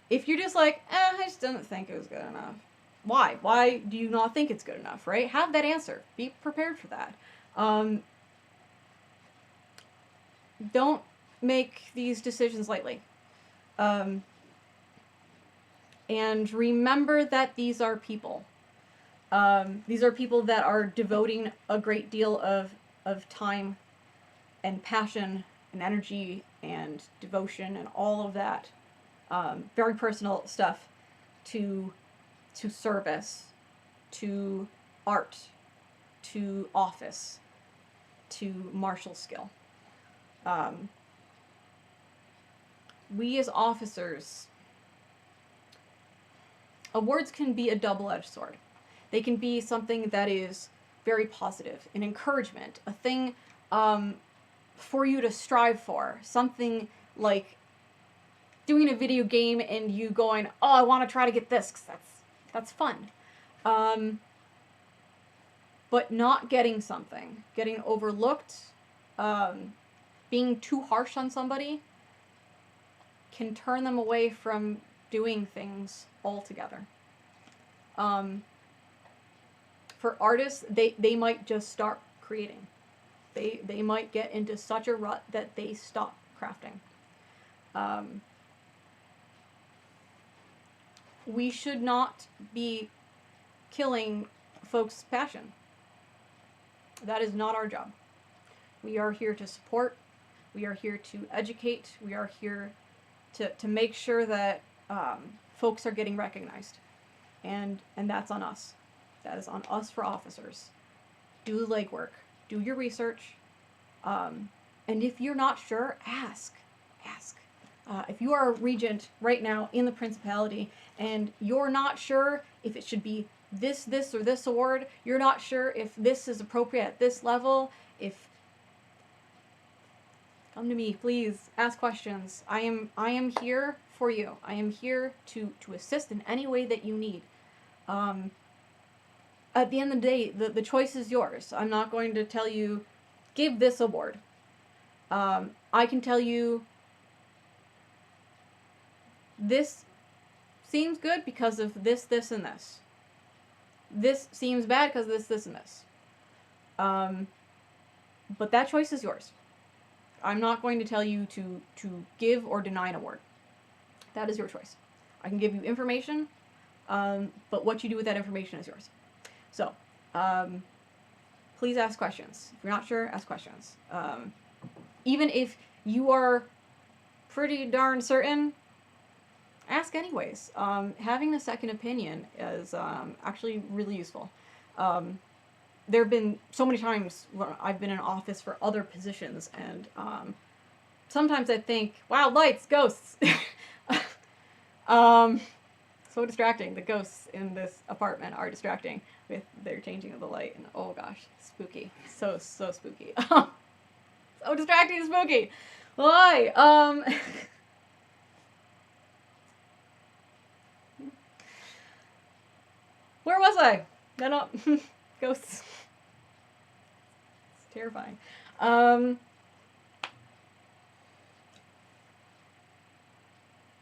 If you're just like, I just didn't think it was good enough. Why? Why do you not think it's good enough, right? Have that answer. Be prepared for that. Don't make these decisions lightly. And remember that these are people. These are people that are devoting a great deal of time and passion and energy and devotion and all of that, very personal stuff to service, to art, to office, to martial skill. We as officers, awards can be a double-edged sword. They can be something that is very positive, an encouragement, a thing for you to strive for, something like doing a video game and you going, oh, I want to try to get this, because that's fun. But not getting something, getting overlooked, being too harsh on somebody can turn them away from doing things altogether. For artists, they might just start creating. They might get into such a rut that they stop crafting. We should not be killing folks' passion. That is not our job. We are here to support. We are here to educate. We are here to make sure that folks are getting recognized. And that's on us. That is on us for officers. Do the legwork. Do your research. And if you're not sure, ask. Ask. If you are a regent right now in the Principality and you're not sure if it should be this, or this award, you're not sure if this is appropriate at this level, come to me, please. Ask questions. I am here for you. I am here to assist in any way that you need. At the end of the day, the choice is yours. I'm not going to tell you, give this award. I can tell you, this seems good because of this, and this. This seems bad because of this, and this. But that choice is yours. I'm not going to tell you to give or deny an award. That is your choice. I can give you information, but what you do with that information is yours. So, please ask questions. If you're not sure, ask questions. Even if you are pretty darn certain, ask anyways. Having a second opinion is actually really useful. There have been so many times when I've been in office for other positions, and sometimes I think, wow, lights, ghosts. So distracting. The ghosts in this apartment are distracting with their changing of the light, and oh gosh, spooky. So spooky. So distracting and spooky. Why? Where was I? No. Ghosts. It's terrifying. Anyone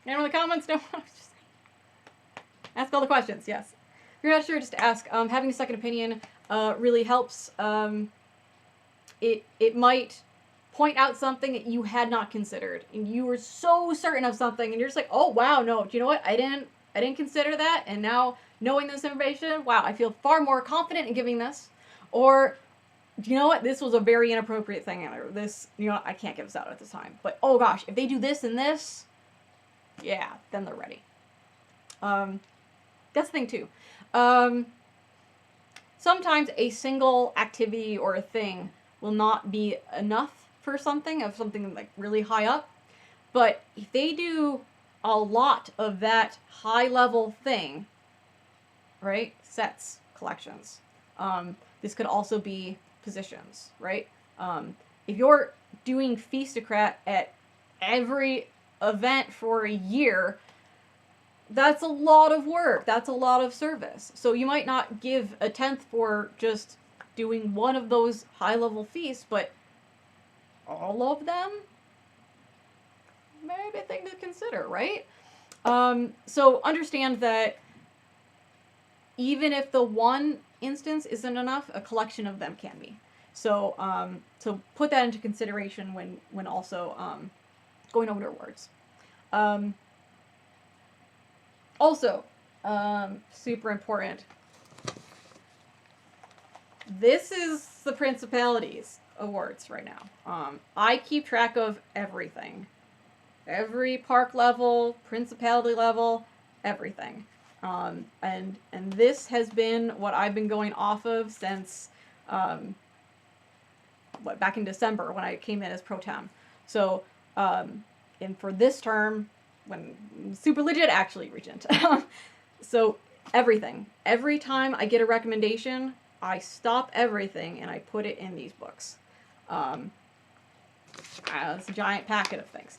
in the comments? No. Ask all the questions. Yes. you're not sure, just ask. Having a second opinion really helps. It might point out something that you had not considered, and you were so certain of something, and you're just like, oh wow, no, do you know what? I didn't consider that, and now knowing this information, wow, I feel far more confident in giving this. Or, do you know what? This was a very inappropriate thing, or this, you know, I can't give this out at this time. But oh gosh, if they do this and this, yeah, then they're ready. That's the thing too. Sometimes a single activity or a thing will not be enough for something like really high up. But if they do a lot of that high level thing, right? Sets, collections. This could also be positions, right? If you're doing Feastocrat at every event for a year, that's a lot of work. That's a lot of service. So you might not give a 10th for just doing one of those high-level feasts, but all of them? Maybe a thing to consider, right? So understand that even if the one instance isn't enough, a collection of them can be. So put that into consideration when also going over the rewards. Also, super important. This is the Principalities awards right now. I keep track of everything. Every park level, Principality level, everything. And this has been what I've been going off of since, back in December when I came in as Pro Tem. So, and for this term, when super legit actually Regent. So everything. Every time I get a recommendation, I stop everything and I put it in these books. It's a giant packet of things.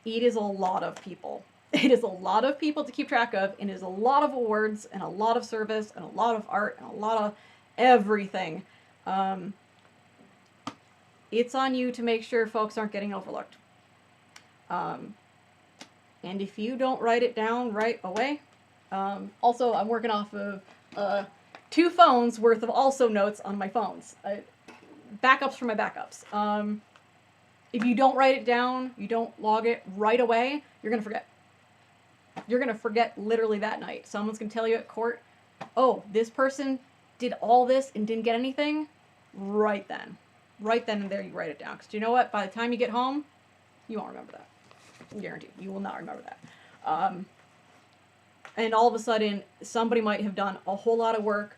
It is a lot of people. It is a lot of people to keep track of, and it is a lot of awards, and a lot of service, and a lot of art, and a lot of everything. It's on you to make sure folks aren't getting overlooked. And if you don't write it down right away, also I'm working off of 2 phones worth of also notes on my phones. Backups for my backups. If you don't write it down, you don't log it right away, you're going to forget. You're going to forget literally that night. Someone's going to tell you at court, oh, this person did all this and didn't get anything. Right then. Right then and there you write it down. Because you know what? By the time you get home, you won't remember that. Guaranteed. You will not remember that. And all of a sudden, somebody might have done a whole lot of work,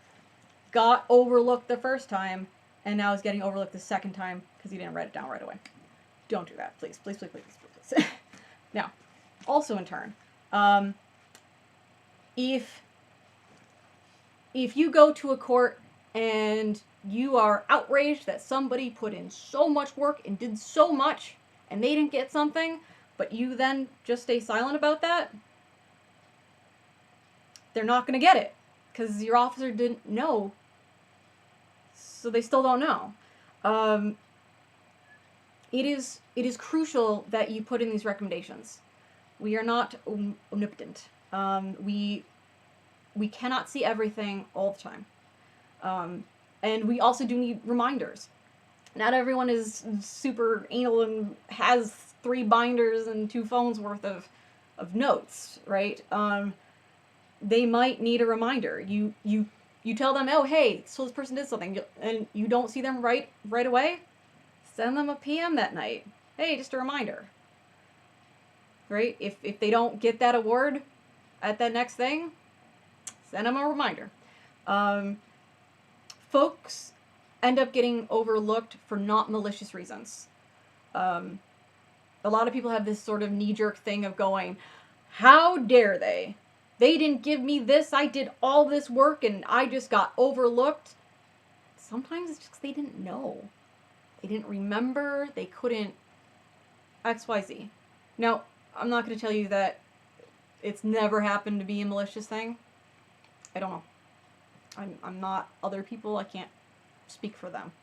got overlooked the first time, and now is getting overlooked the second time because you didn't write it down right away. Don't do that, please. Please, please, please, please, please. Now, also in turn, if you go to a court and you are outraged that somebody put in so much work and did so much and they didn't get something, but you then just stay silent about that, they're not going to get it because your officer didn't know, so they still don't know. It is crucial that you put in these recommendations. We are not omnipotent. We cannot see everything all the time. And we also do need reminders. Not everyone is super anal and has 3 binders and 2 phones worth of notes, right? They might need a reminder. You tell them, oh, hey, so this person did something, and you don't see them right away, send them a PM that night. Hey, just a reminder. Right? If they don't get that award at that next thing, send them a reminder. Folks end up getting overlooked for not malicious reasons. A lot of people have this sort of knee-jerk thing of going, how dare they? They didn't give me this, I did all this work, and I just got overlooked. Sometimes it's just 'cause they didn't know. They didn't remember, they couldn't XYZ. Now, I'm not going to tell you that it's never happened to be a malicious thing. I don't know. I'm not other people, I can't speak for them.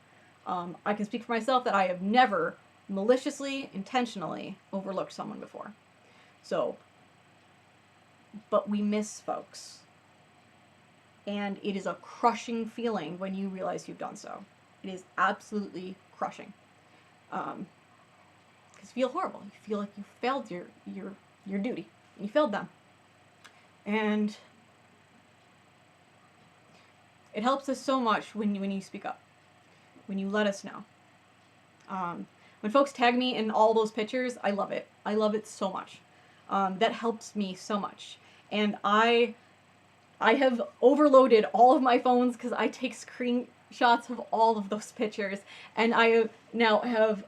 I can speak for myself that I have never maliciously, intentionally overlooked someone before. So, but we miss folks. And it is a crushing feeling when you realize you've done so. It is absolutely crushing. Because you feel horrible. You feel like you failed your duty. You failed them. And it helps us so much when you speak up. When you let us know. When folks tag me in all those pictures, I love it. I love it so much. That helps me so much. And I have overloaded all of my phones because I take screenshots of all of those pictures. And I now have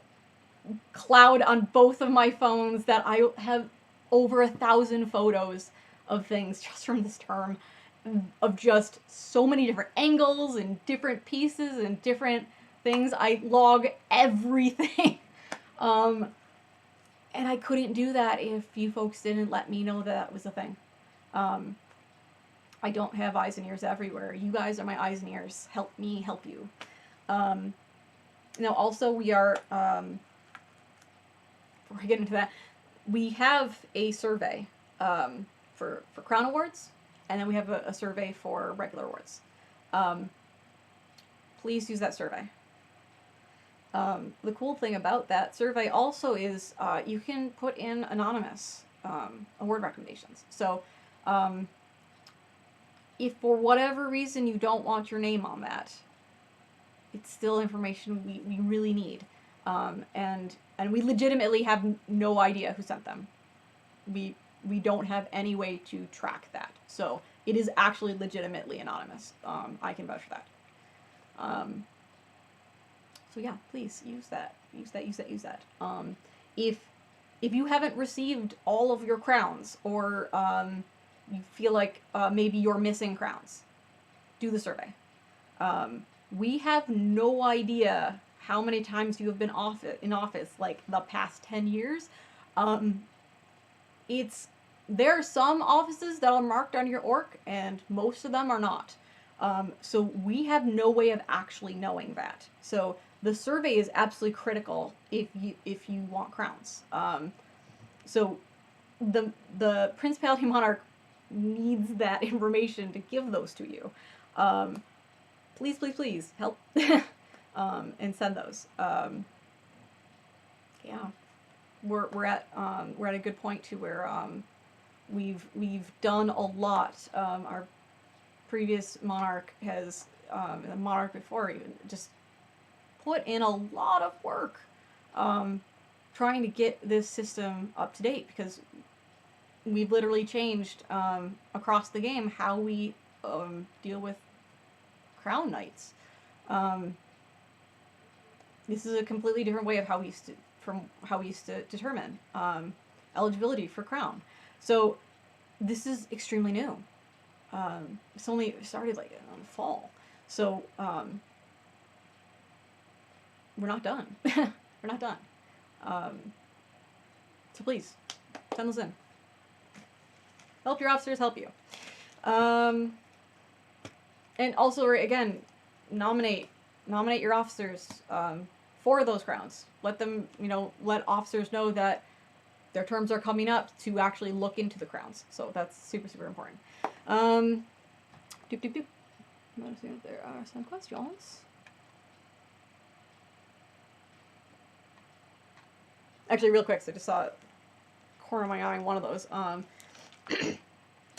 cloud on both of my phones that I have over 1,000 photos of things just from this term, of just so many different angles and different pieces and different things. I log everything. And I couldn't do that if you folks didn't let me know that was a thing. I don't have eyes and ears everywhere. You guys are my eyes and ears. Help me help you. Now, also, we are, before I get into that, we have a survey for Crown Awards, and then we have a survey for regular awards. Please use that survey. The cool thing about that survey also is you can put in anonymous award recommendations. So, if for whatever reason you don't want your name on that, it's still information we really need. And we legitimately have no idea who sent them. We don't have any way to track that. So it is actually legitimately anonymous. I can vouch for that. So yeah, please use that. Use that. If you haven't received all of your crowns, or you feel like maybe you're missing crowns, do the survey. We have no idea how many times you have been in office, like the past 10 years. There are some offices that are marked on your orc, and most of them are not. So we have no way of actually knowing that. So the survey is absolutely critical if you want crowns. So the Principality Monarch needs that information to give those to you. Please help and send those. Yeah, we're at a good point to where we've done a lot. Our previous monarch has, the monarch before even, just put in a lot of work trying to get this system up to date, because we've literally changed across the game how we deal with crown knights. This is a completely different way of how we used to determine eligibility for crown. So this is extremely new. It's only started like in the fall. So we're not done. We're not done. So please send those in. Help your officers help you. And also, again, nominate your officers for those crowns. Let them, let officers know that their terms are coming up to actually look into the crowns. So that's super, super important. I'm going to see if there are some questions. Actually, real quick, so I just saw a corner of my eye in one of those. This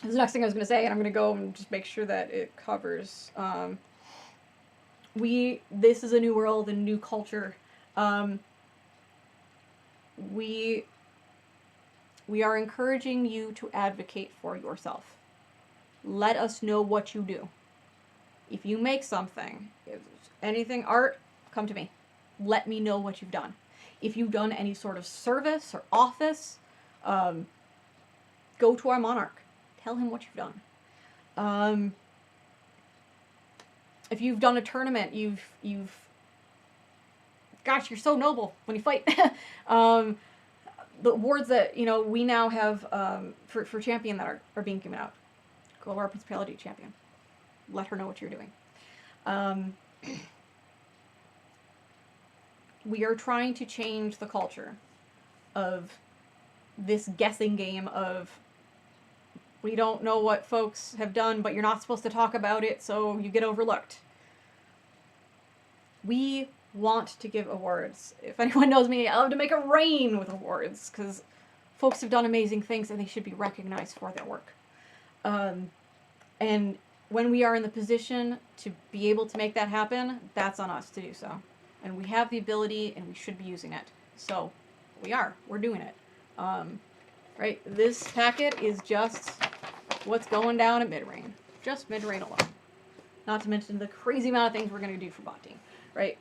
is the next thing I was going to say, and I'm going to go and just make sure that it covers. This is a new world and a new culture. We are encouraging you to advocate for yourself. Let us know what you do. If you make something, if anything, art, come to me. Let me know what you've done. If you've done any sort of service or office, go to our monarch. Tell him what you've done. If you've done a tournament, gosh, you're so noble when you fight. The awards that, we now have for champion that are being given out. Go to our Principality champion. Let her know what you're doing. We are trying to change the culture of this guessing game of We don't know what folks have done, but you're not supposed to talk about it, so you get overlooked. We want to give awards. If anyone knows me, I love to make it rain with awards, because folks have done amazing things and they should be recognized for their work. And when we are in the position to be able to make that happen, that's on us to do so. And we have the ability and we should be using it. So we're doing it. Right? This packet is just what's going down at mid-rain. Just mid-rain alone. Not to mention the crazy amount of things we're going to do for bonding. Right?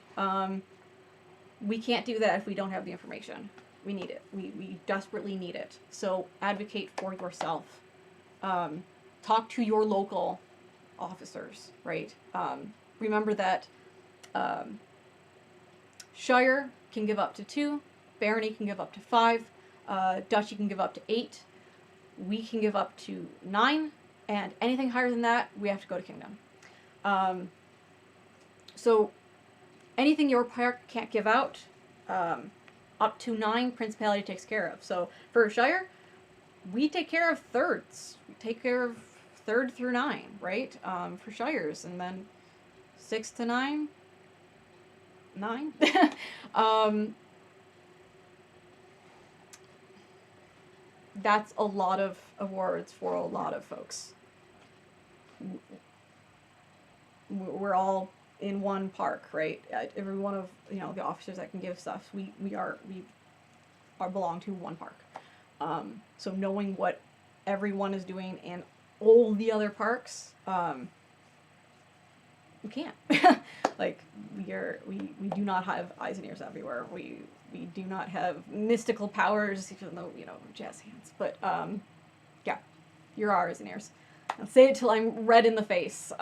We can't do that if we don't have the information. We need it. We desperately need it. So advocate for yourself. Talk to your local officers, right? Remember that Shire can give up to 2, Barony can give up to 5, Duchy can give up to 8, we can give up to 9, and anything higher than that, we have to go to Kingdom. So anything your park can't give out, up to 9, Principality takes care of. So for Shire, we take care of thirds. We take care of 3rd through 9, right? For Shires, and then 6 to 9, 9. That's a lot of awards for a lot of folks. We're all in one park, right? Every one of the officers that can give stuff, we belong to one park. So knowing what everyone is doing in all the other parks, we can't. Like we do not have eyes and ears everywhere. We do not have mystical powers, even though jazz hands. But yeah, you're our eyes and ears. I'll say it till I'm red in the face.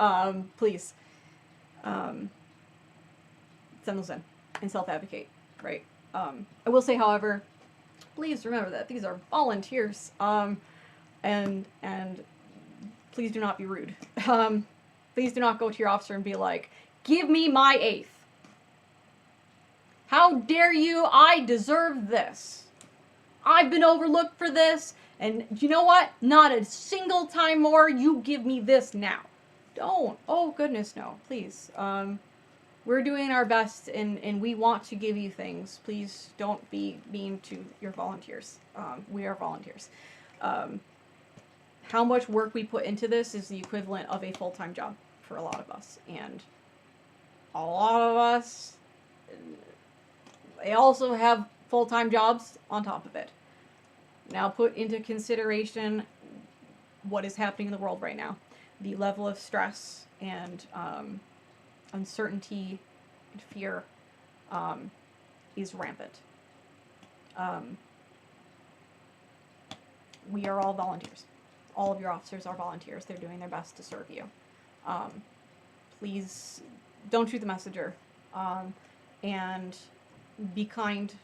Please, send those in and self-advocate. Right. I will say, however, please remember that these are volunteers. And please do not be rude. Please do not go to your officer and be like, "Give me my 8th. How dare you? I deserve this. I've been overlooked for this, and you know what? Not a single time more. You give me this now." Don't. Oh, goodness, no. Please. We're doing our best, and we want to give you things. Please don't be mean to your volunteers. We are volunteers. How much work we put into this is the equivalent of a full-time job for a lot of us. And a lot of us, they also have full-time jobs on top of it. Now put into consideration what is happening in the world right now. The level of stress and uncertainty and fear is rampant. We are all volunteers. All of your officers are volunteers. They're doing their best to serve you. Please don't shoot the messenger. And be kind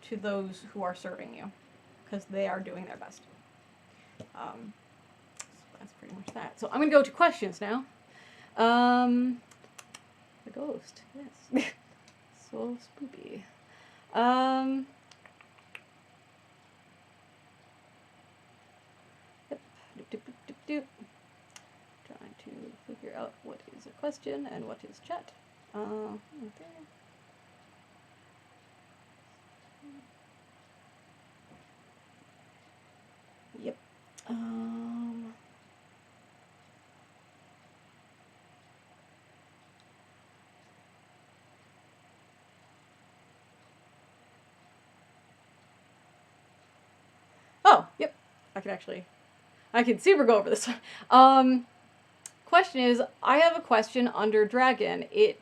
to those who are serving you, because they are doing their best. So that's pretty much that. So I'm going to go to questions now. The ghost, yes. So spooky. Yep. Trying to figure out what is a question and what is chat. Okay. Yep. Oh, yep. I can super go over this one. Question is, I have a question under Dragon. It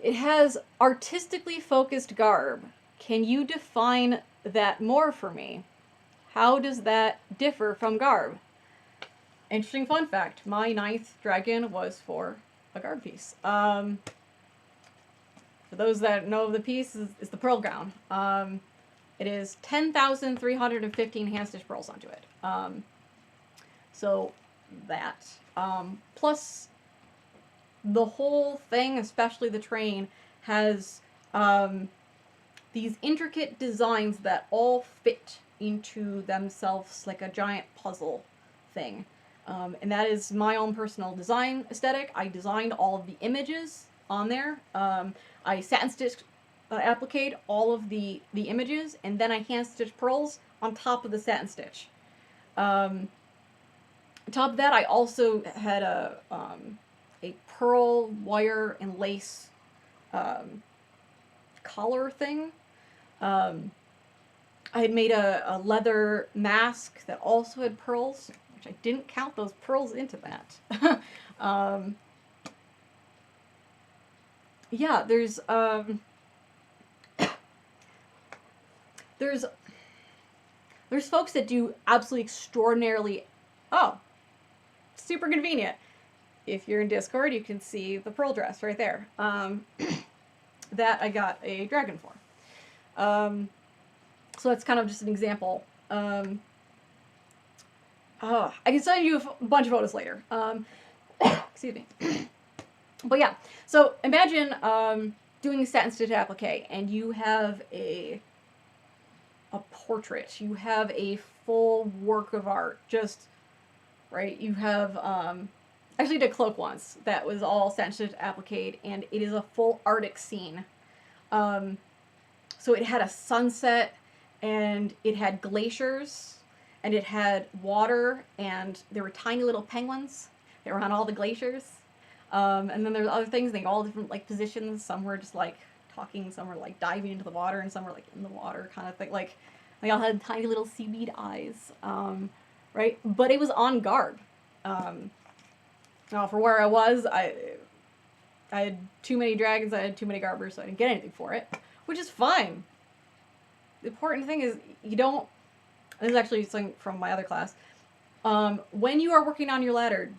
has artistically focused garb. Can you define that more for me? How does that differ from garb? Interesting fun fact. My 9th dragon was for a garb piece. For those that know the piece, is the pearl gown. It is 10,315 hand-stitched pearls onto it. So that. Plus, the whole thing, especially the train, has these intricate designs that all fit into themselves like a giant puzzle thing. And that is my own personal design aesthetic. I designed all of the images on there. I satin stitched, appliqued all of the images, and then I hand stitched pearls on top of the satin stitch. On top of that, I also had a pearl wire and lace collar thing. I had made a leather mask that also had pearls, which I didn't count those pearls into that. Yeah, there's folks that do absolutely extraordinarily. Oh, super convenient. If you're in Discord, you can see the pearl dress right there. That I got a dragon for. So that's kind of just an example. I can send you a bunch of photos later. Excuse me. But yeah, so imagine doing a satin stitch applique, and you have a portrait. You have a full work of art. Just right. You have actually did a cloak once that was all satin stitch applique, and it is a full Arctic scene. So it had a sunset, and it had glaciers, and it had water, and there were tiny little penguins that were on all the glaciers. And then there's other things, they all different like positions. Some were just like talking, some were like diving into the water, and some were like in the water kind of thing. Like they all had tiny little seaweed eyes, right? But it was on guard. Now for where I was, I had too many dragons, I had too many garbers, so I didn't get anything for it, which is fine. The important thing is you don't. This is actually something from my other class. When you are working on your ladder,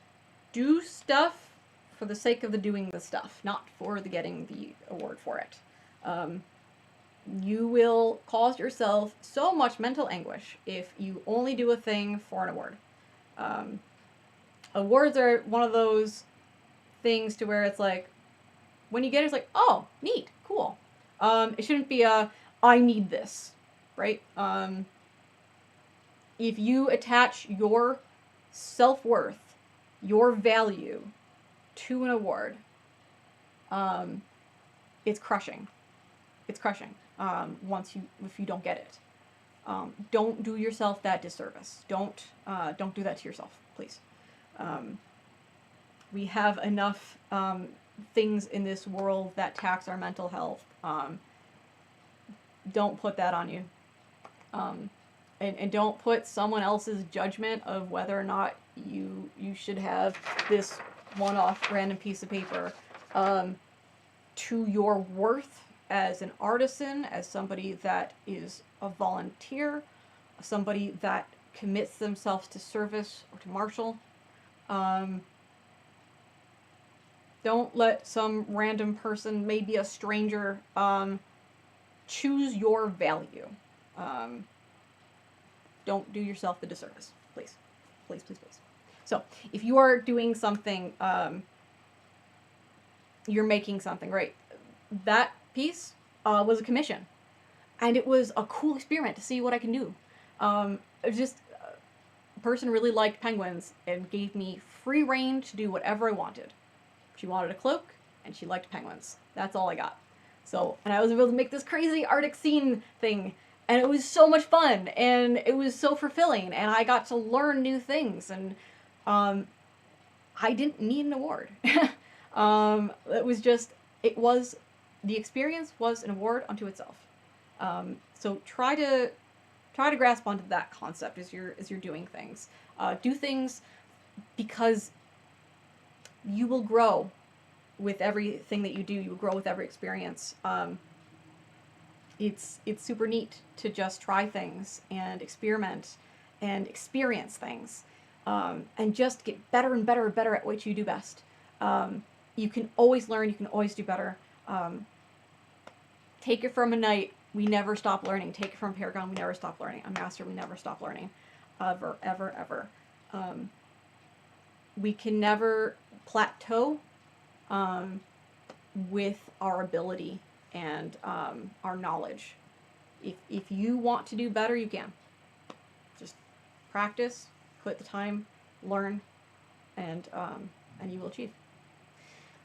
do stuff for the sake of the doing the stuff, not for the getting the award for it. You will cause yourself so much mental anguish if you only do a thing for an award. Awards are one of those things to where it's like, when you get it, it's like, oh, neat, cool. It shouldn't be I need this, right? If you attach your self-worth, your value to an award, it's crushing. It's crushing. If you don't get it, don't do yourself that disservice. Don't do that to yourself, please. We have enough things in this world that tax our mental health. Don't put that on you. And don't put someone else's judgment of whether or not you should have this one-off random piece of paper to your worth as an artisan, as somebody that is a volunteer, somebody that commits themselves to service or to martial. Don't let some random person, maybe a stranger, choose your value. Don't do yourself the disservice, please. Please, please, please. So, if you are doing something, you're making something, right? That piece was a commission. And it was a cool experiment to see what I can do. It was just, a person really liked penguins and gave me free reign to do whatever I wanted. She wanted a cloak, and she liked penguins. That's all I got. So, and I was able to make this crazy Arctic scene thing, and it was so much fun, and it was so fulfilling, and I got to learn new things, and I didn't need an award. The experience was an award unto itself. So try to grasp onto that concept as you're doing things. Do things because you will grow with everything that you do. You will grow with every experience. It's super neat to just try things and experiment and experience things, and just get better and better and better at what you do best. You can always learn. You can always do better. Take it from a knight. We never stop learning. Take it from Paragon. We never stop learning. A master. We never stop learning. Ever, ever, ever. We can never plateau with our ability and our knowledge. If you want to do better, you can. Just practice, put the time learn, and you will achieve.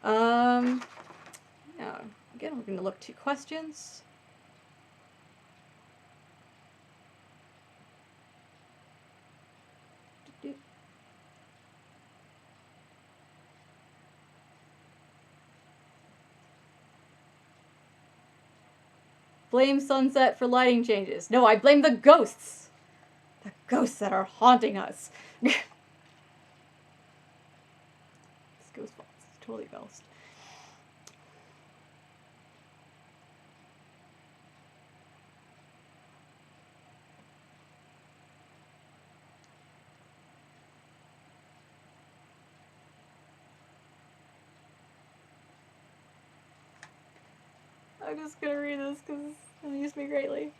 Yeah. Again, we're going to look to questions. Blame sunset for lighting changes. No, I blame the ghosts. The ghosts that are haunting us. It's ghost fault. It's totally ghost. I'm just gonna read this because it amused me greatly.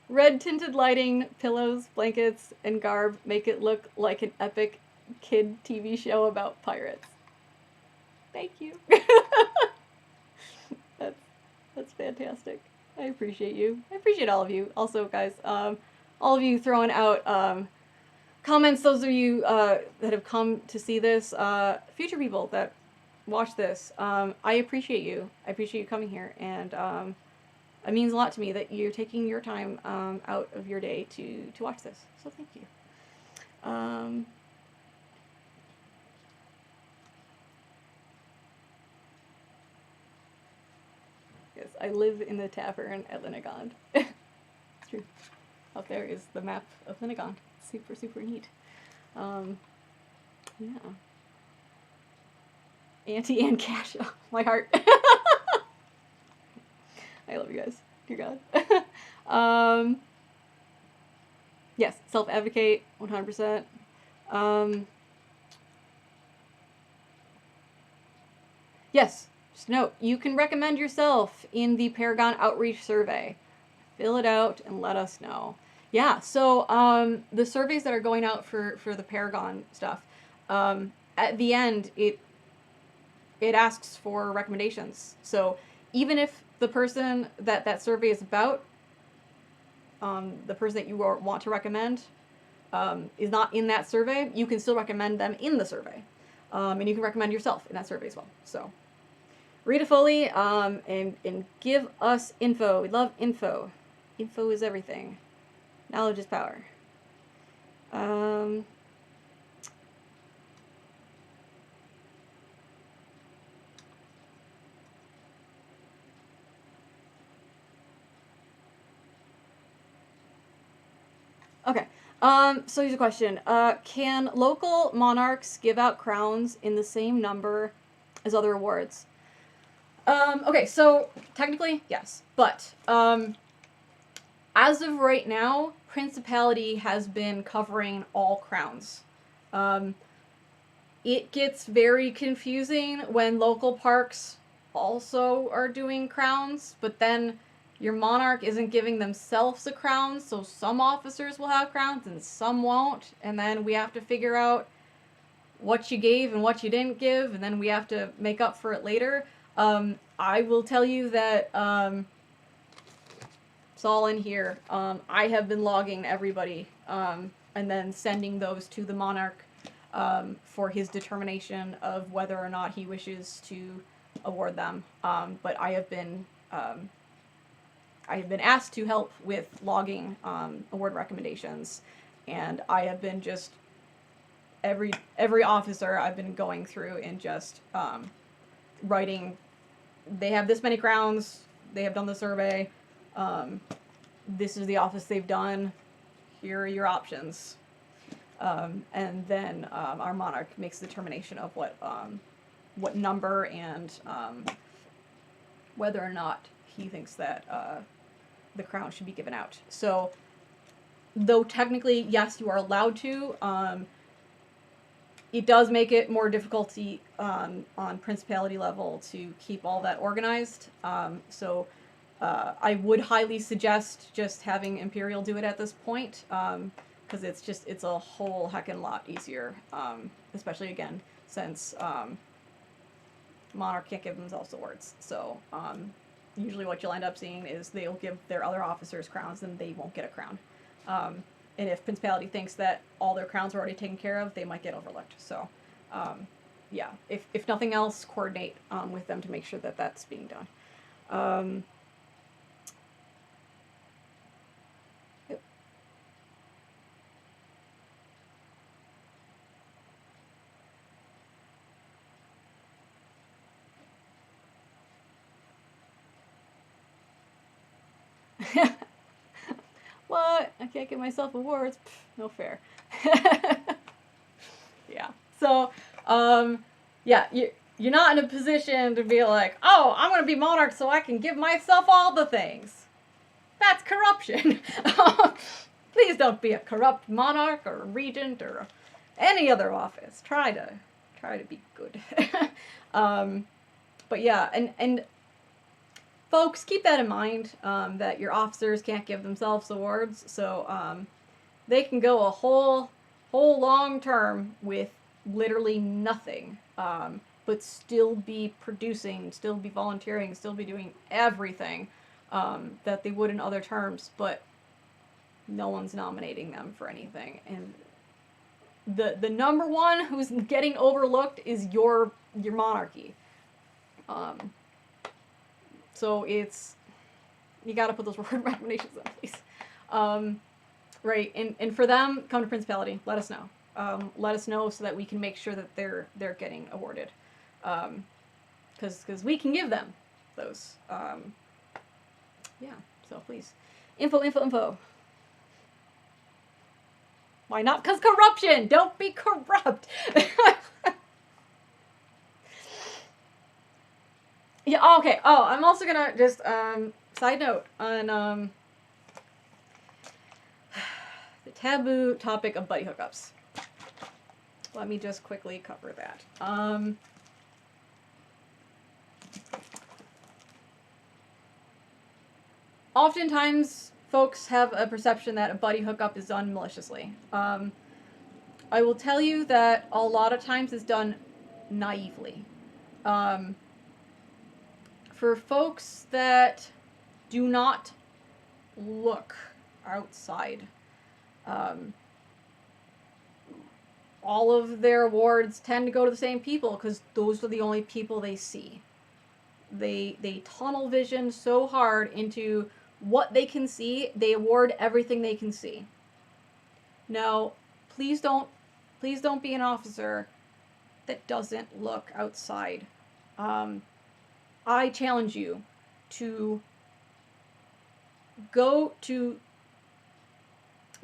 Red tinted lighting, pillows, blankets, and garb make it look like an epic kid TV show about pirates. Thank you. That's fantastic. I appreciate you. I appreciate all of you. Also, guys, all of you throwing out comments. Those of you that have come to see this, future people that watch this, I appreciate you. I appreciate you coming here, and it means a lot to me that you're taking your time out of your day to watch this. So thank you. Yes, I live in the tavern at Linnegond. It's true. Up there is the map of Linnegond. Super, super neat. Yeah. Auntie and Cash. Oh, my heart. I love you guys. Dear God. Yes, self-advocate, 100%. Yes, just note, you can recommend yourself in the Paragon Outreach Survey. Fill it out and let us know. Yeah, so the surveys that are going out for the Paragon stuff, at the end, it asks for recommendations. So even if the person that survey is about, the person that you want to recommend, is not in that survey, you can still recommend them in the survey. And you can recommend yourself in that survey as well. So read it fully, and give us info. We love info. Info is everything. Knowledge is power. Okay. So here's a question. Can local monarchs give out crowns in the same number as other awards? Okay, so technically, yes. But, as of right now, Principality has been covering all crowns. It gets very confusing when local parks also are doing crowns, but then your monarch isn't giving themselves a crown, so some officers will have crowns and some won't, and then we have to figure out what you gave and what you didn't give, and then we have to make up for it later. I will tell you that it's all in here. I have been logging everybody, and then sending those to the monarch for his determination of whether or not he wishes to award them. But I have been asked to help with logging award recommendations, and I have been just every officer I've been going through and just writing. They have this many crowns. They have done the survey. This is the office they've done. Here are your options. And then our monarch makes the determination of what number and whether or not he thinks that the crown should be given out. So, though technically, yes, you are allowed to, it does make it more difficult on Principality level to keep all that organized. So I would highly suggest just having Imperial do it at this point, because it's a whole heckin' lot easier, especially again since Monarch can't give themselves awards. So usually what you'll end up seeing is they'll give their other officers crowns and they won't get a crown. if Principality thinks that all their crowns are already taken care of, they might get overlooked. So, yeah, if nothing else, coordinate with them to make sure that that's being done. Yep. What? I can't give myself awards. Pff, no fair. Yeah. So, yeah, you're not in a position to be like, oh, I'm going to be monarch so I can give myself all the things. That's corruption. Please don't be a corrupt monarch or a regent or any other office. Try to be good. But yeah, and folks, keep that in mind, that your officers can't give themselves awards, so they can go a whole long term with literally nothing, but still be producing, still be volunteering, still be doing everything that they would in other terms, but no one's nominating them for anything. And the number one who's getting overlooked is your monarchy. So it's, you gotta put those word recommendations in, please. Right, and for them, come to Principality. Let us know. Let us know so that we can make sure that they're getting awarded. Because we can give them those. Yeah, so please. Info. Why not? Because corruption! Don't be corrupt! Yeah, okay. Oh, I'm also gonna just, side note on, the taboo topic of buddy hookups. Let me just quickly cover that. Oftentimes, folks have a perception that a buddy hookup is done maliciously. I will tell you that a lot of times it's done naively. For folks that do not look outside, all of their awards tend to go to the same people because those are the only people they see. They tunnel vision so hard into what they can see, they award everything they can see. Now, please don't be an officer that doesn't look outside. I challenge you to go to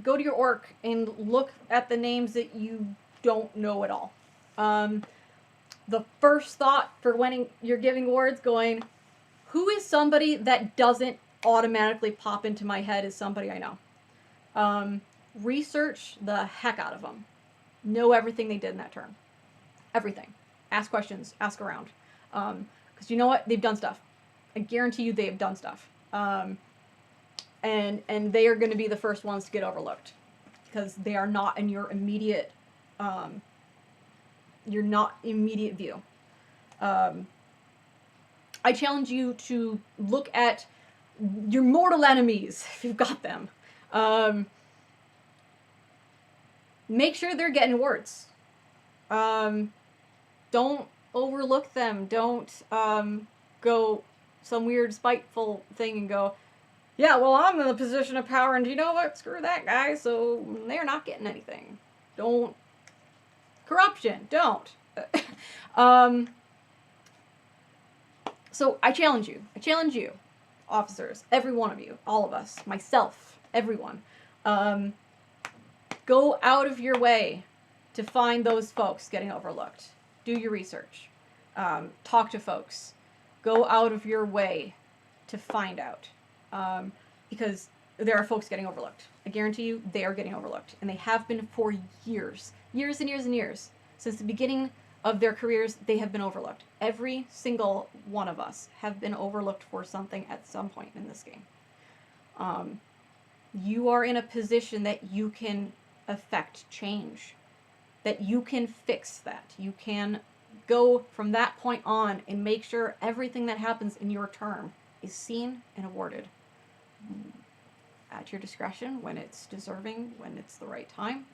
your org and look at the names that you don't know at all. The first thought for when you're giving awards, going, who is somebody that doesn't automatically pop into my head as somebody I know? Research the heck out of them. Know everything they did in that term. Everything. Ask questions. Ask around. Because you know what? They've done stuff. I guarantee you they have done stuff. And they are going to be the first ones to get overlooked. Because they are not in your immediate, view. I challenge you to look at your mortal enemies, if you've got them. Make sure they're getting awards. Don't overlook them. Don't go some weird spiteful thing and go, yeah, well, I'm in a position of power, and you know what? Screw that guy, so they're not getting anything. Don't. Corruption. Don't. So I challenge you, officers, every one of you, all of us, myself, everyone. Go out of your way to find those folks getting overlooked. Do your research. Talk to folks. Go out of your way to find out. Because there are folks getting overlooked. I guarantee you they are getting overlooked. And they have been for years. Years and years and years. Since the beginning of their careers, they have been overlooked. Every single one of us have been overlooked for something at some point in this game. You are in a position that you can affect change. That you can fix that. You can go from that point on and make sure everything that happens in your term is seen and awarded. at your discretion when it's deserving, when it's the right time,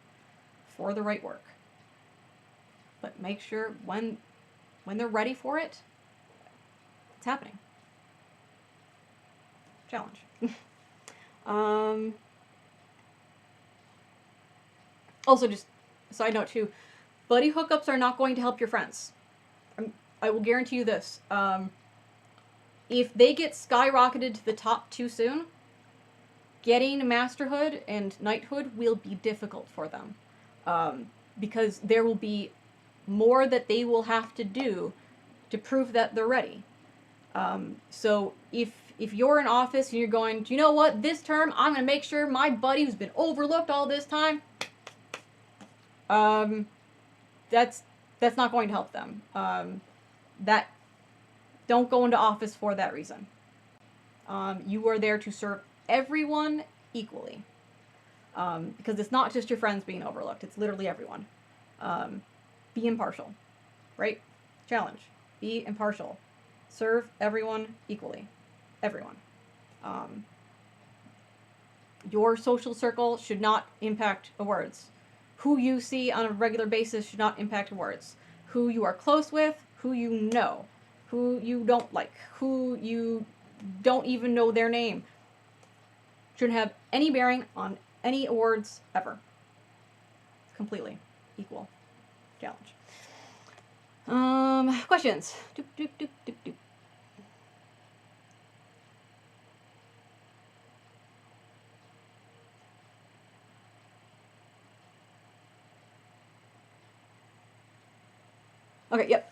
for the right work. But make sure when they're ready for it, it's happening. Challenge. Also, just a side note too, buddy hookups are not going to help your friends. I will guarantee you this. If they get skyrocketed to the top too soon, getting masterhood and knighthood will be difficult for them. Because there will be more that they will have to do to prove that they're ready. So if you're in office and you're going, do you know what, this term I'm going to make sure my buddy who's been overlooked all this time, that's not going to help them. Don't go into office for that reason. You are there to serve everyone equally. Because it's not just your friends being overlooked, it's literally everyone. Be impartial, right? Challenge. Be impartial. Serve everyone equally. Everyone. Your social circle should not impact awards. Who you see on a regular basis should not impact awards. Who you are close with, who you know, who you don't like, who you don't even know their name, shouldn't have any bearing on any awards ever. Completely equal. Challenge. Questions? Doop, doop, doop, doop, doop. Okay, yep.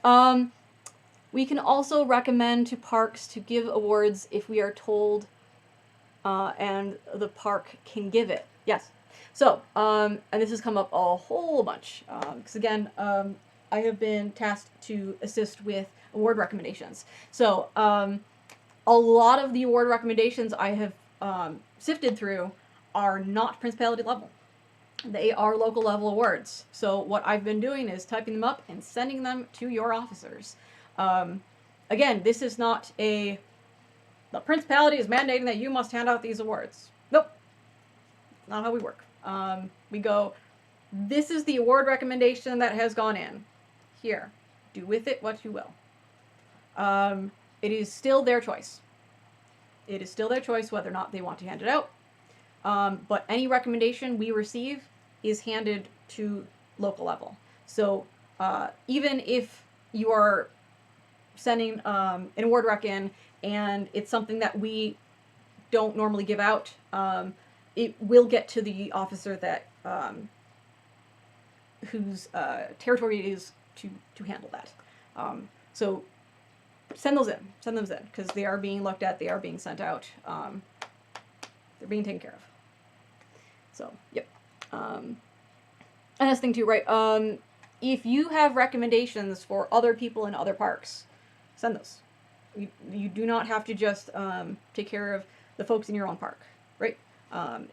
We can also recommend to parks to give awards if we are told and the park can give it. Yes. So, and this has come up a whole bunch. Because again, I have been tasked to assist with award recommendations. So, a lot of the award recommendations I have sifted through are not principality level. They are local level awards. So what I've been doing is typing them up and sending them to your officers. Again, this is not the principality is mandating that you must hand out these awards. Nope. Not how we work. We go, this is the award recommendation that has gone in. Here. Do with it what you will. It is still their choice. It is still their choice whether or not they want to hand it out. But any recommendation we receive is handed to local level. So even if you are sending an award rec in and it's something that we don't normally give out, it will get to the officer that whose territory it is to handle that. So send those in. Send them in because they are being looked at. They are being sent out. They're being taken care of. So, yep. And that's the thing too, right? If you have recommendations for other people in other parks, send those. You do not have to just take care of the folks in your own park, right?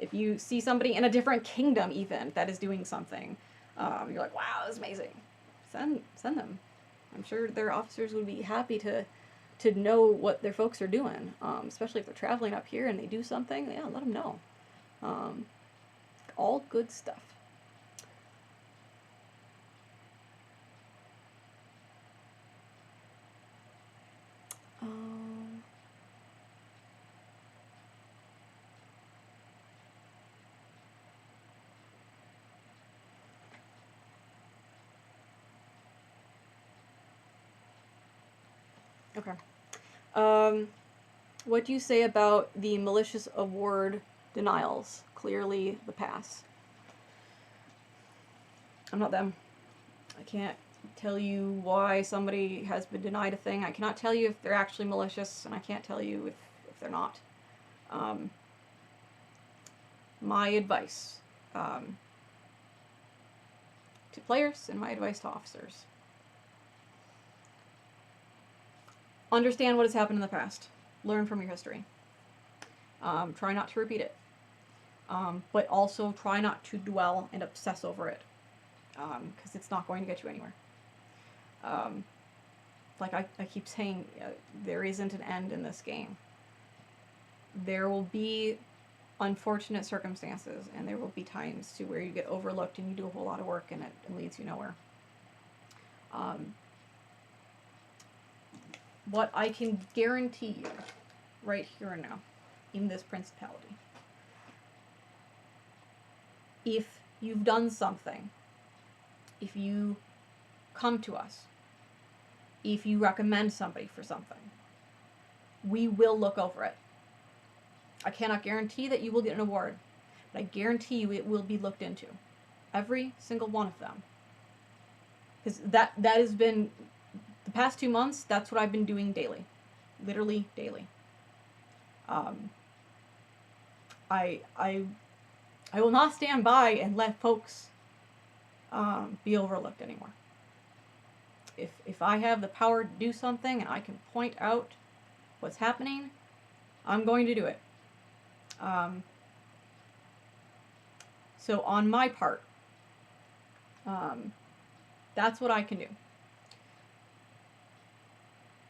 If you see somebody in a different kingdom even that is doing something, you're like, wow, that's amazing. Send them. I'm sure their officers would be happy to know what their folks are doing, especially if they're traveling up here and they do something. Yeah, let them know. All good stuff. Okay. What do you say about the malicious award denials? Clearly the pass. I'm not them. I can't tell you why somebody has been denied a thing. I cannot tell you if they're actually malicious, and I can't tell you if they're not. My advice to players and my advice to officers. Understand what has happened in the past. Learn from your history. Try not to repeat it. But also try not to dwell and obsess over it. Because it's not going to get you anywhere. Like I keep saying, there isn't an end in this game. There will be unfortunate circumstances, and there will be times to where you get overlooked and you do a whole lot of work and it leads you nowhere. What I can guarantee you right here and now in this principality, if you've done something, if you come to us, if you recommend somebody for something, we will look over it. I cannot guarantee that you will get an award, but I guarantee you it will be looked into. Every single one of them. Because that has been, the past 2 months, that's what I've been doing daily. Literally daily. I will not stand by and let folks be overlooked anymore. If I have the power to do something and I can point out what's happening, I'm going to do it. So on my part, that's what I can do.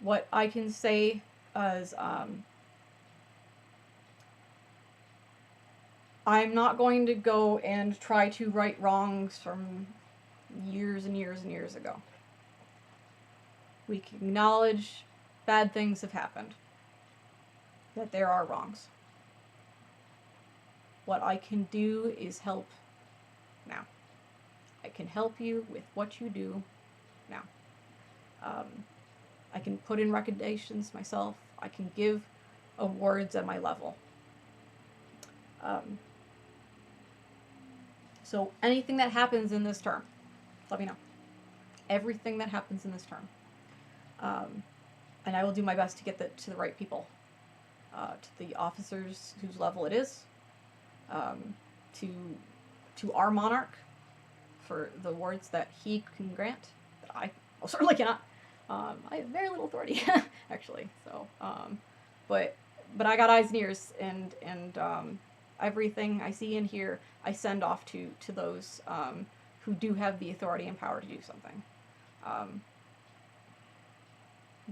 What I can say is, I'm not going to go and try to right wrongs from years and years and years ago. We can acknowledge bad things have happened, that there are wrongs. What I can do is help now. I can help you with what you do now. I can put in recommendations myself. I can give awards at my level. So anything that happens in this term, let me know. Everything that happens in this term. And I will do my best to get that to the right people. To the officers whose level it is. To our monarch for the awards that he can grant. That I certainly cannot. I have very little authority, actually. So, but I got eyes and ears, and everything I see and hear, I send off to those who do have the authority and power to do something.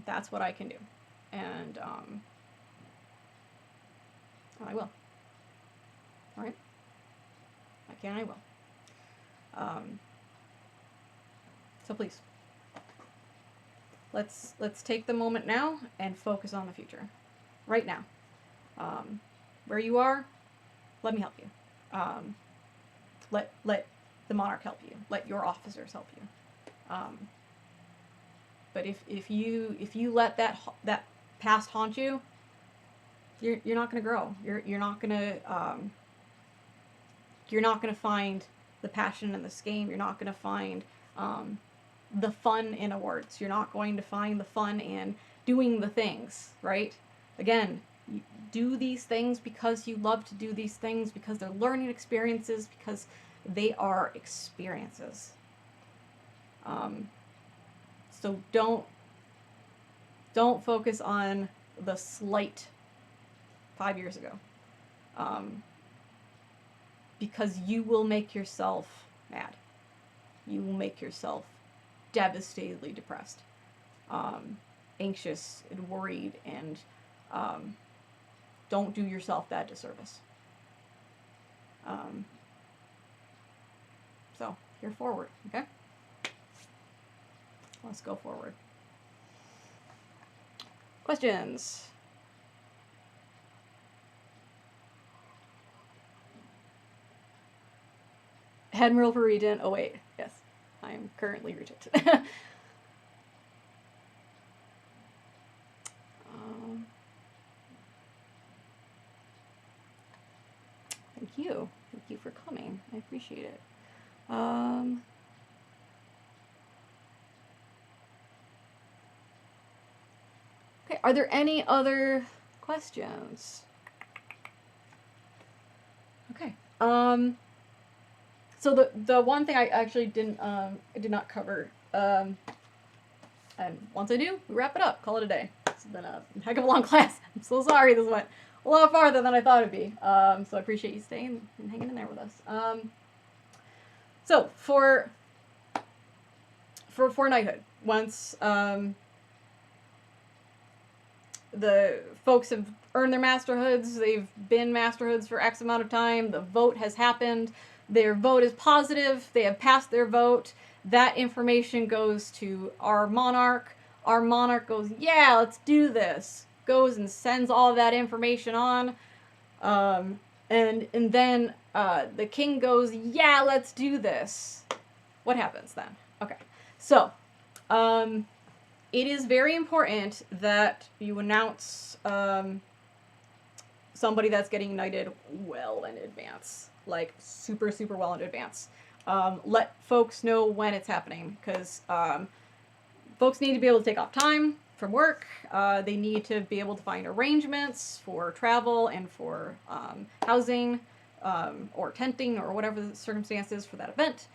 That's what I can do, and I will. All right, I can. I will. So please, let's take the moment now and focus on the future, right now. Where you are, let me help you. Let the monarch help you. Let your officers help you. But if you let that past haunt you, you're not going to grow. You're not going to find the passion in this game. You're not going to find the fun in awards. You're not going to find the fun in doing the things, right? Again, you do these things because you love to do these things, because they're learning experiences, because they are experiences. So don't focus on the slight 5 years ago. Because you will make yourself mad. You will make yourself devastatedly depressed, anxious and worried, and don't do yourself that disservice. So, here forward, okay? Let's go forward. Questions? Admiral for Regent. Oh wait, yes, I am currently Regent. Thank you for coming. I appreciate it. Okay, are there any other questions? Okay. So the one thing I actually did not cover, and once I do, we wrap it up, call it a day. It's been a heck of a long class. I'm so sorry this went a lot farther than I thought it'd be. So I appreciate you staying and hanging in there with us. So for knighthood, once the folks have earned their masterhoods. They've been masterhoods for X amount of time. The vote has happened. Their vote is positive. They have passed their vote. That information goes to our monarch. Our monarch goes, yeah, let's do this. Goes and sends all of that information on. And then the king goes, yeah, let's do this. What happens then? Okay. So, it is very important that you announce somebody that's getting knighted well in advance. Like, super, super well in advance. Let folks know when it's happening, because folks need to be able to take off time from work. They need to be able to find arrangements for travel and for housing or tenting or whatever the circumstances for that event.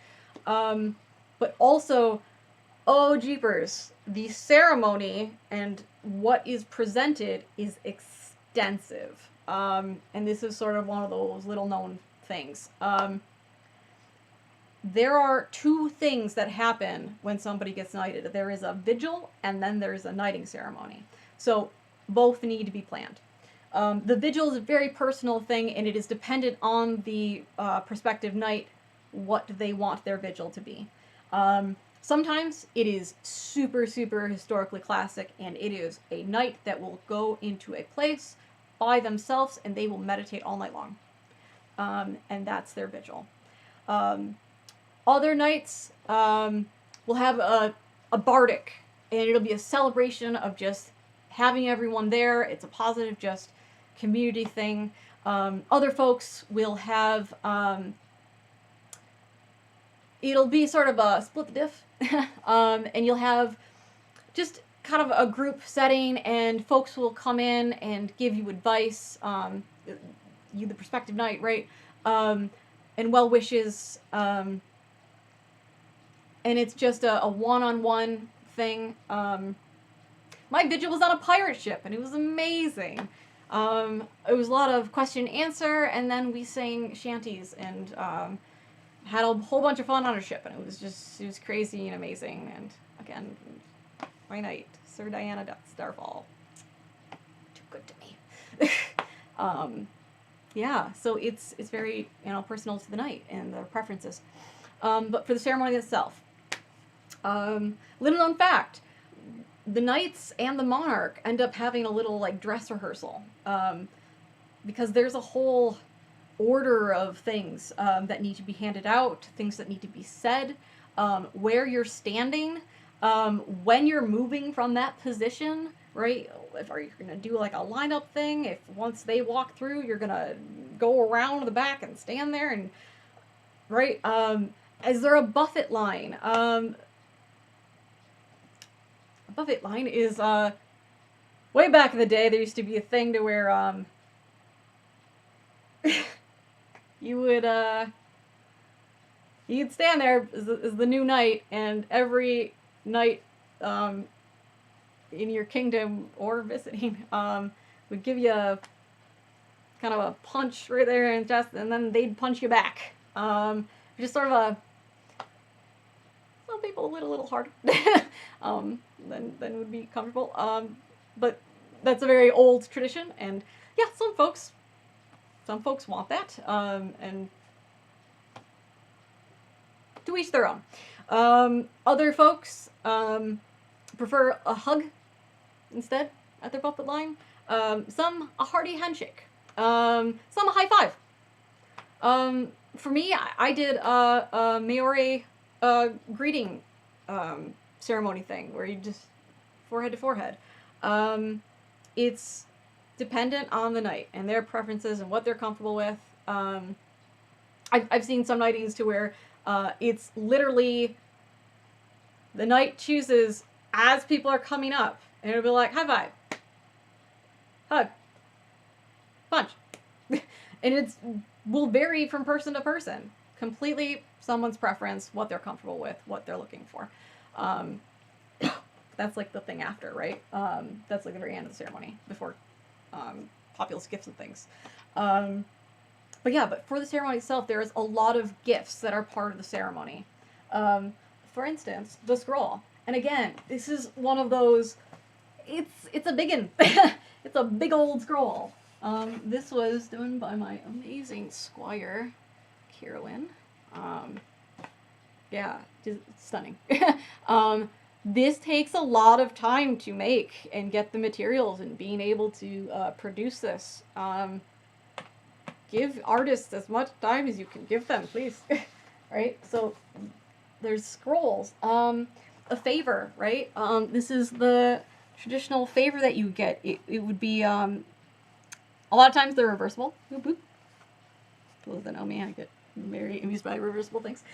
But also, oh jeepers, the ceremony and what is presented is extensive. And this is sort of one of those little known things. There are two things that happen when somebody gets knighted. There is a vigil, and then there's a knighting ceremony. So both need to be planned. The vigil is a very personal thing, and it is dependent on the prospective knight what they want their vigil to be. Sometimes it is super, super historically classic, and it is a knight that will go into a place by themselves, and they will meditate all night long. And that's their vigil. Other nights will have a bardic, and it'll be a celebration of just having everyone there. It's a positive, just community thing. Other folks will have, it'll be sort of a split the diff, and you'll have just kind of a group setting, and folks will come in and give you advice, you the prospective knight, right? And well wishes, and it's just a one-on-one thing. My vigil was on a pirate ship, and it was amazing. It was a lot of question and answer, and then we sang shanties, and had a whole bunch of fun on a ship, and it was crazy and amazing. And again, my knight, Sir Diana Starfall, too good to me. Yeah, so it's very, personal to the knight and their preferences. But for the ceremony itself, little known fact, the knights and the monarch end up having a little dress rehearsal, because there's a whole order of things that need to be handed out, things that need to be said, where you're standing, when you're moving from that position, right? Are you going to do a lineup thing? If once they walk through, you're going to go around the back and stand there, and right? Is there a buffet line? A buffet line is way back in the day. There used to be a thing to where you'd stand there as the new knight, and every knight in your kingdom or visiting would give you a kind of a punch right there in the chest, and then they'd punch you back. Just sort of a, some people a little harder than would be comfortable. But that's a very old tradition, and yeah, some folks want that, and to each their own. Other folks prefer a hug instead at their buffet line. Some a hearty handshake. Some a high five. For me, I did a Maori greeting ceremony thing where you just forehead to forehead. It's dependent on the knight and their preferences and what they're comfortable with. I've seen some knightings to where it's literally the knight chooses as people are coming up, and it'll be like high five, hug, punch, and it will vary from person to person. Completely someone's preference, what they're comfortable with, what they're looking for. That's the thing after, right? That's the very end of the ceremony before populous gifts and things. But for the ceremony itself, there's a lot of gifts that are part of the ceremony. For instance, the scroll. And again, this is one of those, it's a biggin. It's a big old scroll. This was done by my amazing squire, Carolyn. Yeah, just stunning. This takes a lot of time to make and get the materials and being able to produce this. Give artists as much time as you can give them, please. Right? So there's scrolls. A favor, right? This is the traditional favor that you get. It would be, a lot of times they're reversible. Boop, boop. For those that know me, I get very amused by reversible things.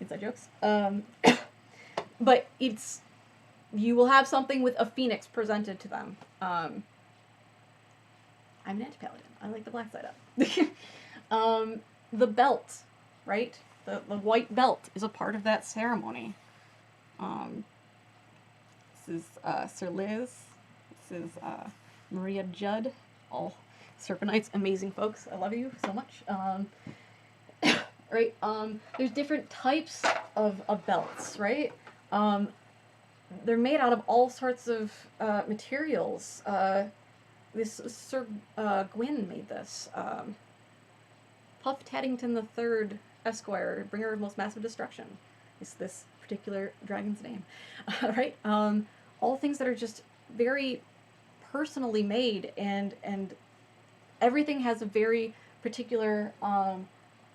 Inside jokes. But you will have something with a phoenix presented to them. I'm an anti-paladin. I like the black side up. The belt, right? The white belt is a part of that ceremony. This is Sir Liz. This is Maria Judd. All Serpentites, amazing folks. I love you so much. Right? There's different types of belts, right? They're made out of all sorts of materials. This Sir Gwyn made this. Puff Taddington III, Esquire, bringer of most massive destruction, is this particular dragon's name, right? All things that are just very personally made, and everything has a very particular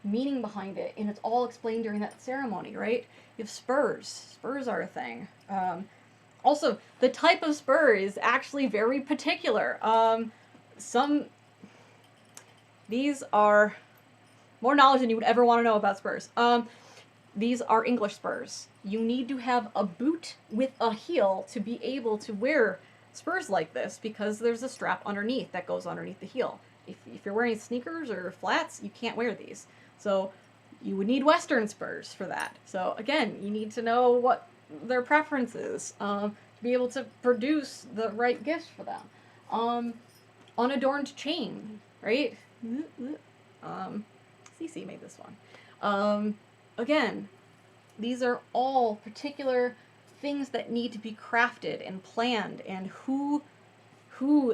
meaning behind it, and it's all explained during that ceremony, right? You have spurs. Spurs are a thing. Also, the type of spur is actually very particular. These are more knowledge than you would ever want to know about spurs. These are English spurs. You need to have a boot with a heel to be able to wear spurs like this, because there's a strap underneath that goes underneath the heel. If you're wearing sneakers or flats, you can't wear these. So you would need Western spurs for that. So again, you need to know what their preference is to be able to produce the right gifts for them. Unadorned chain, right? CC made this one. Again, these are all particular things that need to be crafted and planned, and who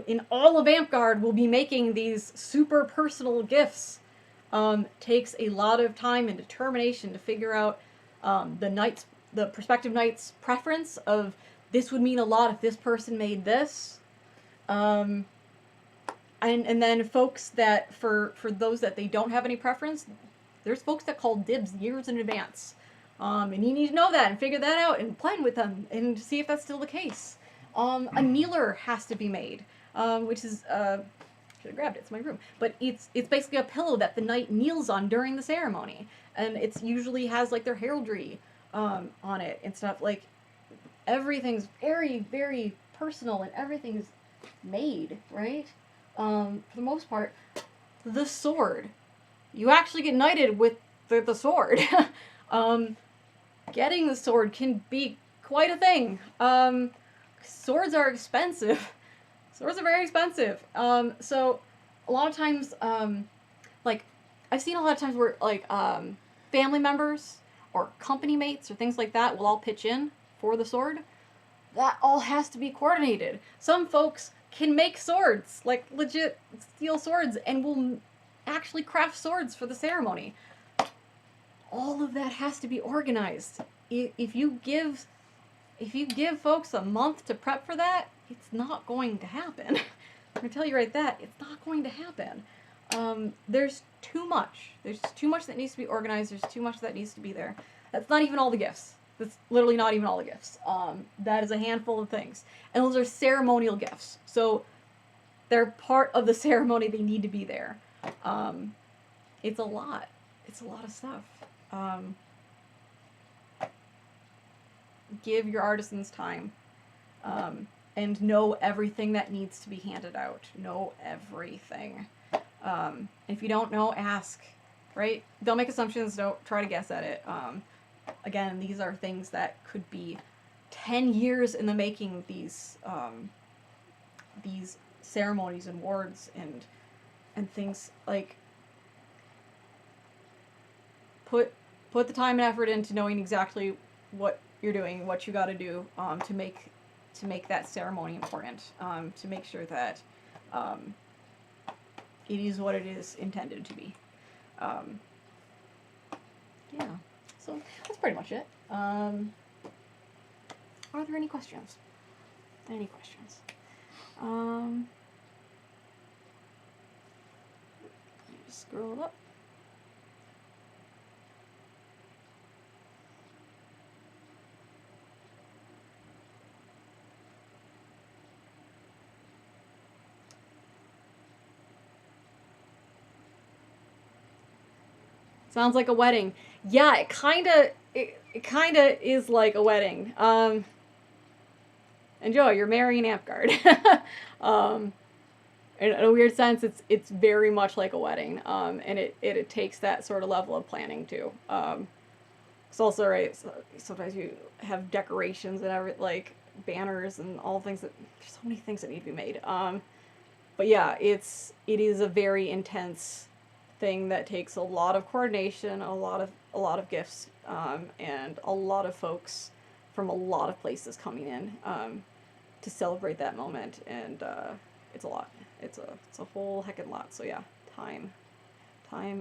in all of Amtgard will be making these super personal gifts takes a lot of time and determination to figure out the prospective knight's preference of, this would mean a lot if this person made this. And then folks that, for those that they don't have any preference, there's folks that call dibs years in advance. And you need to know that and figure that out and plan with them and see if that's still the case. A kneeler has to be made, which is, should have grabbed it, it's my room. But it's basically a pillow that the knight kneels on during the ceremony. And it's usually has like their heraldry on it and stuff. Like, everything's very, very personal and everything's made, right? For the most part. The sword. You actually get knighted with the sword. Getting the sword can be quite a thing. Swords are expensive. Swords are very expensive. So a lot of times, like, I've seen a lot of times where, like, family members or company mates or things like that will all pitch in for the sword. That all has to be coordinated. Some folks can make swords, like legit steel swords, and will actually craft swords for the ceremony. All of that has to be organized. If you give folks a month to prep for that, it's not going to happen. I'm gonna tell you right that it's not going to happen. There's too much. There's too much that needs to be organized. There's too much that needs to be there. That's not even all the gifts. That's literally not even all the gifts. That is a handful of things. And those are ceremonial gifts. So they're part of the ceremony. They need to be there. It's a lot. It's a lot of stuff. Give your artisans time. And know everything that needs to be handed out. Know everything. If you don't know, ask. Right? Don't make assumptions. Don't try to guess at it. Again, these are things that could be 10 years in the making. These ceremonies and wards and things, like, put the time and effort into knowing exactly what you're doing, what you got to do to make make that ceremony important, to make sure that it is what it is intended to be. Yeah, so that's pretty much it. Are there any questions? Any questions? Just scroll up. Sounds like a wedding. Yeah, it kinda is like a wedding. Enjoy, you're marrying Amtgard. In a weird sense, it's very much like a wedding. And it takes that sort of level of planning too. It's also, right, so sometimes you have decorations and like banners and all things that, there's so many things that need to be made. But yeah, it is a very intense thing that takes a lot of coordination, a lot of gifts, and a lot of folks from a lot of places coming in to celebrate that moment, and it's a lot. It's a whole heckin' lot. So yeah, time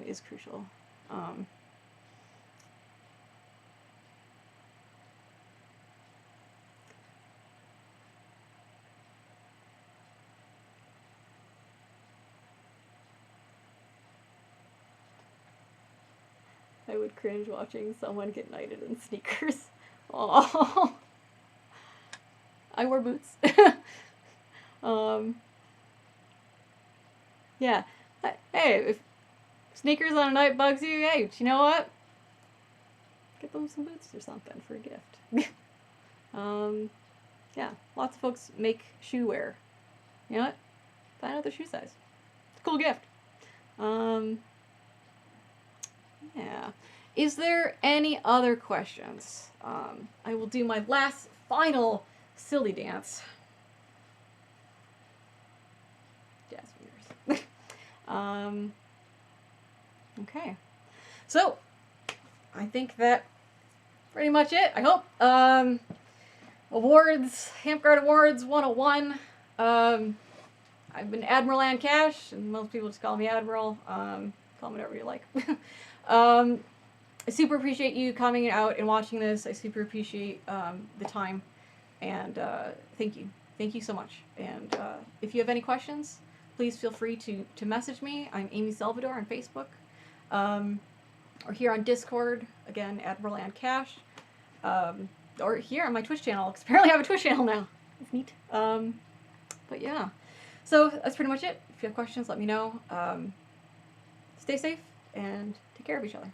is crucial. I would cringe watching someone get knighted in sneakers. Oh, I wore boots. Yeah. Hey, if sneakers on a night bugs you, hey, you know what? Get them some boots or something for a gift. Yeah, lots of folks make shoe wear. You know what? Find out their shoe size. It's a cool gift. Yeah. Is there any other questions? I will do my last, final silly dance. Jazz fingers. Okay. So, I think that pretty much it. I hope. Awards, Amtgard Awards 101. I've been Admiral and Cash, and most people just call me Admiral. Call me whatever you like. I super appreciate you coming out and watching this. I super appreciate the time, and thank you. Thank you so much. And if you have any questions, please feel free to message me. I'm Amy Salvador on Facebook, or here on Discord. Again, Admiral and Cash, or here on my Twitch channel, because apparently I have a Twitch channel now. It's neat. But yeah, so that's pretty much it. If you have questions, let me know. Stay safe and take care of each other.